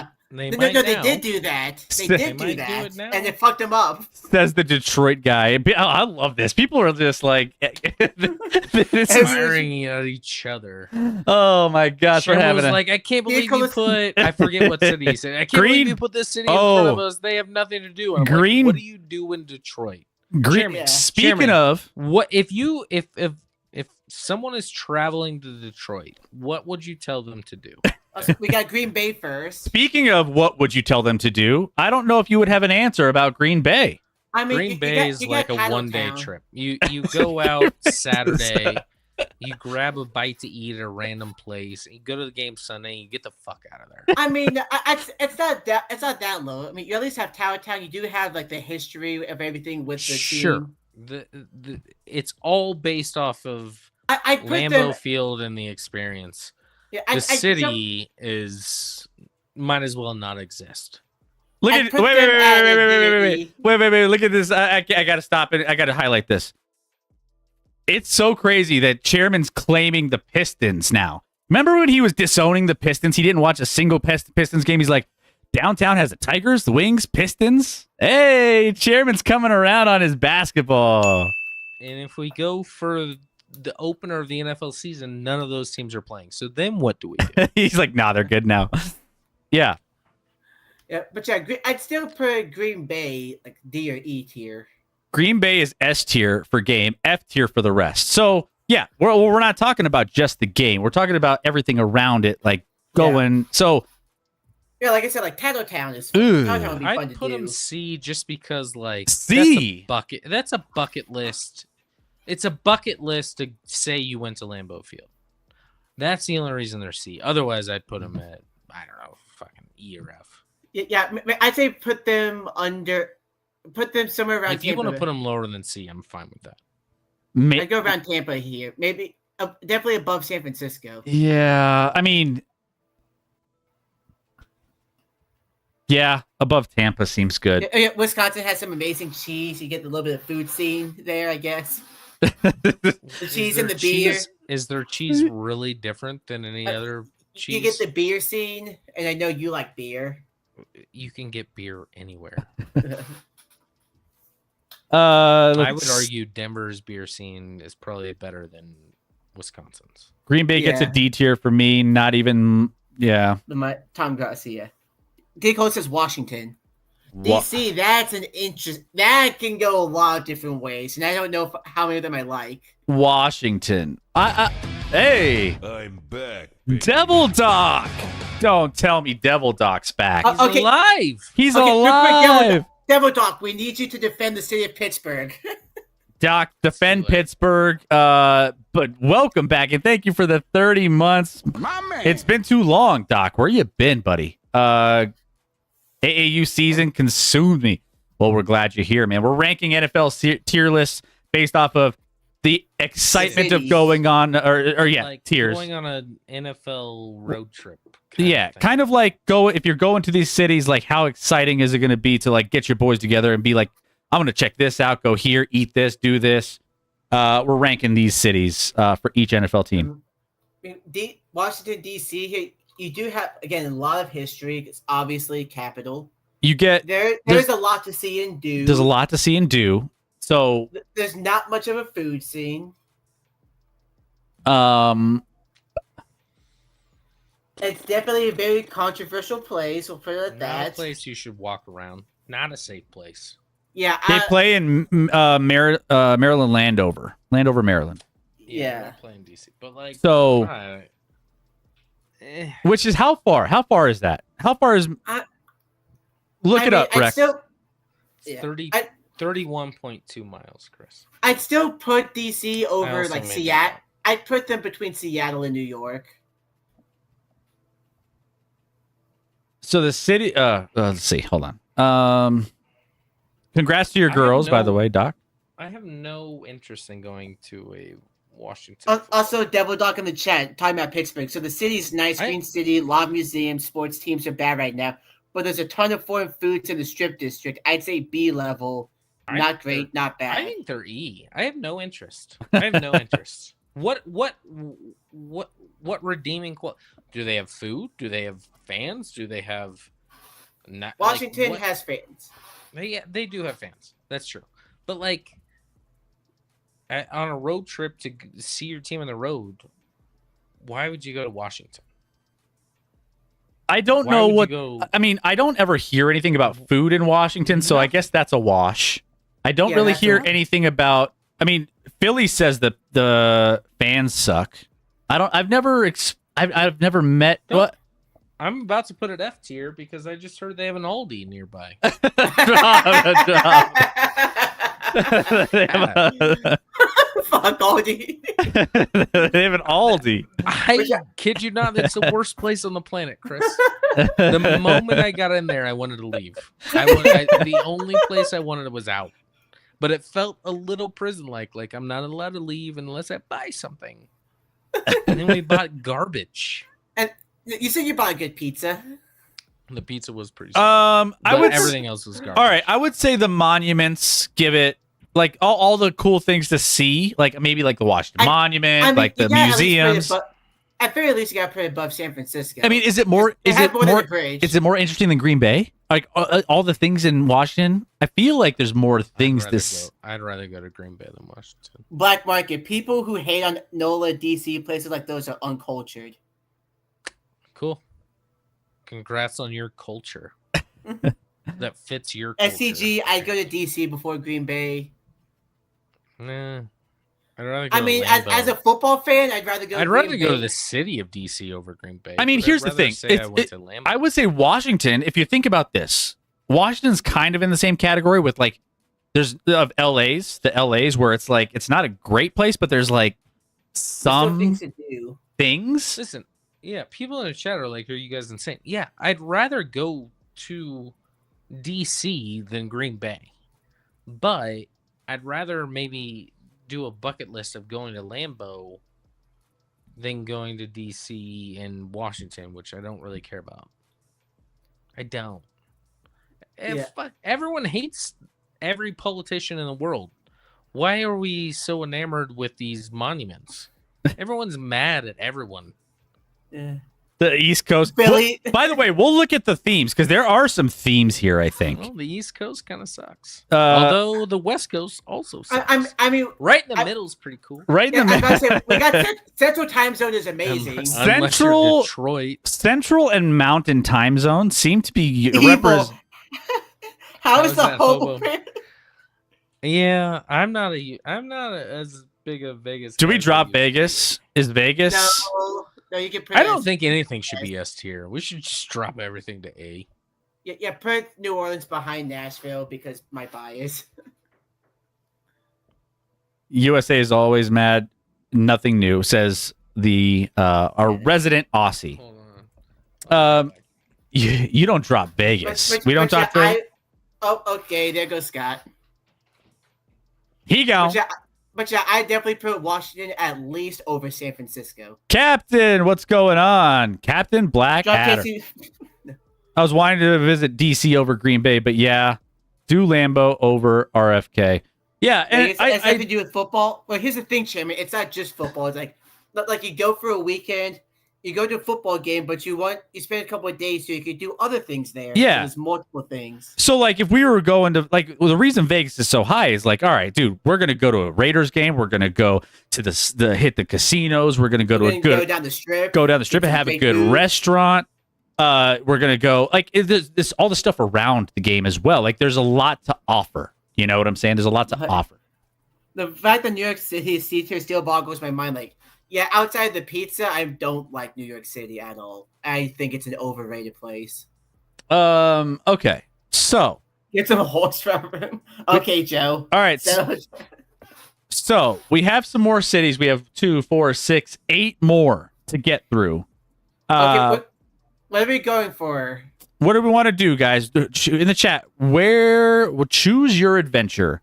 No, might no, they now. did do that. They They did do might do that, it now. and it fucked them up. Says the Detroit guy. Oh, I love this. People are just like, this is- firing at each other. oh my gosh, we're Sherman having was a like, I can't believe you Nicholas- put. I forget what city he said. I can't Green- believe you put this city in front of Oh. us. They have nothing to do. And I'm Green- Like, what do you do in Detroit? green. Chairman, Speaking Chairman. of, What if you if someone is traveling to Detroit? What would you tell them to do? We got Green Bay first. speaking of, what would you tell them to do? I don't know if you would have an answer about Green Bay. I mean, Green you Bay got- is you got like a Paddle 1-day Town. trip. You go out Saturday, you grab a bite to eat at a random place, and you go to the game Sunday, and you get the fuck out of there. I mean, it's not that low. I mean, you at least have Tower Town. You do have like the history of everything with the Sure. team. It's all based off of I put Lambeau them. Field and the experience. Yeah, The city is might as well not exist. Look I at put wait, them wait, wait, at wait, a wait, wait, wait, DE. wait. Look at this. I gotta stop it. I gotta highlight this. It's so crazy that Chairman's claiming the Pistons now. Remember when he was disowning the Pistons? He didn't watch a single Pistons game. He's like, downtown has the Tigers, the Wings, Pistons. Hey, Chairman's coming around on his basketball. And if we go for the opener of the NFL season, none of those teams are playing. So then what do we do? He's like, nah, they're good now. Yeah. Yeah, but yeah, I'd still put Green Bay like D or E tier. Green Bay is S tier for game, F tier for the rest. So yeah, we're not talking about just the game. We're talking about everything around it, like going. So Yeah, like I said, like Tattlettown is Ugh. Tattlettown would be fun I'd to put do. them C just because, like, C. That's a bucket list. It's a bucket list to say you went to Lambeau Field. That's the only reason they're C. Otherwise, I'd put them at, I don't know, fucking E or F. Yeah, I'd say put them somewhere around. If you Tampa. want to put them lower than C, I'm fine with that. I'd go around Tampa here. Maybe definitely above San Francisco. Yeah, I mean, yeah, above Tampa seems good. Yeah, Wisconsin has some amazing cheese. You get a little bit of food scene there, I guess. The cheese and the beer. Is their cheese really different than any other cheese? You get the beer scene, and I know you like beer. You can get beer anywhere. I would argue Denver's beer scene is probably better than Wisconsin's. Green Bay gets a Yeah. D tier for me. Not even, yeah. Tom Garcia. D code says Washington. Wa- DC, that's an interest. That can go a lot of different ways, and I don't know how many of them I like. Washington. Hey, I'm back. Devil Doc. Don't tell me Devil Doc's back. Uh, He's alive. He's Okay, real quick, alive. Devil Doc, we need you to defend the city of Pittsburgh. Doc, defend See you later. Pittsburgh. But welcome back and thank you for the 30 months. My man. It's been too long, Doc. Where you been, buddy? AAU season consumed me. Well, we're glad you're here, man. We're ranking NFL tier lists based off of the excitement of Cities. going on, or yeah, Like tiers. going on an NFL road trip. Yeah, kind of like if you're going to these cities, like how exciting is it going to be to like get your boys together and be like, I'm going to check this out, go here, eat this, do this. We're ranking these cities for each NFL team. Washington, D.C., here, you do have, again, a lot of history. It's obviously capital. You get There's a lot to see and do. there's a lot to see and do. So There's not much of a food scene. It's definitely a very controversial place. We'll put it at Not a that. place you should walk around. Not a safe place. Yeah, They play in Maryland, Landover, Maryland. Yeah. We're playing DC, but like, So, eh. which is how far? How far is that? How far is? Look it up, Rex. Yeah. 31.2 miles, Chris. I'd still put DC I over also like made Seattle. that I'd put them between Seattle and New York. So the city. Let's see. Hold on. Congrats to your girls, by the way, Doc. I have no interest in going to a Washington. Also, Devil Dog in the chat talking about Pittsburgh. So the city's nice, green city, a lot of museums, sports teams are bad right now, but there's a ton of foreign foods in the Strip District. I'd say B level, not great, not bad. I think they're E. I have no interest. I have no interest. What redeeming do they have? Food? Do they have fans? Do they have? Washington has fans. They do have fans. That's true. But like on a road trip to see your team on the road, why would you go to Washington? I don't know what. I mean, I don't ever hear anything about food in Washington, so I guess that's a wash. I don't really hear anything about. I mean, Philly says that the fans suck. I've never met. What? I'm about to put it F tier because I just heard they have an Aldi nearby. Fuck Aldi. They have an Aldi. I kid you not, it's the worst place on the planet, Chris. The moment I got in there, I wanted to leave. The only place I wanted was out. But it felt a little prison-like. Like I'm not allowed to leave unless I buy something. And then we bought garbage. And you said you bought a good pizza. The pizza was pretty. Everything else was garbage. All right, I would say the monuments give it like all the cool things to see, like maybe like the Washington Monument, like the museums. At very least, you got to put it above San Francisco. I mean, is it more interesting than Green Bay? Like all the things in Washington, I feel like there's more things I'd rather go to Green Bay than Washington. Black market people who hate on NOLA, DC, places like those are uncultured. Cool. Congrats on your culture. That fits your culture. SCG, I'd go to DC before Green Bay. Nah. I'd rather go as a football fan, I'd rather go to the city of DC over Green Bay. I mean, here's the thing. I would say Washington, if you think about this, Washington's kind of in the same category with like there's the LAs where it's like it's not a great place, but there's like some things to do. Things. Listen, yeah, people in the chat are like, are you guys insane? Yeah, I'd rather go to DC than Green Bay. But I'd rather maybe do a bucket list of going to Lambeau than going to DC and Washington, which I don't really care about. I don't. Everyone hates every politician in the world. Why are we so enamored with these monuments? Everyone's mad at everyone. Yeah. The East Coast. Billy. By the way, we'll look at the themes because there are some themes here, I think. Well, the East Coast kind of sucks. Although the West Coast also sucks. I mean, right in the middle is pretty cool. Right in the middle. We got Central Time Zone is amazing. Central, Detroit. Central and Mountain Time Zone seem to be How is the whole? Yeah, I'm not as big a Vegas. Do we drop Vegas? Is Vegas? No, you can put I don't think anything should be S tier. We should just drop everything to A. Yeah, put New Orleans behind Nashville because my bias. USA is always mad. Nothing new, says the our resident Aussie. Hold on. You don't drop Vegas. We don't talk Vegas. Oh, okay. There goes Scott. He go. But yeah, I definitely put Washington at least over San Francisco. Captain, what's going on? Captain Blackadder. I was wanting to visit DC over Green Bay, but yeah, do Lambeau over RFK. Yeah, and it's nothing to do with football. Well, here's the thing, Chairman. It's not just football. It's like you go for a weekend, you go to a football game, but you spend a couple of days so you could do other things there. Yeah, so there's multiple things. So like if we were going to the reason Vegas is so high is like, all right, dude, we're gonna go to a Raiders game. We're gonna go to hit the casinos. We're gonna go down the strip. Go down the strip and have a good restaurant. We're gonna go like this all the stuff around the game as well. Like there's a lot to offer. You know what I'm saying? There's a lot to offer. The fact that New York City is C tier still boggles my mind. Like, yeah, outside the pizza, I don't like New York City at all. I think it's an overrated place. Okay. So Get some horse room. Okay, Joe. all right. So we have some more cities. We have 2, 4, 6, 8 more to get through. Okay, what are we going for? What do we want to do, guys? In the chat, choose your adventure.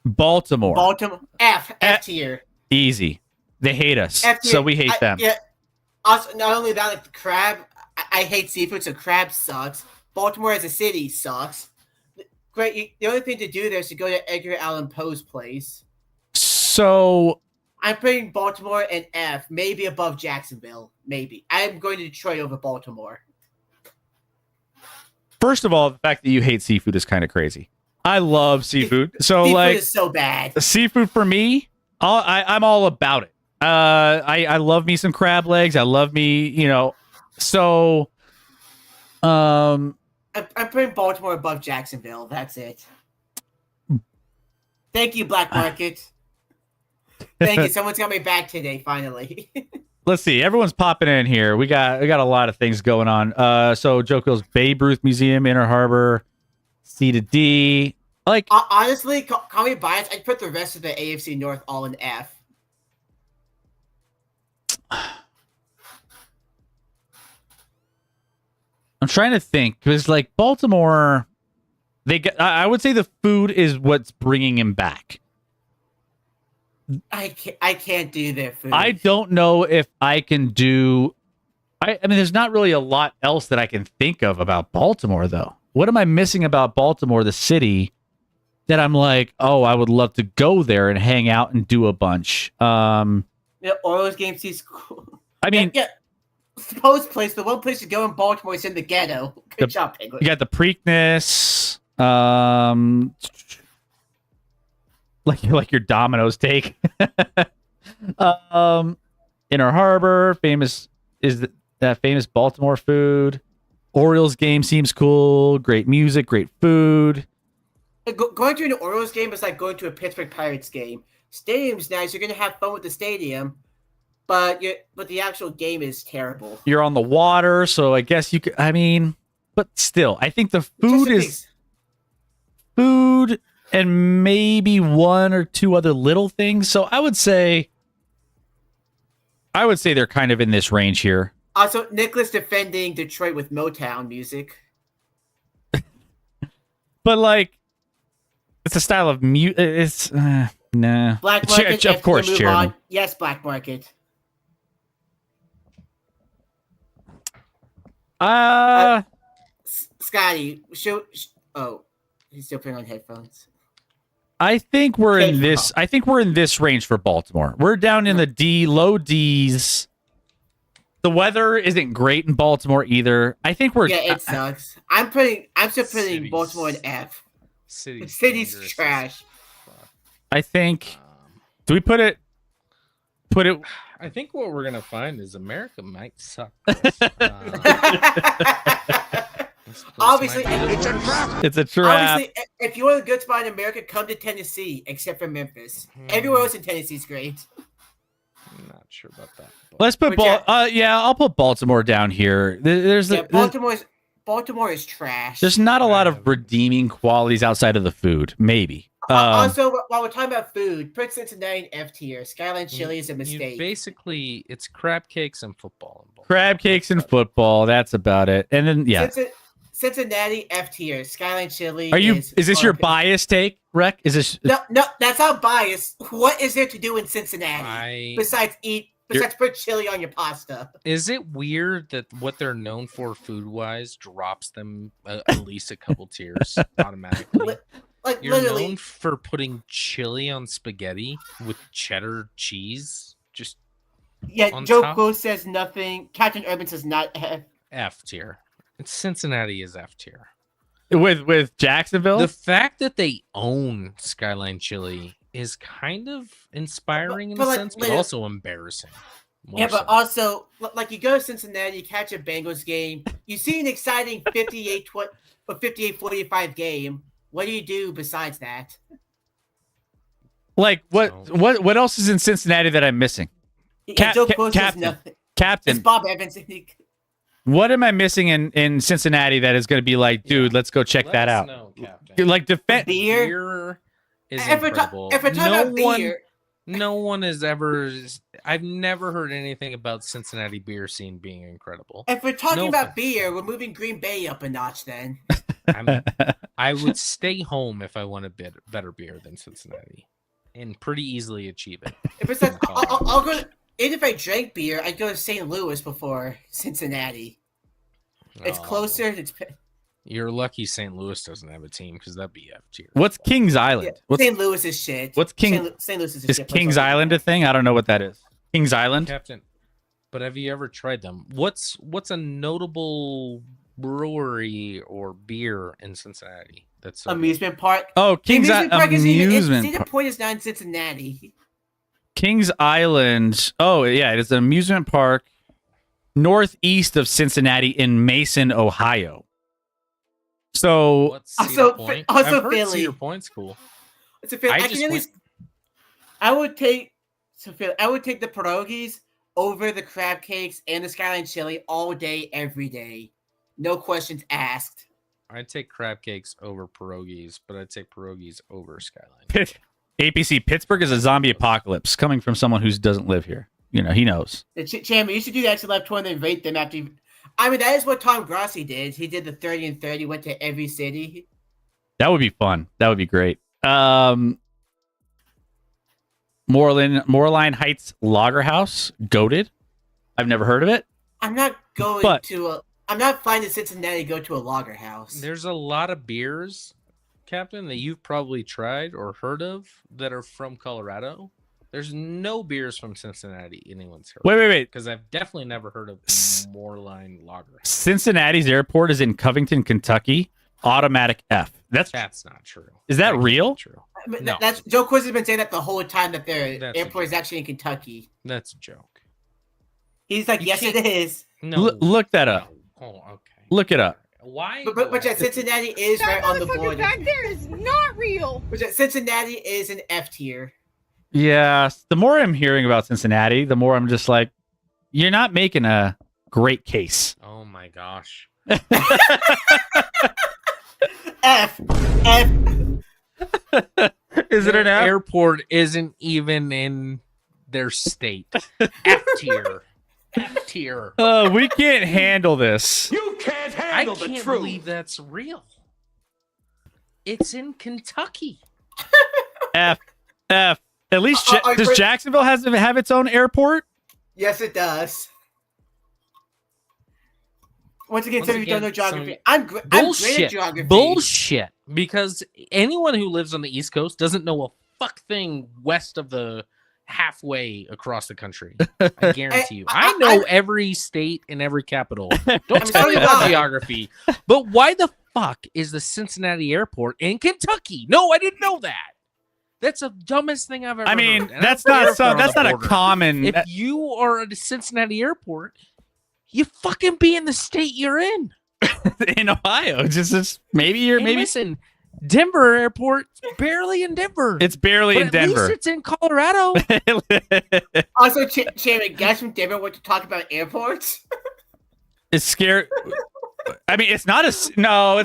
Baltimore. F tier. Easy. They hate us, so we hate them. Yeah. Also, not only that, like the crab. I hate seafood, so crab sucks. Baltimore as a city sucks. Great. The only thing to do there is to go to Edgar Allan Poe's place. So I'm putting Baltimore in F, maybe above Jacksonville. Maybe I'm going to Detroit over Baltimore. first of all, the fact that you hate seafood is kind of crazy. I love seafood, so seafood like is so bad. Seafood for me, I'm all about it. I love me some crab legs. I love me, so I'm putting Baltimore above Jacksonville. That's it. Thank you, Black Market. Thank you. Someone's got me back today, finally. Let's see. Everyone's popping in here. We got a lot of things going on. So Joko's Babe Ruth Museum, Inner Harbor, C to D. Like honestly, call me biased. I'd put the rest of the AFC North all in F. I'm trying to think because like Baltimore, I would say the food is what's bringing him back. I can't do their food. I don't know if I can do. I mean, there's not really a lot else that I can think of about Baltimore, though. What am I missing about Baltimore, the city, that I'm like, oh, I would love to go there and hang out and do a bunch. Yeah, Orioles game seems cool. I mean, yeah. Suppose place, the one place to go in Baltimore is in the ghetto. Good job, Penguin. You got the Preakness, like your Domino's take. Inner Harbor, famous is that famous Baltimore food. Orioles game seems cool. Great music, great food. Going to an Orioles game is like going to a Pittsburgh Pirates game. Stadium's nice. You're going to have fun with the stadium, but the actual game is terrible. You're on the water, so I guess you could. I mean, but still, I think the food is food and maybe one or two other little things. So I would say they're kind of in this range here. Also, Nicholas defending Detroit with Motown music. But like, it's a style of mute. It's nah. Black Market, of course, Chairman. Yes, Black Market. Scotty, oh, he's still putting on headphones. I think we're in this. I think we're in this range for Baltimore. We're down in the low D's. The weather isn't great in Baltimore either. I think we're. Yeah, it sucks. I'm still putting Baltimore in F. City's trash. I think. Do we put it? I think what we're gonna find is America might suck. Obviously, it's a trap. It's a trap. Obviously, if you want a good spot in America, come to Tennessee, except for Memphis. Everywhere else in Tennessee is great. I'm not sure about that. Let's put I'll put Baltimore down here. Baltimore is trash. There's not a lot of redeeming qualities outside of the food. Maybe. Also, while we're talking about food, put Cincinnati in F tier. Skyline Chili is a mistake. Basically, it's crab cakes and football. Crab cakes and football. That's about it. And then Cincinnati F tier. Skyline Chili. Is this your bias take, Rec? Is this no? That's not bias. What is there to do in Cincinnati besides put chili on your pasta? Is it weird that what they're known for food-wise drops them at least a couple tiers automatically? Like you're literally known for putting chili on spaghetti with cheddar cheese. Just Joe Close says nothing. Captain Urban says not F tier. Cincinnati is F tier. With Jacksonville, the fact that they own Skyline Chili is kind of inspiring in a sense, but also embarrassing. Yeah, but so. also, like you go to Cincinnati, you catch a Bengals game, you see an exciting 58-45 game. What do you do besides that? Like So- what else is in Cincinnati that I'm missing? Yeah, Joe Close does Captain, nothing. It's Captain, Bob Evans. what am I missing in Cincinnati that is going to be like, dude, let's go check Let that us out? know, Captain. Like defense. Beer. Is If we're incredible. talking about beer, No one has ever. I've never heard anything about Cincinnati beer scene being incredible. if we're talking No about offense. beer, we're moving Green Bay up a notch. Then I would stay home if I wanted better beer than Cincinnati, and pretty easily achieve it. if it's like, I'll go. And if I drank beer, I'd go to St. Louis before Cincinnati. It's Oh, closer. It's You're lucky St. Louis doesn't have a team because that'd be F tier. What's Kings Island? What's St. Louis is shit. what's King- St. Louis is is shit. Kings Island a thing? I don't know what that is. Kings Island. Captain? But have you ever tried them? What's a notable brewery or beer in Cincinnati? That's so good? Amusement park. Oh, The Kings amusement park isn't even. Amusement See, the Park. point is not in Cincinnati. Kings Island. Oh, yeah, it is an amusement park northeast of Cincinnati in Mason, Ohio. So What's Also- Cedar Point? also I've heard Philly. Cedar Point's cool. It's a fair. I I just can at went- least. I would take. I would take the pierogies over the crab cakes and the skyline chili all day, every day. No questions asked. I'd take crab cakes over pierogies, but I'd take pierogies over Skyline. APC Pittsburgh is a zombie apocalypse coming from someone who doesn't live here. You know, he knows. Chamber, you should do the ActionLab tour and then rate them after you. I mean, that is what Tom Grossi did. He did the 30 and 30, went to every city. That would be fun. That would be great. Moreline Heights Lager House, goated. I've never heard of it. I'm not going But- to a. I'm not flying to Cincinnati to go to a lager house. There's a lot of beers, Captain, that you've probably tried or heard of that are from Colorado. There's no beers from Cincinnati anyone's heard. Wait. Because I've definitely never heard of Moreline Lager. Cincinnati's airport is in Covington, Kentucky. Automatic F. That's not true. Is that can't be real? True. I mean, No. That's Joe Quiz has been saying that the whole time that their That's a airport is actually in Kentucky. That's a joke. He's like, You yes, it can't- is. No. Look that up. No. Oh, okay. Look it up. Why? But yeah, Cincinnati is That right on the motherfucker border. back there is not real. But yeah, Cincinnati is an F tier. Yeah. The more I'm hearing about Cincinnati, the more I'm just like, you're not making a great case. Oh my gosh. F. Is it an F? Airport isn't even in their state. F tier. F tier. We can't handle this. You can't I handle the can't truth. believe that's real. It's in Kentucky. F. At least I does heard- Jacksonville have its own airport? Yes, it does. Once again, Once some of you don't again, know geography. some- I'm great Bullshit. at geography. Bullshit. Because anyone who lives on the East Coast doesn't know a fuck thing west of the halfway across the country. I guarantee you. I know every state and every capital. Don't tell me so about do I. geography. But why the fuck is the Cincinnati airport in Kentucky? No, I didn't know that. That's the dumbest thing I've ever I mean, heard. And that's I'm not from that's the not a border. common. If you are at the Cincinnati airport, you fucking be in the state you're in. in Ohio. Just maybe And listen, Denver airport, barely in Denver. it's barely But in at Denver. least it's in Colorado. Also, Chairman, guys from Denver want to talk about airports. It's scary. I mean, it's not it's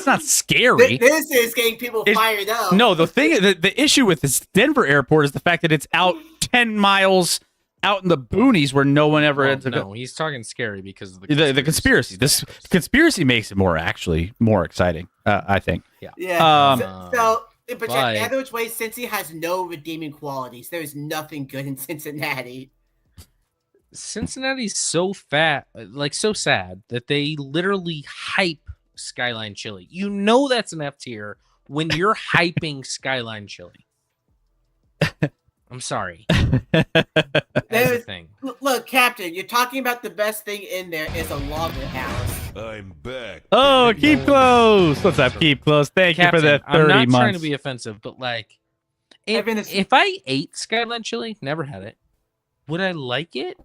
not scary. This is getting people It's- fired up. No, the issue with this Denver airport is the fact that it's out 10 miles out in the boonies where no one ever Well, ends up. no, he's talking scary because of The conspiracy. This conspiracy makes it more exciting. I think. Yeah. Um, But but- the other way, Cincy has no redeeming qualities. There is nothing good in Cincinnati. Cincinnati's so fat, like so sad that they literally hype Skyline Chili. You know that's an F tier when you're hyping Skyline Chili. I'm sorry. As a There's- thing. Look, Captain, you're talking about the best thing in there is a lager house. I'm back. Oh, keep close. What's up? Keep close. Thank you for the 30 I'm not months. trying to be offensive, but like, I've been a- if I ate Skyline Chili, never had it, would I like it?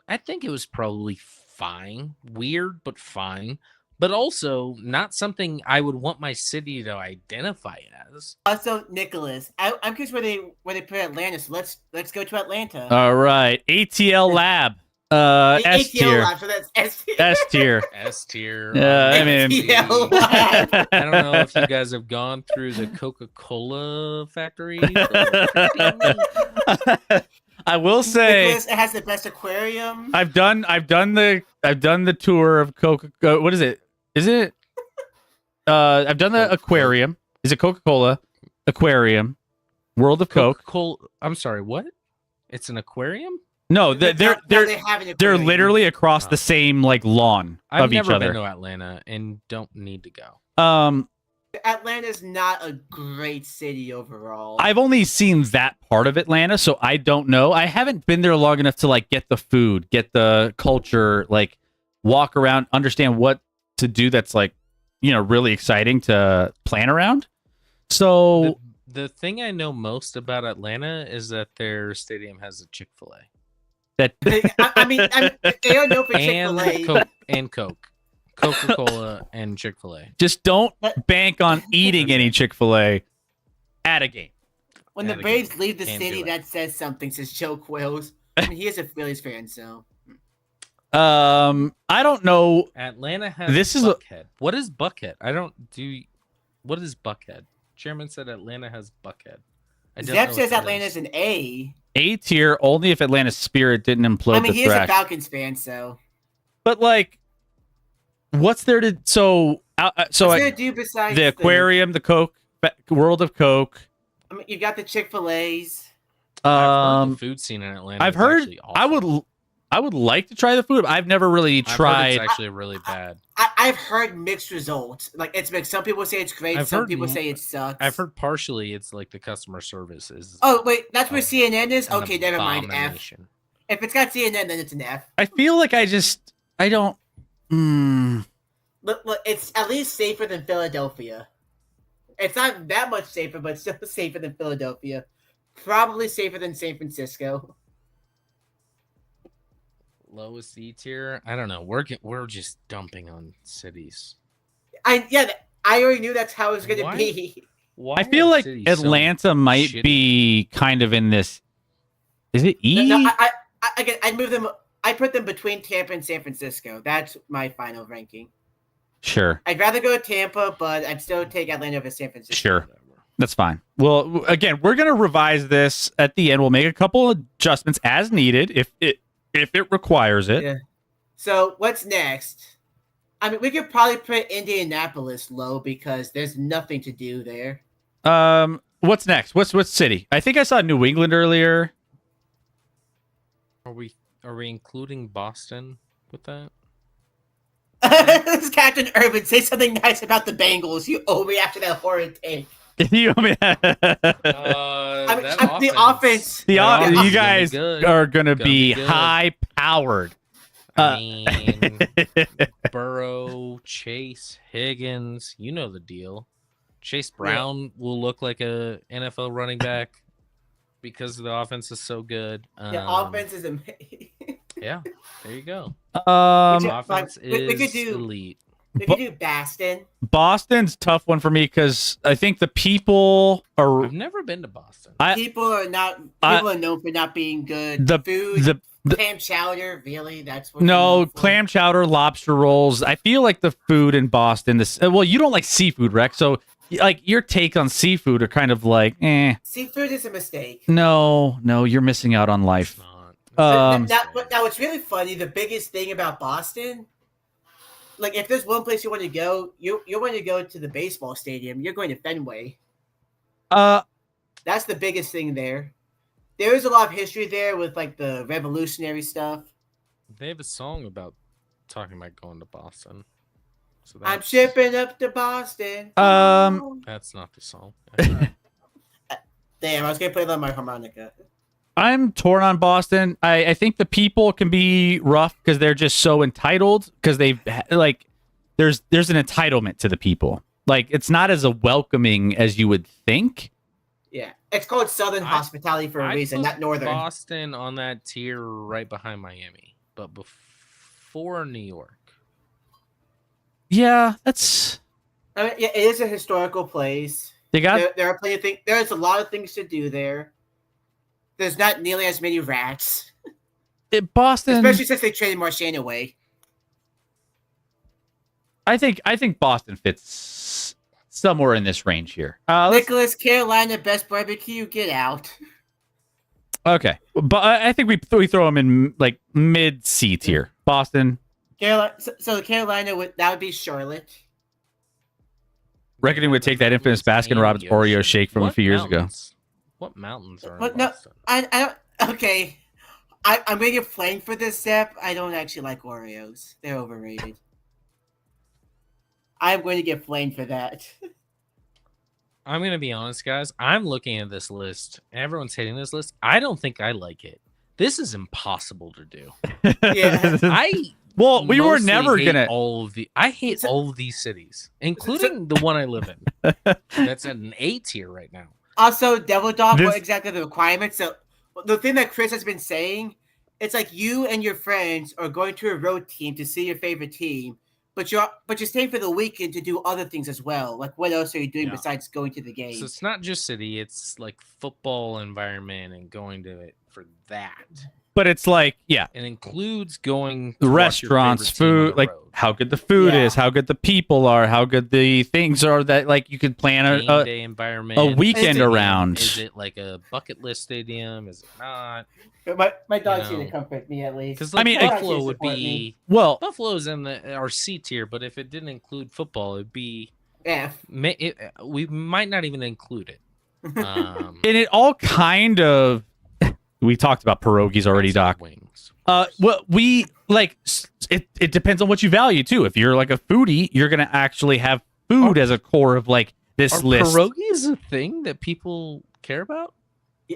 I think it was probably fine. Weird, but fine. But also not something I would want my city to identify as. Also, Nicholas, I'm curious where they put Atlanta. So let's go to Atlanta. All right, ATL Lab. S ATL tier. Lab, so that's S tier. S tier. S tier. I mean, ATL Lab. I don't know if you guys have gone through the Coca-Cola factory. I will say Nicholas, it has the best aquarium. I've done the tour of Coca. What is it? Is it? I've done the aquarium. Is it Coca-Cola aquarium? World of Coke. Coca-Cola. I'm sorry. What? It's an aquarium? No, They have an they're aquarium. literally across the same like lawn I've of each never other. been to Atlanta and don't need to go. Atlanta's not a great city overall. I've only seen that part of Atlanta, so I don't know. I haven't been there long enough to like get the food, get the culture, like walk around, understand what to do that's like, really exciting to plan around. So The thing I know most about Atlanta is that their stadium has a Chick-fil-A. that I mean, they are known for Chick-fil-A. And Coke. Coca-Cola and Chick-fil-A. just don't bank on eating any Chick-fil-A at a game. When the Gotta Braves get- leave the can't do city, it. that says something, says Joe Quills. I mean, he is a Phillies fan, so. I don't know. Atlanta has This is a- Buckhead. What is Buckhead? What is Buckhead? Chairman said Atlanta has Buckhead. I don't know Zep what says that Atlanta's is. an A. A tier only if Atlanta's spirit didn't implode I mean, the he is a thrash. Falcons fan, so. But like, what's there to so What's there to do besides the aquarium, the Coke, World of Coke. I mean, you got the Chick-fil-A's. I've heard the food scene in Atlanta. I've is heard. actually awful. I would like to try the food. I've never really I've heard tried. it's actually really bad. I've heard mixed results. Like, it's mixed. Some people say it's great. I've Some heard people m- say it sucks. I've heard partially it's like the customer service is. Oh, wait. That's where an CNN is? Okay, never mind. F. abomination. If it's got CNN, then it's an F. I feel like I don't. Look, it's at least safer than Philadelphia. It's not that much safer, but still safer than Philadelphia. Probably safer than San Francisco. Lowest C tier. I don't know. We're just dumping on cities. I already knew that's how it was going to Why? be. Why I feel are like cities so Atlanta might shitty? be kind of in this. Is it E? No, I'd move them. I put them between Tampa and San Francisco. That's my final ranking. Sure. I'd rather go to Tampa, but I'd still take Atlanta over San Francisco. Sure. That's fine. Well, again, we're gonna revise this at the end. We'll make a couple of adjustments as needed if it requires it. Yeah. So what's next? I mean, we could probably put Indianapolis low because there's nothing to do there. What's next? What's city? I think I saw New England earlier. Are we including Boston with that? This is Captain Urban. Say something nice about the Bengals. You owe me after that horrid take. You know, I mean, the offense. you is guys gonna be good. are gonna Gonna be be good. high powered. I mean, Burrow, Chase, Higgins, you know the deal. Chase Brown will look like a NFL running back because the offense is so good. The offense is amazing. Yeah, there you go. Yeah, Offense we could is do- elite. We could do Boston. Boston's tough one for me because I think the people are I've never been to Boston. People are known for not being good. the Food, the clam chowder, really? That's what no you're known for? clam chowder, lobster rolls. I feel like the food in Boston. Well, you don't like seafood, Rex. So like your take on seafood are kind of like, Seafood is a mistake. no, you're missing out on life. It's not. Now, what's really funny, the biggest thing about Boston, like if there's one place you want to go, you want to go to the baseball stadium. You're going to Fenway. That's the biggest thing there. There is a lot of history there with like the revolutionary stuff. They have a song about talking about going to Boston. So I'm that's, shipping up to Boston. that's not the song. Damn, I was gonna play that on my harmonica. I'm torn on Boston. I think the people can be rough because they're just so entitled because they've like there's an entitlement to the people. Like it's not as a welcoming as you would think. Yeah, it's called Southern hospitality for a I'd reason, put not Northern. Boston on that tier right behind Miami. but before New York. Yeah, that's. I mean, yeah, it is a historical place. They got. There are plenty of things. There's a lot of things to do there. There's not nearly as many rats, Boston. especially since they traded Marchand away. I think Boston fits somewhere in this range here. Nicholas, Carolina, best barbecue, get out. Okay, but I think we throw them in like mid C tier. Boston. Carolina, so Carolina that would be Charlotte. Reckoning would take that infamous Baskin Robbins Oreo shake from a few years ago. What mountains are in But no, Boston? I don't. Okay, I'm going to get flamed for this step. I don't actually like Oreos. They're overrated. I'm going to get flamed for that. I'm going to be honest, guys. I'm looking at this list. Everyone's hitting this list. I don't think I like it. This is impossible to do. Yeah. Well, we were mostly never hate gonna. I hate all of these cities, including the one I live in. That's at an A tier right now. Also, Devil Dog, This- what exactly the requirements? So, the thing that Chris has been saying, it's like you and your friends are going to a road team to see your favorite team, but you're staying for the weekend to do other things as well. Like, what else are you doing besides going to the game? So it's not just city; it's like football environment and going to it for that. But it's like, yeah, It includes going the to watch your restaurants, favorite team on food, the like road. how good the food Yeah. is, how good the people are, how good the things are that like you could plan Game day environment. a weekend Is it- around. Is it like a bucket list stadium? Is it not? My dog's You here know. to comfort me at least. Because I mean, Buffalo it- would be Well, Buffalo's in our C tier, but if it didn't include football, it'd be F. we might not even include it. and it all kind of. We talked about pierogies already, Doc. Wings. Well, we like it depends on what you value too. If you're like a foodie, you're gonna actually have food as a core of like this Are list. pierogies a thing that people care about?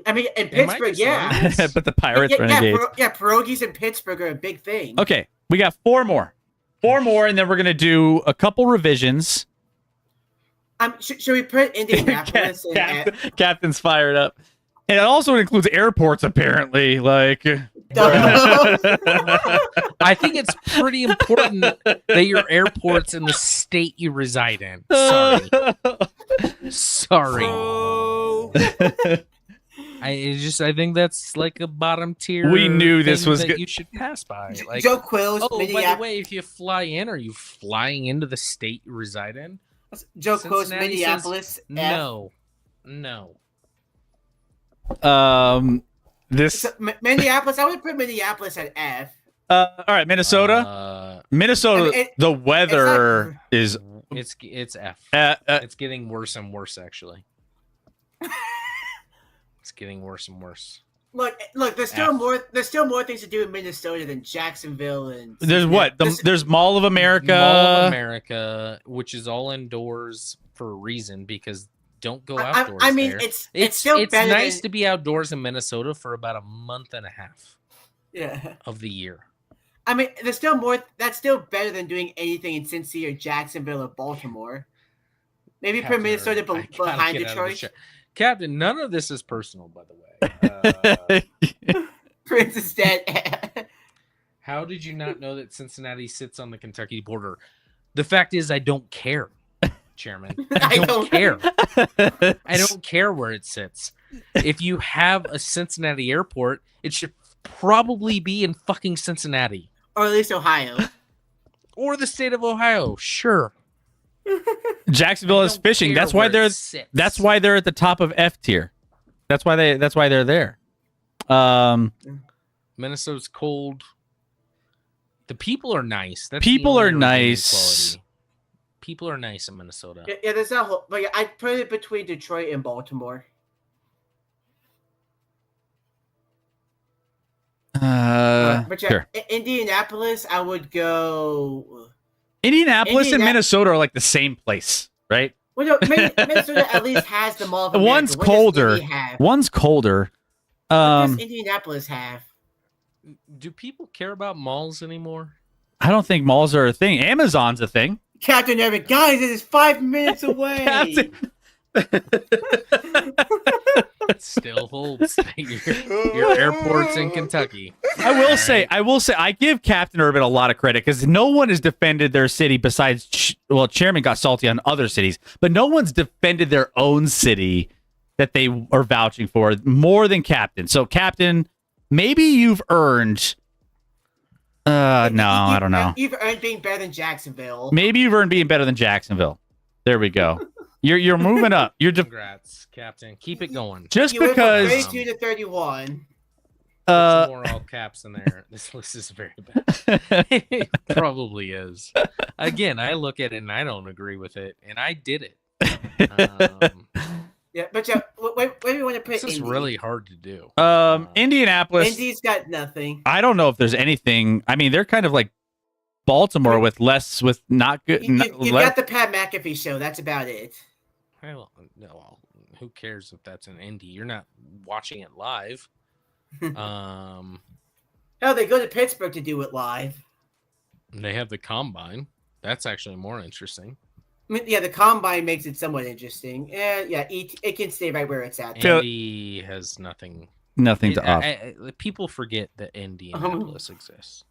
I mean, in Am I Pittsburgh, just yeah. learning this? But the Pirates Renegades. Pierogies in Pittsburgh are a big thing. Okay, we got four more, and then we're gonna do a couple revisions. Should we put Indianapolis in F? Captain's fired up, and it also includes airports. Apparently, like I think it's pretty important that your airport's in the state you reside in. Sorry. I think that's like a bottom tier. We knew this thing was that good. you should pass by. Like, Joe Quills, oh, by the Minneapolis. way, if you fly in, are you flying into the state you reside in? Joe Quills, Cincinnati Minneapolis. says F. no. this. So, Minneapolis. I would put Minneapolis at F. All right, Minnesota. Minnesota. I mean, the weather is. It's F. It's getting worse and worse, actually. It's getting worse and worse. Look. There's still F. more. There's still more things to do in Minnesota than Jacksonville and. There's what? There's Mall of America. Mall of America, which is all indoors for a reason, because don't go outdoors. I mean, there. it's still better nice than, to be outdoors in Minnesota for about a month and a half Yeah. of the year. I mean, there's still more. That's still better than doing anything in Cincy or Jacksonville or Baltimore. Maybe put Captain, Minnesota I gotta behind get out of this Detroit. chat. Captain, none of this is personal, by the way. Princess Dead. How did you not know that Cincinnati sits on the Kentucky border? The fact is, I don't care, Chairman. I don't care. I don't care where it sits. If you have a Cincinnati airport, it should probably be in fucking Cincinnati. Or at least Ohio. Or the state of Ohio, sure. Jacksonville is Don't fishing. care That's why where it they're. sits. That's why they're at the top of F tier. That's why they're there. Minnesota's cold. The people are nice. That's People the are only redeeming nice. quality. People are nice in Minnesota. Yeah, there's that whole. Like, I'd put it between Detroit and Baltimore. But yeah, Sure. Indianapolis, I would go. Indianapolis and Indiana- Minnesota are like the same place, right? Well, no, Minnesota at least has the Mall of America. One's What does colder. Indy have? One's colder. What does Indianapolis have? Do people care about malls anymore? I don't think malls are a thing. Amazon's a thing. Captain Evan, guys, it is 5 minutes away. Captain- Still holds your airports in Kentucky. I will say, I give Captain Urban a lot of credit because no one has defended their city besides, Chairman got salty on other cities, but no one's defended their own city that they are vouching for more than Captain. So, Captain, maybe you've earned. I don't know. You've earned being better than Jacksonville. Maybe you've earned being better than Jacksonville. There we go. You're moving up. Congrats, Captain. Keep it going. Just You went from because 32 to 31. Put some more all caps in there. This list is very bad. It probably is. Again, I look at it and I don't agree with it, and I did it. Yeah, but where do you want to put This is Indy? really hard to do. Indianapolis. Indy's got nothing. I don't know if there's anything. I mean, they're kind of like Baltimore with not good. You got the Pat McAfee show. That's about it. Well, who cares if that's an Indy? You're not watching it live. Hell, they go to Pittsburgh to do it live. They have the combine. That's actually more interesting. I mean, yeah, the combine makes it somewhat interesting. And yeah, it can stay right where it's at. Indy has nothing. Nothing to offer. People forget that Indianapolis exists.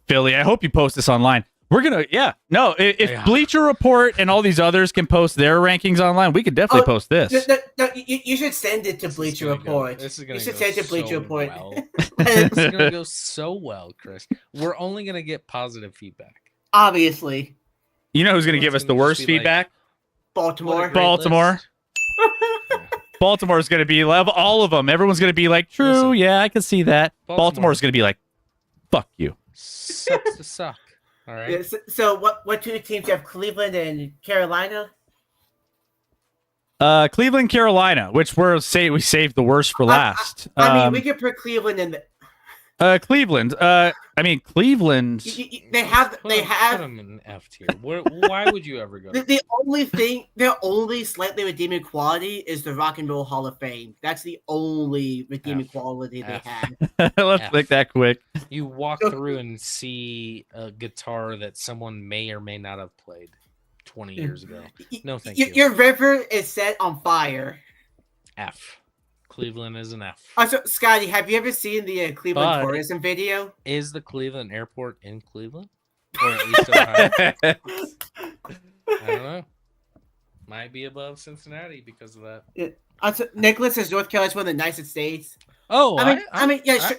Philly, I hope you post this online. We're gonna, if Bleacher Report and all these others can post their rankings online, we could definitely post this. No, you should send it to Bleacher Report. This is gonna you should go send it to so Bleacher Report. well. This is gonna go so well, Chris. We're only gonna get positive feedback. Obviously, you know who's gonna give us the worst feedback? Baltimore. Baltimore's gonna be of all of them. Everyone's gonna be like, true, yeah, I can see that. Baltimore's gonna be like, fuck you. Sucks to suck. All right. Yeah, so what two teams you have? Cleveland and Carolina. Cleveland, Carolina, which we saved the worst for last. I mean, we could put Cleveland in Cleveland. Cleveland. They have Put them in F tier. Why would you ever go? The only slightly redeeming quality is the Rock and Roll Hall of Fame. That's the only redeeming quality they have. Let's make that quick. You walk through and see a guitar that someone may or may not have played 20 years ago. No, thank you. Your river is set on fire. F. Cleveland is an F. Also, Scotty, have you ever seen the Cleveland tourism video? Is the Cleveland airport in Cleveland? Or at least Ohio? I don't know. Might be above Cincinnati because of that. Yeah. Also, Nicholas says North Carolina's one of the nicest states. Oh,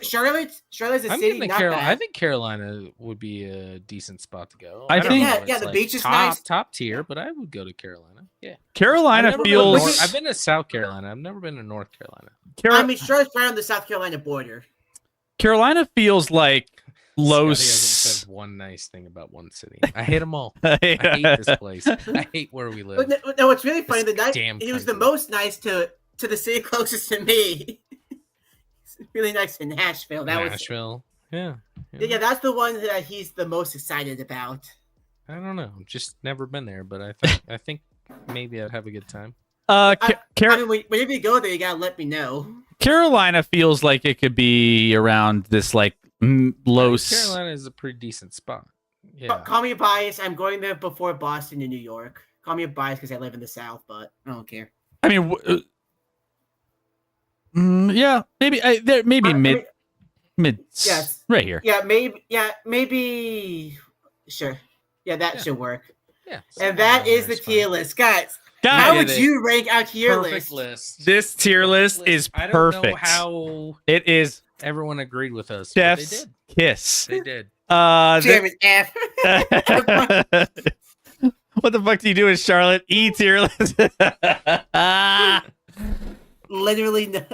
Charlotte's a city. Not bad. I think Carolina would be a decent spot to go. I think the beach is nice, top tier, but I would go to Carolina. Yeah, Carolina feels. I've been to South Carolina. I've never been to North Carolina. Charlotte's right on the South Carolina border. Carolina feels like low. Scotty hasn't said one nice thing about one city. I hate them all. I hate this place. I hate where we live. No, what's really funny, he was the most nice to the city closest to me. Really nice in Nashville. Nashville. Yeah, that's the one that he's the most excited about. I don't know. Just never been there, but I think maybe I'd have a good time. Whenever you go there, you gotta let me know. Carolina feels like it could be around this like low. Carolina is a pretty decent spot. Yeah. Call me biased. I'm going there before Boston and New York. Call me biased because I live in the South, but I don't care. I mean. Yeah, maybe mid. Yes, right here. Yeah, maybe. Sure. Yeah, that should work. Yeah, and that is the tier list, guys. How would you rank our tier list? This tier list is perfect. I don't know how it is. Everyone agreed with us. Chef's kiss. They did. Chairman F. What the fuck do you do with Charlotte? E tier list. Literally no.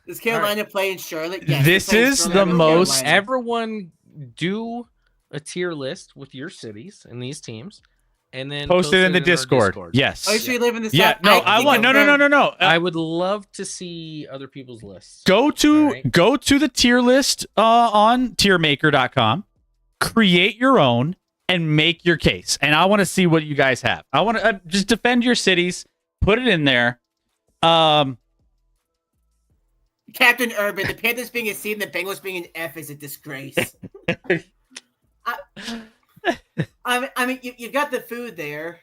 Does Carolina play in Charlotte? Yes, this is the most. Carolina. Everyone do a tier list with your cities and these teams, and then post it in the Discord. Yes. Oh, so you live in the South? Yeah. No, I want. No. I would love to see other people's lists. Go to the tier list on tiermaker.com. Create your own and make your case. And I want to see what you guys have. I want to just defend your cities. Put it in there. Captain Urban, the Panthers being a C and the Bengals being an F is a disgrace. I mean, you've got the food there.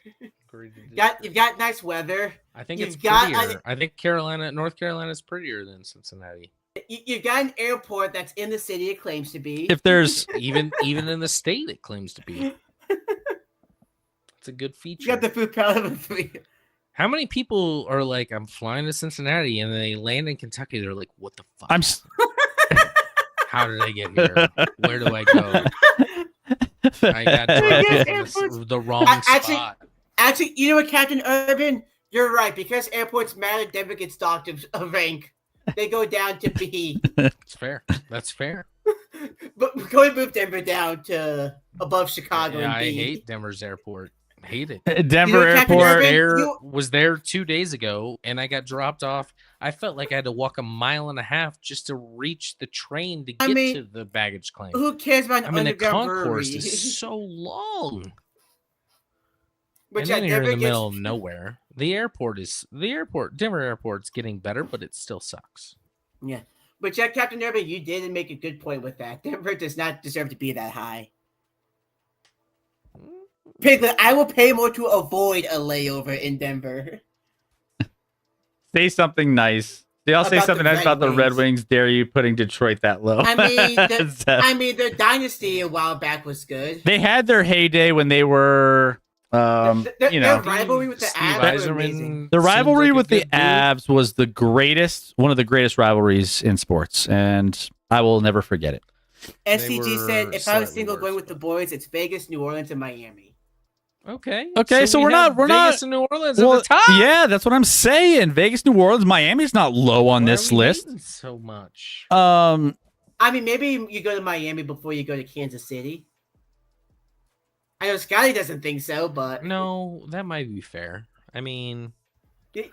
Agree to You've got nice weather. I think you've it's got- prettier. I think North Carolina is prettier than Cincinnati. You've got an airport that's in the city it claims to be. If there's Even in the state, it claims to be. It's a good You feature. got the food palette of 3. How many people are like, I'm flying to Cincinnati, and they land in Kentucky? They're like, what the fuck? How did I get here? Where do I go? I got dropped in the wrong spot. Actually, you know what, Captain Urban? You're right. Because airports matter, Denver gets docked a rank. They go down to B. That's fair. That's fair. But we're going to move Denver down to above Chicago Yeah, and B. I hate Denver's airport. Hate it. Denver Airport. Was there 2 days ago, and I got dropped off. I felt like I had to walk a mile and a half just to reach the train to get to the baggage claim. Who cares about an the underground concourse brewery? is so long. Which and then you're in the Denver middle of nowhere. Denver Airport's getting better, but it still sucks. Yeah. But yeah, Captain Urban, you did make a good point with that. Denver does not deserve to be that high. Piglet, I will pay more to avoid a layover in Denver. Say something nice. They all say About something the nice Red about the Red Wings. Wings. Dare you putting Detroit that low? I mean, their dynasty a while back was good. They had their heyday when they were, Their rivalry with the Avs was amazing. The rivalry like a with the good dude. Avs was the greatest, one of the greatest rivalries in sports, and I will never forget it. SCG said, if I was slightly single worse, going with the boys, it's Vegas, New Orleans, and Miami. Okay. So we we're have not Vegas and New Orleans at well, the top. yeah, that's what I'm saying. Vegas, New Orleans, Miami's not low on Why this are we list. hating so much. I mean, maybe you go to Miami before you go to Kansas City. I know Scotty doesn't think so, but No, that might be fair. I mean, yeah.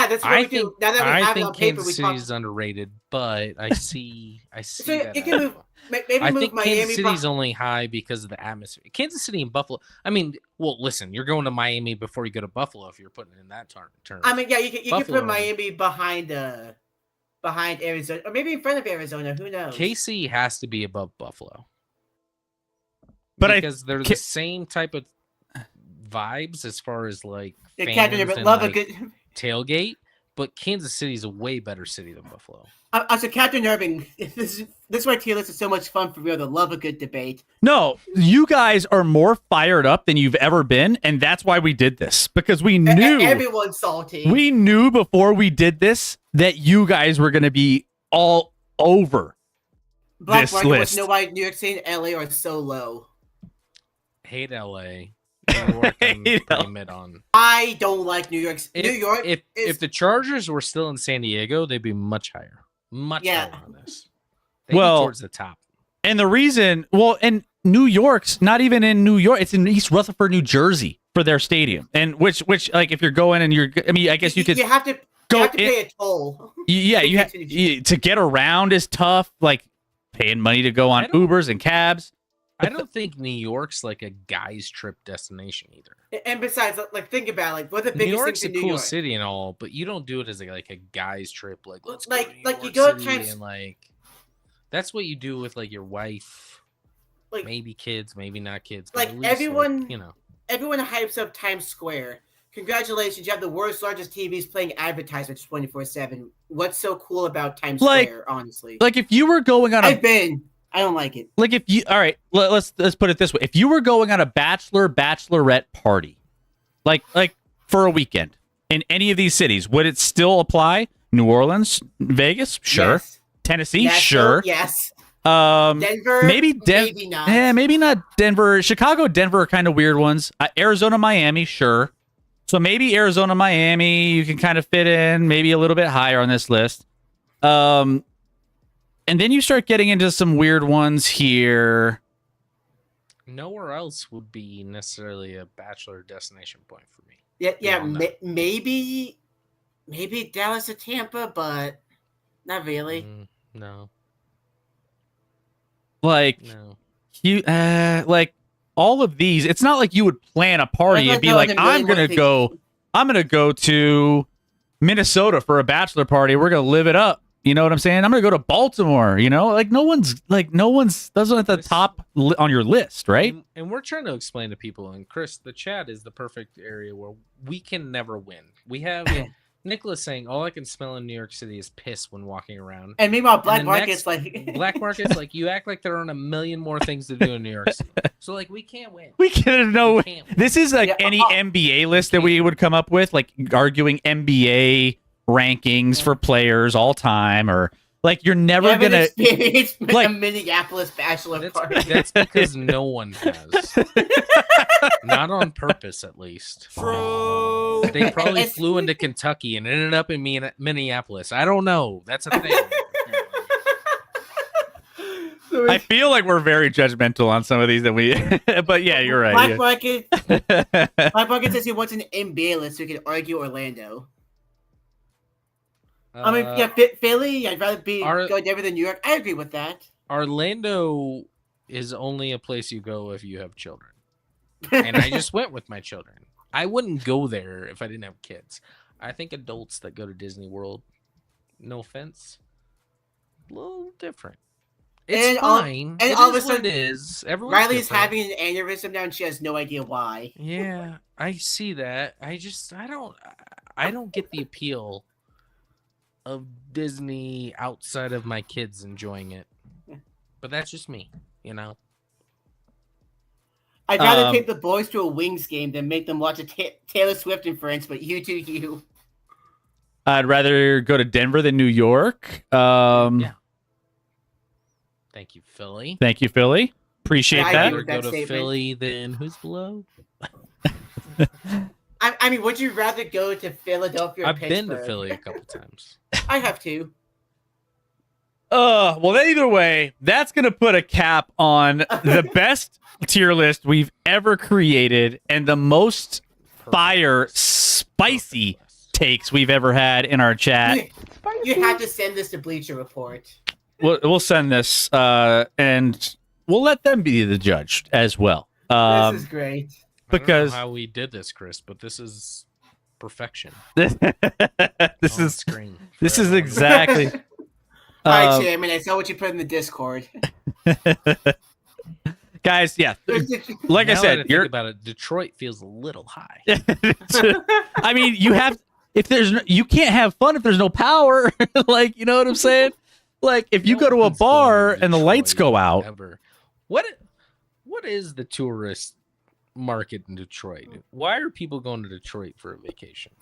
That's what we do. Now that we have it on paper, Kansas we talk. City's underrated, but I see So that. you can move. Maybe I move think Miami. Kansas City's only high because of the atmosphere. Kansas City and Buffalo. I mean, well, listen, you're going to Miami before you go to Buffalo if you're putting it in that term. I mean, yeah, you can Buffalo. put Miami behind Arizona, or maybe in front of Arizona. Who knows? KC has to be above Buffalo, But because they're the same type of vibes as far as like Captain fans Urban, and, love like, a good. tailgate. But Kansas City's a way better city than Buffalo. So Captain Urban, this is why tier list is so much fun for real. The love a good debate. No, you guys are more fired up than you've ever been, and that's why we did this, because we knew Everyone's salty. we knew before we did this that you guys were going to be all over Black this Market wants list. to know why New York City and LA are so low. Hate LA. New York, I'm Hate pretty mid on. I don't like New York. New York. If the Chargers were still in San Diego, they'd be much higher. Much higher on this. They'd be towards the top. And the reason, and New York's not even in New York; it's in East Rutherford, New Jersey, for their stadium. And which, like, if you're going and I guess you could. You have to pay a toll. Yeah, to get around is tough. Like paying money to go on Ubers and cabs. I don't think New York's like a guy's trip destination either. And besides, like, think about it, like, what the New biggest York's a things in cool New York? city and all, but you don't do it as like a guy's trip. Like, let's go Like- to New like, you York go City times- and like that's what you do with like your wife, Like- maybe kids, maybe not kids. but Like, at least, everyone- you know. Everyone hypes up Times Square. Congratulations, you have the world's largest TVs playing advertisements 24/7. What's so cool about Times Square? Honestly, Like if you were going on I don't like it. Like if you, all right, let's put it this way: if you were going on a bachelorette party, like for a weekend in any of these cities, would it still apply? New Orleans, Vegas, sure. Yes. Tennessee, Nashville, sure. yes. Denver, maybe not. Yeah, maybe not Denver. Chicago, Denver are kind of weird ones. Arizona, Miami, sure. So maybe Arizona, Miami, you can kind of fit in, maybe a little bit higher on this list. And then you start getting into some weird ones here. Nowhere else would be necessarily a bachelor destination point for me. Yeah, No. maybe Dallas or Tampa, but not really. No. Like No. you, like all of these. It's not like you would plan a party and be like, I'm gonna go to Minnesota for a bachelor party. We're gonna live it up. You know what I'm saying? I'm gonna go to Baltimore. You know, like no one's doesn't at the top on your list, right? And we're trying to explain to people. And Chris, the chat is the perfect area where we can never win. We have Nicholas saying all I can smell in New York City is piss when walking around. And meanwhile, black markets black markets like you act like there aren't a million more things to do in New York City. So like we can't win. We can't know. This is like any NBA list that we would come up with, like arguing NBA rankings for players all time, or like you're never gonna experience like a Minneapolis bachelor party. That's because no one has. Not on purpose, at least. They probably flew into Kentucky and ended up in Minneapolis. I don't know. That's a thing. I feel like we're very judgmental on some of these that we, but yeah, you're right. Black Market says he wants an NBA list so he can argue Orlando. I mean, yeah, Philly. I'd rather go Denver than New York. I agree with that. Orlando is only a place you go if you have children, and I just went with my children. I wouldn't go there if I didn't have kids. I think adults that go to Disney World, no offense, a little different. It's fine. And all of a sudden, it is. Riley's having an aneurysm now, and she has no idea why. Yeah, I see that. I don't get the appeal of Disney outside of my kids enjoying it. But that's just me, you know. I'd rather take the boys to a Wings game than make them watch a Taylor Swift inference, but you do you. I'd rather go to Denver than New York. Yeah. Thank you, Philly. Thank you, Philly. Appreciate that. I'd go to Philly than who's below? I mean, would you rather go to Philadelphia or I've Pittsburgh? been to Philly a couple times. I have too. Well, either way, that's going to put a cap on the best tier list we've ever created and the most spicy takes we've ever had in our chat. You have to send this to Bleacher Report. We'll send this, and we'll let them be the judge as well. This is great. Because I don't know how we did this, Chris, but this is perfection. this is exactly. All right, Chairman. I saw what you put in the Discord. Guys, yeah, like I said, think about it. Detroit feels a little high. I mean, you can't have fun if there's no power. Like, you know what I'm saying? Like, if you go to a bar and the lights go out. What is the tourist market in Detroit? Why are people going to Detroit for a vacation?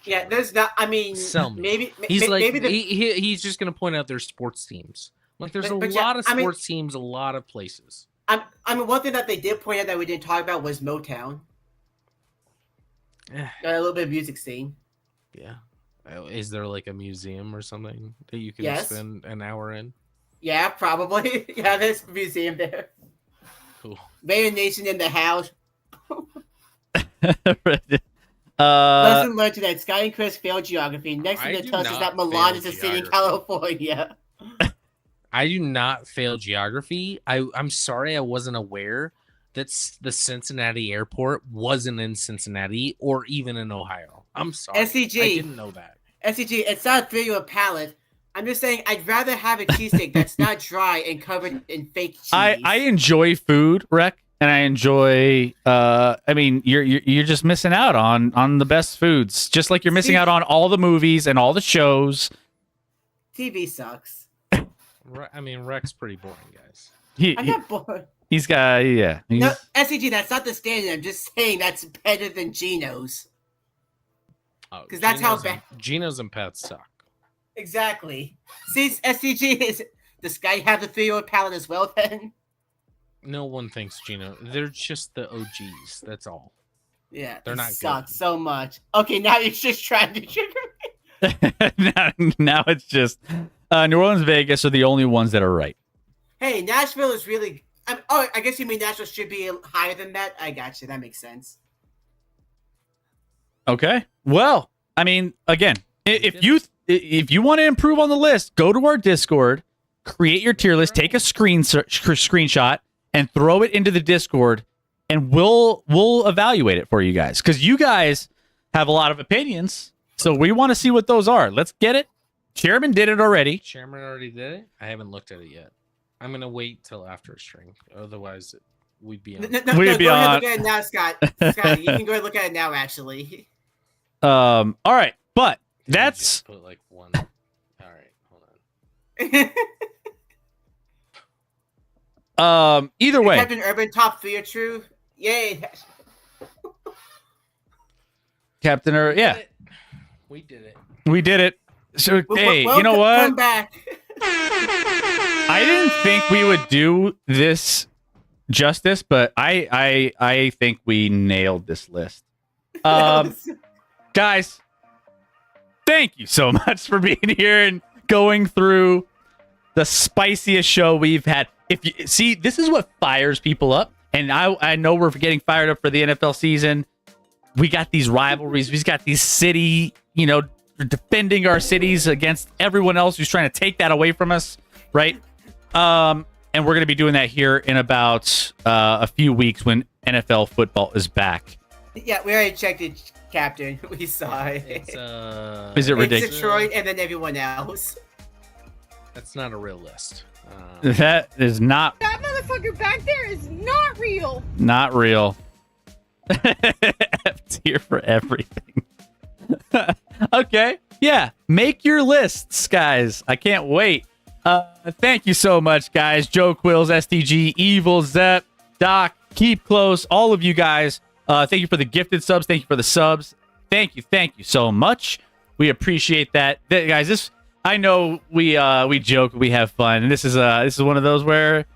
Yeah, there's not. I mean, maybe he's just going to point out their sports teams. Like, there's a lot of sports teams, a lot of places. I mean, one thing that they did point out that we didn't talk about was Motown. Got a little bit of music scene. Yeah. Is there like a museum or something that you can spend an hour in? Yeah, probably. Yeah, there's a museum there. Cool. Vader Nation in the house. Lesson learned today. Sky and Chris failed geography. Next thing that tells us that Milan is a city in California. I do not fail geography. I'm sorry I wasn't aware that the Cincinnati airport wasn't in Cincinnati or even in Ohio. I'm sorry. SCG. I didn't know that. SCG, it's not a video of palate. I'm just saying I'd rather have a cheesesteak that's not dry and covered in fake cheese. I enjoy food, Rec, and I enjoy I mean, you're just missing out on the best foods. Just like you're missing out on all the movies and all the shows. TV sucks. I mean, Rec's pretty boring, guys. I'm not bored. He's got, yeah. No, SCG, that's not the standard. I'm just saying that's better than Geno's. Because that's how bad. Geno's and Pets suck. Exactly. See, SCG, does Sky have the video palette as well then? No one thinks Geno. They're just the OGs. That's all. Yeah, they're not sucks so much. Okay, now you're just trying to trigger me. now it's just New Orleans, Vegas are the only ones that are right. Hey, Nashville is really. I guess you mean Nashville should be higher than that. I got you. That makes sense. Okay. Well, I mean, again, if you want to improve on the list, go to our Discord, create your tier list, take a screenshot, and throw it into the Discord, and we'll evaluate it for you guys, because you guys have a lot of opinions, so we want to see what those are. Let's get it. Chairman did it already. Chairman already did it. I haven't looked at it yet. I'm gonna wait till after a string. Otherwise, we'd be on. No, We'd be go ahead on- and look at it now, Scott. Scott, you can go ahead and look at it now, actually. All right, but Can you that's just put like one. All right, hold on. either way. Captain Urban top 3 are true. Yay! Captain, yeah, We did it. we did it. So hey, Well, you know what? Come back. I didn't think we would do this justice, but I think we nailed this list. Guys, thank you so much for being here and going through the spiciest show we've had. If you see, this is what fires people up, and I know we're getting fired up for the NFL season. We got these rivalries. We've got these city, defending our cities against everyone else who's trying to take that away from us, right? And we're going to be doing that here in about a few weeks when NFL football is back. Yeah, we already checked it, Captain. We saw it. It's Is it It's ridiculous? Detroit and then everyone else. That's not a real list. That is not That motherfucker back there is not real. not real. F tier for everything. Okay. Yeah. Make your lists, guys. I can't wait. Thank you so much, guys. Joe Quills, STG, Evil, Zep, Doc, Keep Close, all of you guys. Thank you for the gifted subs. Thank you for the subs. Thank you so much. We appreciate that. Guys, this I know we joke, we have fun, and this is one of those where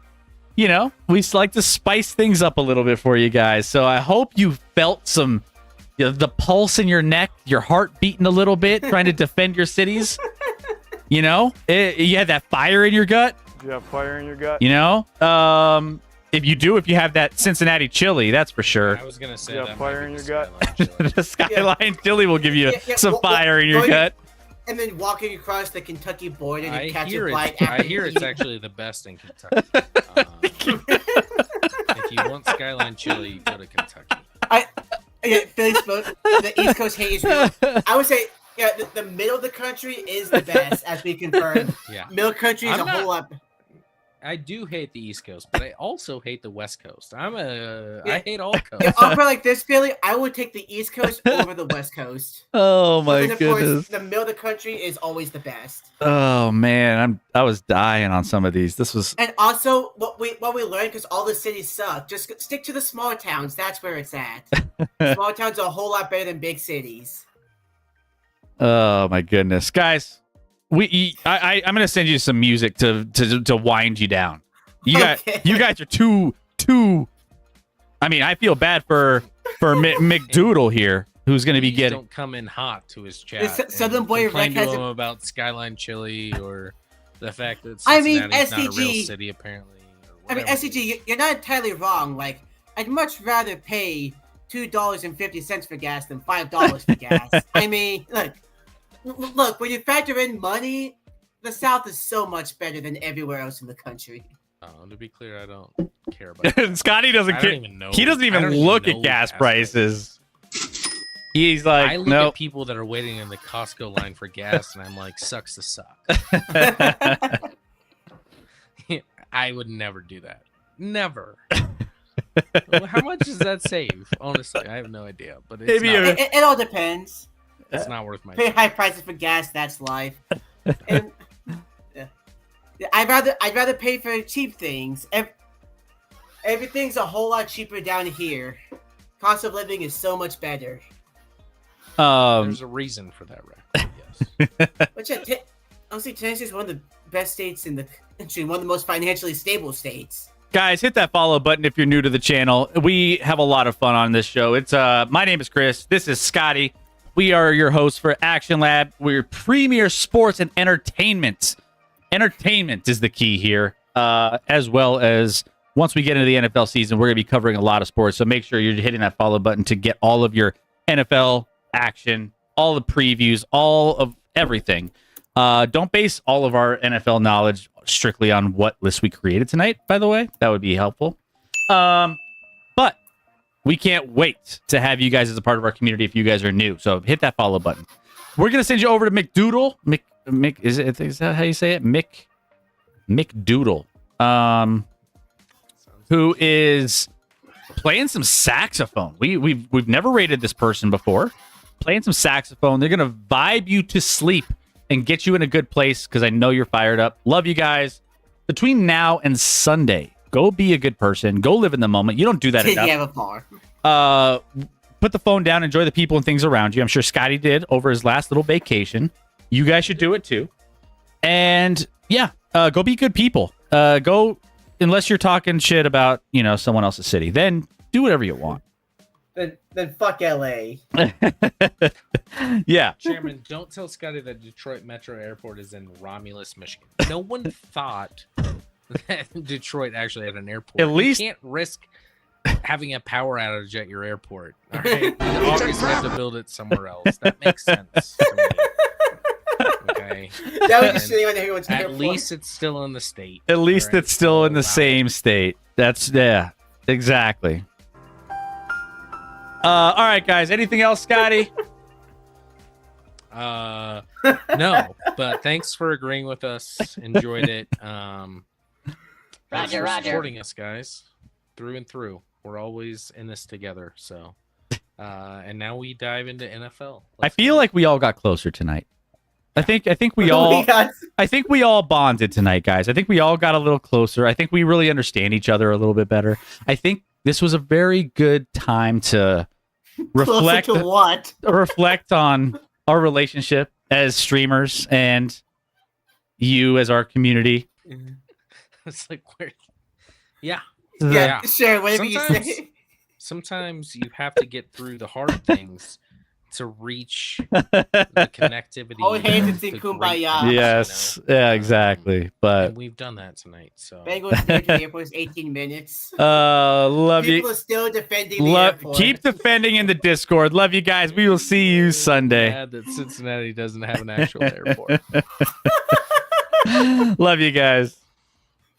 we like to spice things up a little bit for you guys. So I hope you felt some the pulse in your neck, your heart beating a little bit, trying to defend your cities. You had that fire in your gut. You have fire in your gut. If you have that Cincinnati chili, that's for sure. I was gonna say Yeah, that fire might be in the your gut. Skyline chili. The Skyline chili will give you some fire in your going- gut. And then walking across the Kentucky border I and catch hear a flight. I hear it's actually the best in Kentucky. If you want Skyline chili, you go to Kentucky. Philly spoke. The East Coast hate is real. I would say, the middle of the country is the best, as we confirmed. Yeah. Middle country is I'm a whole lot. I do hate the East Coast, but I also hate the West Coast. I hate all Yeah, coasts. I'll put it like this, Philly. I would take the East Coast over the West Coast. Oh my And of course, goodness. the middle of the country is always the best. Oh man, I was dying on some of these. This was And also, what we learned, because all the cities suck, just stick to the smaller towns. That's where it's at. Small towns are a whole lot better than big cities. oh my goodness, guys. I'm gonna send you some music to wind you down. You Okay. guys are too. I mean, I feel bad for McDoodle here, who's gonna be Please getting. don't come in hot to his chat. This and Southern Boy complain Rick to has him a- about Skyline Chili or the fact that I mean, Cincinnati's not a real SDG city apparently. Or I mean, whatever. SCG, you're not entirely wrong. Like, I'd much rather pay $2.50 for gas than $5 for gas. I mean, look, when you factor in money, the South is so much better than everywhere else in the country. To be clear, I don't care about that. Scotty doesn't I care. don't even know. He doesn't I even don't look know at gas prices. He's like, I look nope. at people that are waiting in the Costco line for gas, and I'm like, sucks to suck. I would never do that. Never. Well, how much does that save? Honestly, I have no idea. But it's, Maybe not, It all depends. it's not worth my Pay time. high prices for gas. That's life. And, yeah. I'd rather pay for cheap things. Everything's a whole lot cheaper down here. Cost of living is so much better. There's a reason for that, Rick. Yes. But yeah, honestly, Tennessee is one of the best states in the country, one of the most financially stable states. Guys, hit that follow button if you're new to the channel. We have a lot of fun on this show. It's my name is Chris. This is Scotty. We are your hosts for ActionLab. We're premier sports and entertainment. Entertainment is the key here, as well as once we get into the NFL season, we're going to be covering a lot of sports. So make sure you're hitting that follow button to get all of your NFL action, all the previews, all of everything. Don't base all of our NFL knowledge strictly on what list we created tonight, by the way. That would be helpful. But we can't wait to have you guys as a part of our community if you guys are new. So hit that follow button. We're going to send you over to McDoodle. Mick, is that how you say it? Mick Doodle, who is playing some saxophone. We've never rated this person before. Playing some saxophone. They're gonna vibe you to sleep and get you in a good place because I know you're fired up. Love you guys. Between now and Sunday, go be a good person. Go live in the moment. You don't do that enough. You have a bar. Put the phone down. Enjoy the people and things around you. I'm sure Scotty did over his last little vacation. You guys should do it too. And yeah, go be good people. Go, unless you're talking shit about, someone else's city, then do whatever you want. Then fuck LA. Yeah. Chairman, don't tell Scotty that Detroit Metro Airport is in Romulus, Michigan. No one thought that Detroit actually had an airport. At least you can't risk having a power outage at your airport. All right, you obviously have to build it somewhere else. That makes sense to me. Okay. That was just sitting on everyone's At airport. least it's still in the state. At least All right? it's still in the same state. That's exactly. All right, guys. Anything else, Scotty? No, but thanks for agreeing with us. Enjoyed it. Thanks for supporting us, guys, through and through. We're always in this together. So, and now we dive into NFL. I feel like we all got closer tonight. I think we all I think we all bonded tonight, guys. I think we all got a little closer. I think we really understand each other a little bit better. I think this was a very good time to reflect Closer to what? reflect on our relationship as streamers and you as our community. It's like where, yeah. Yeah, sure. Whatever you Sometimes- say. Sometimes you have to get through the hard things to reach the connectivity. Hold hands and the sing great Kumbaya. things, Yes. Yeah, exactly. But and we've done that tonight. So Bengals stayed at the airport for 18 minutes. love People you. are still defending the airport. Keep defending in the Discord. Love you guys. We will see you Sunday. Glad that Cincinnati doesn't have an actual airport. Love you guys.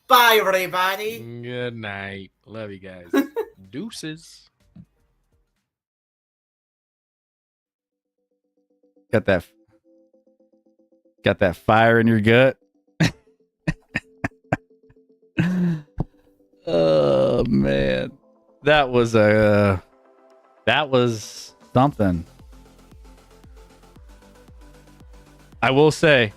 Bye, everybody. Good night. Love you guys. Deuces. Got that fire in your gut. Oh man. That was something. I will say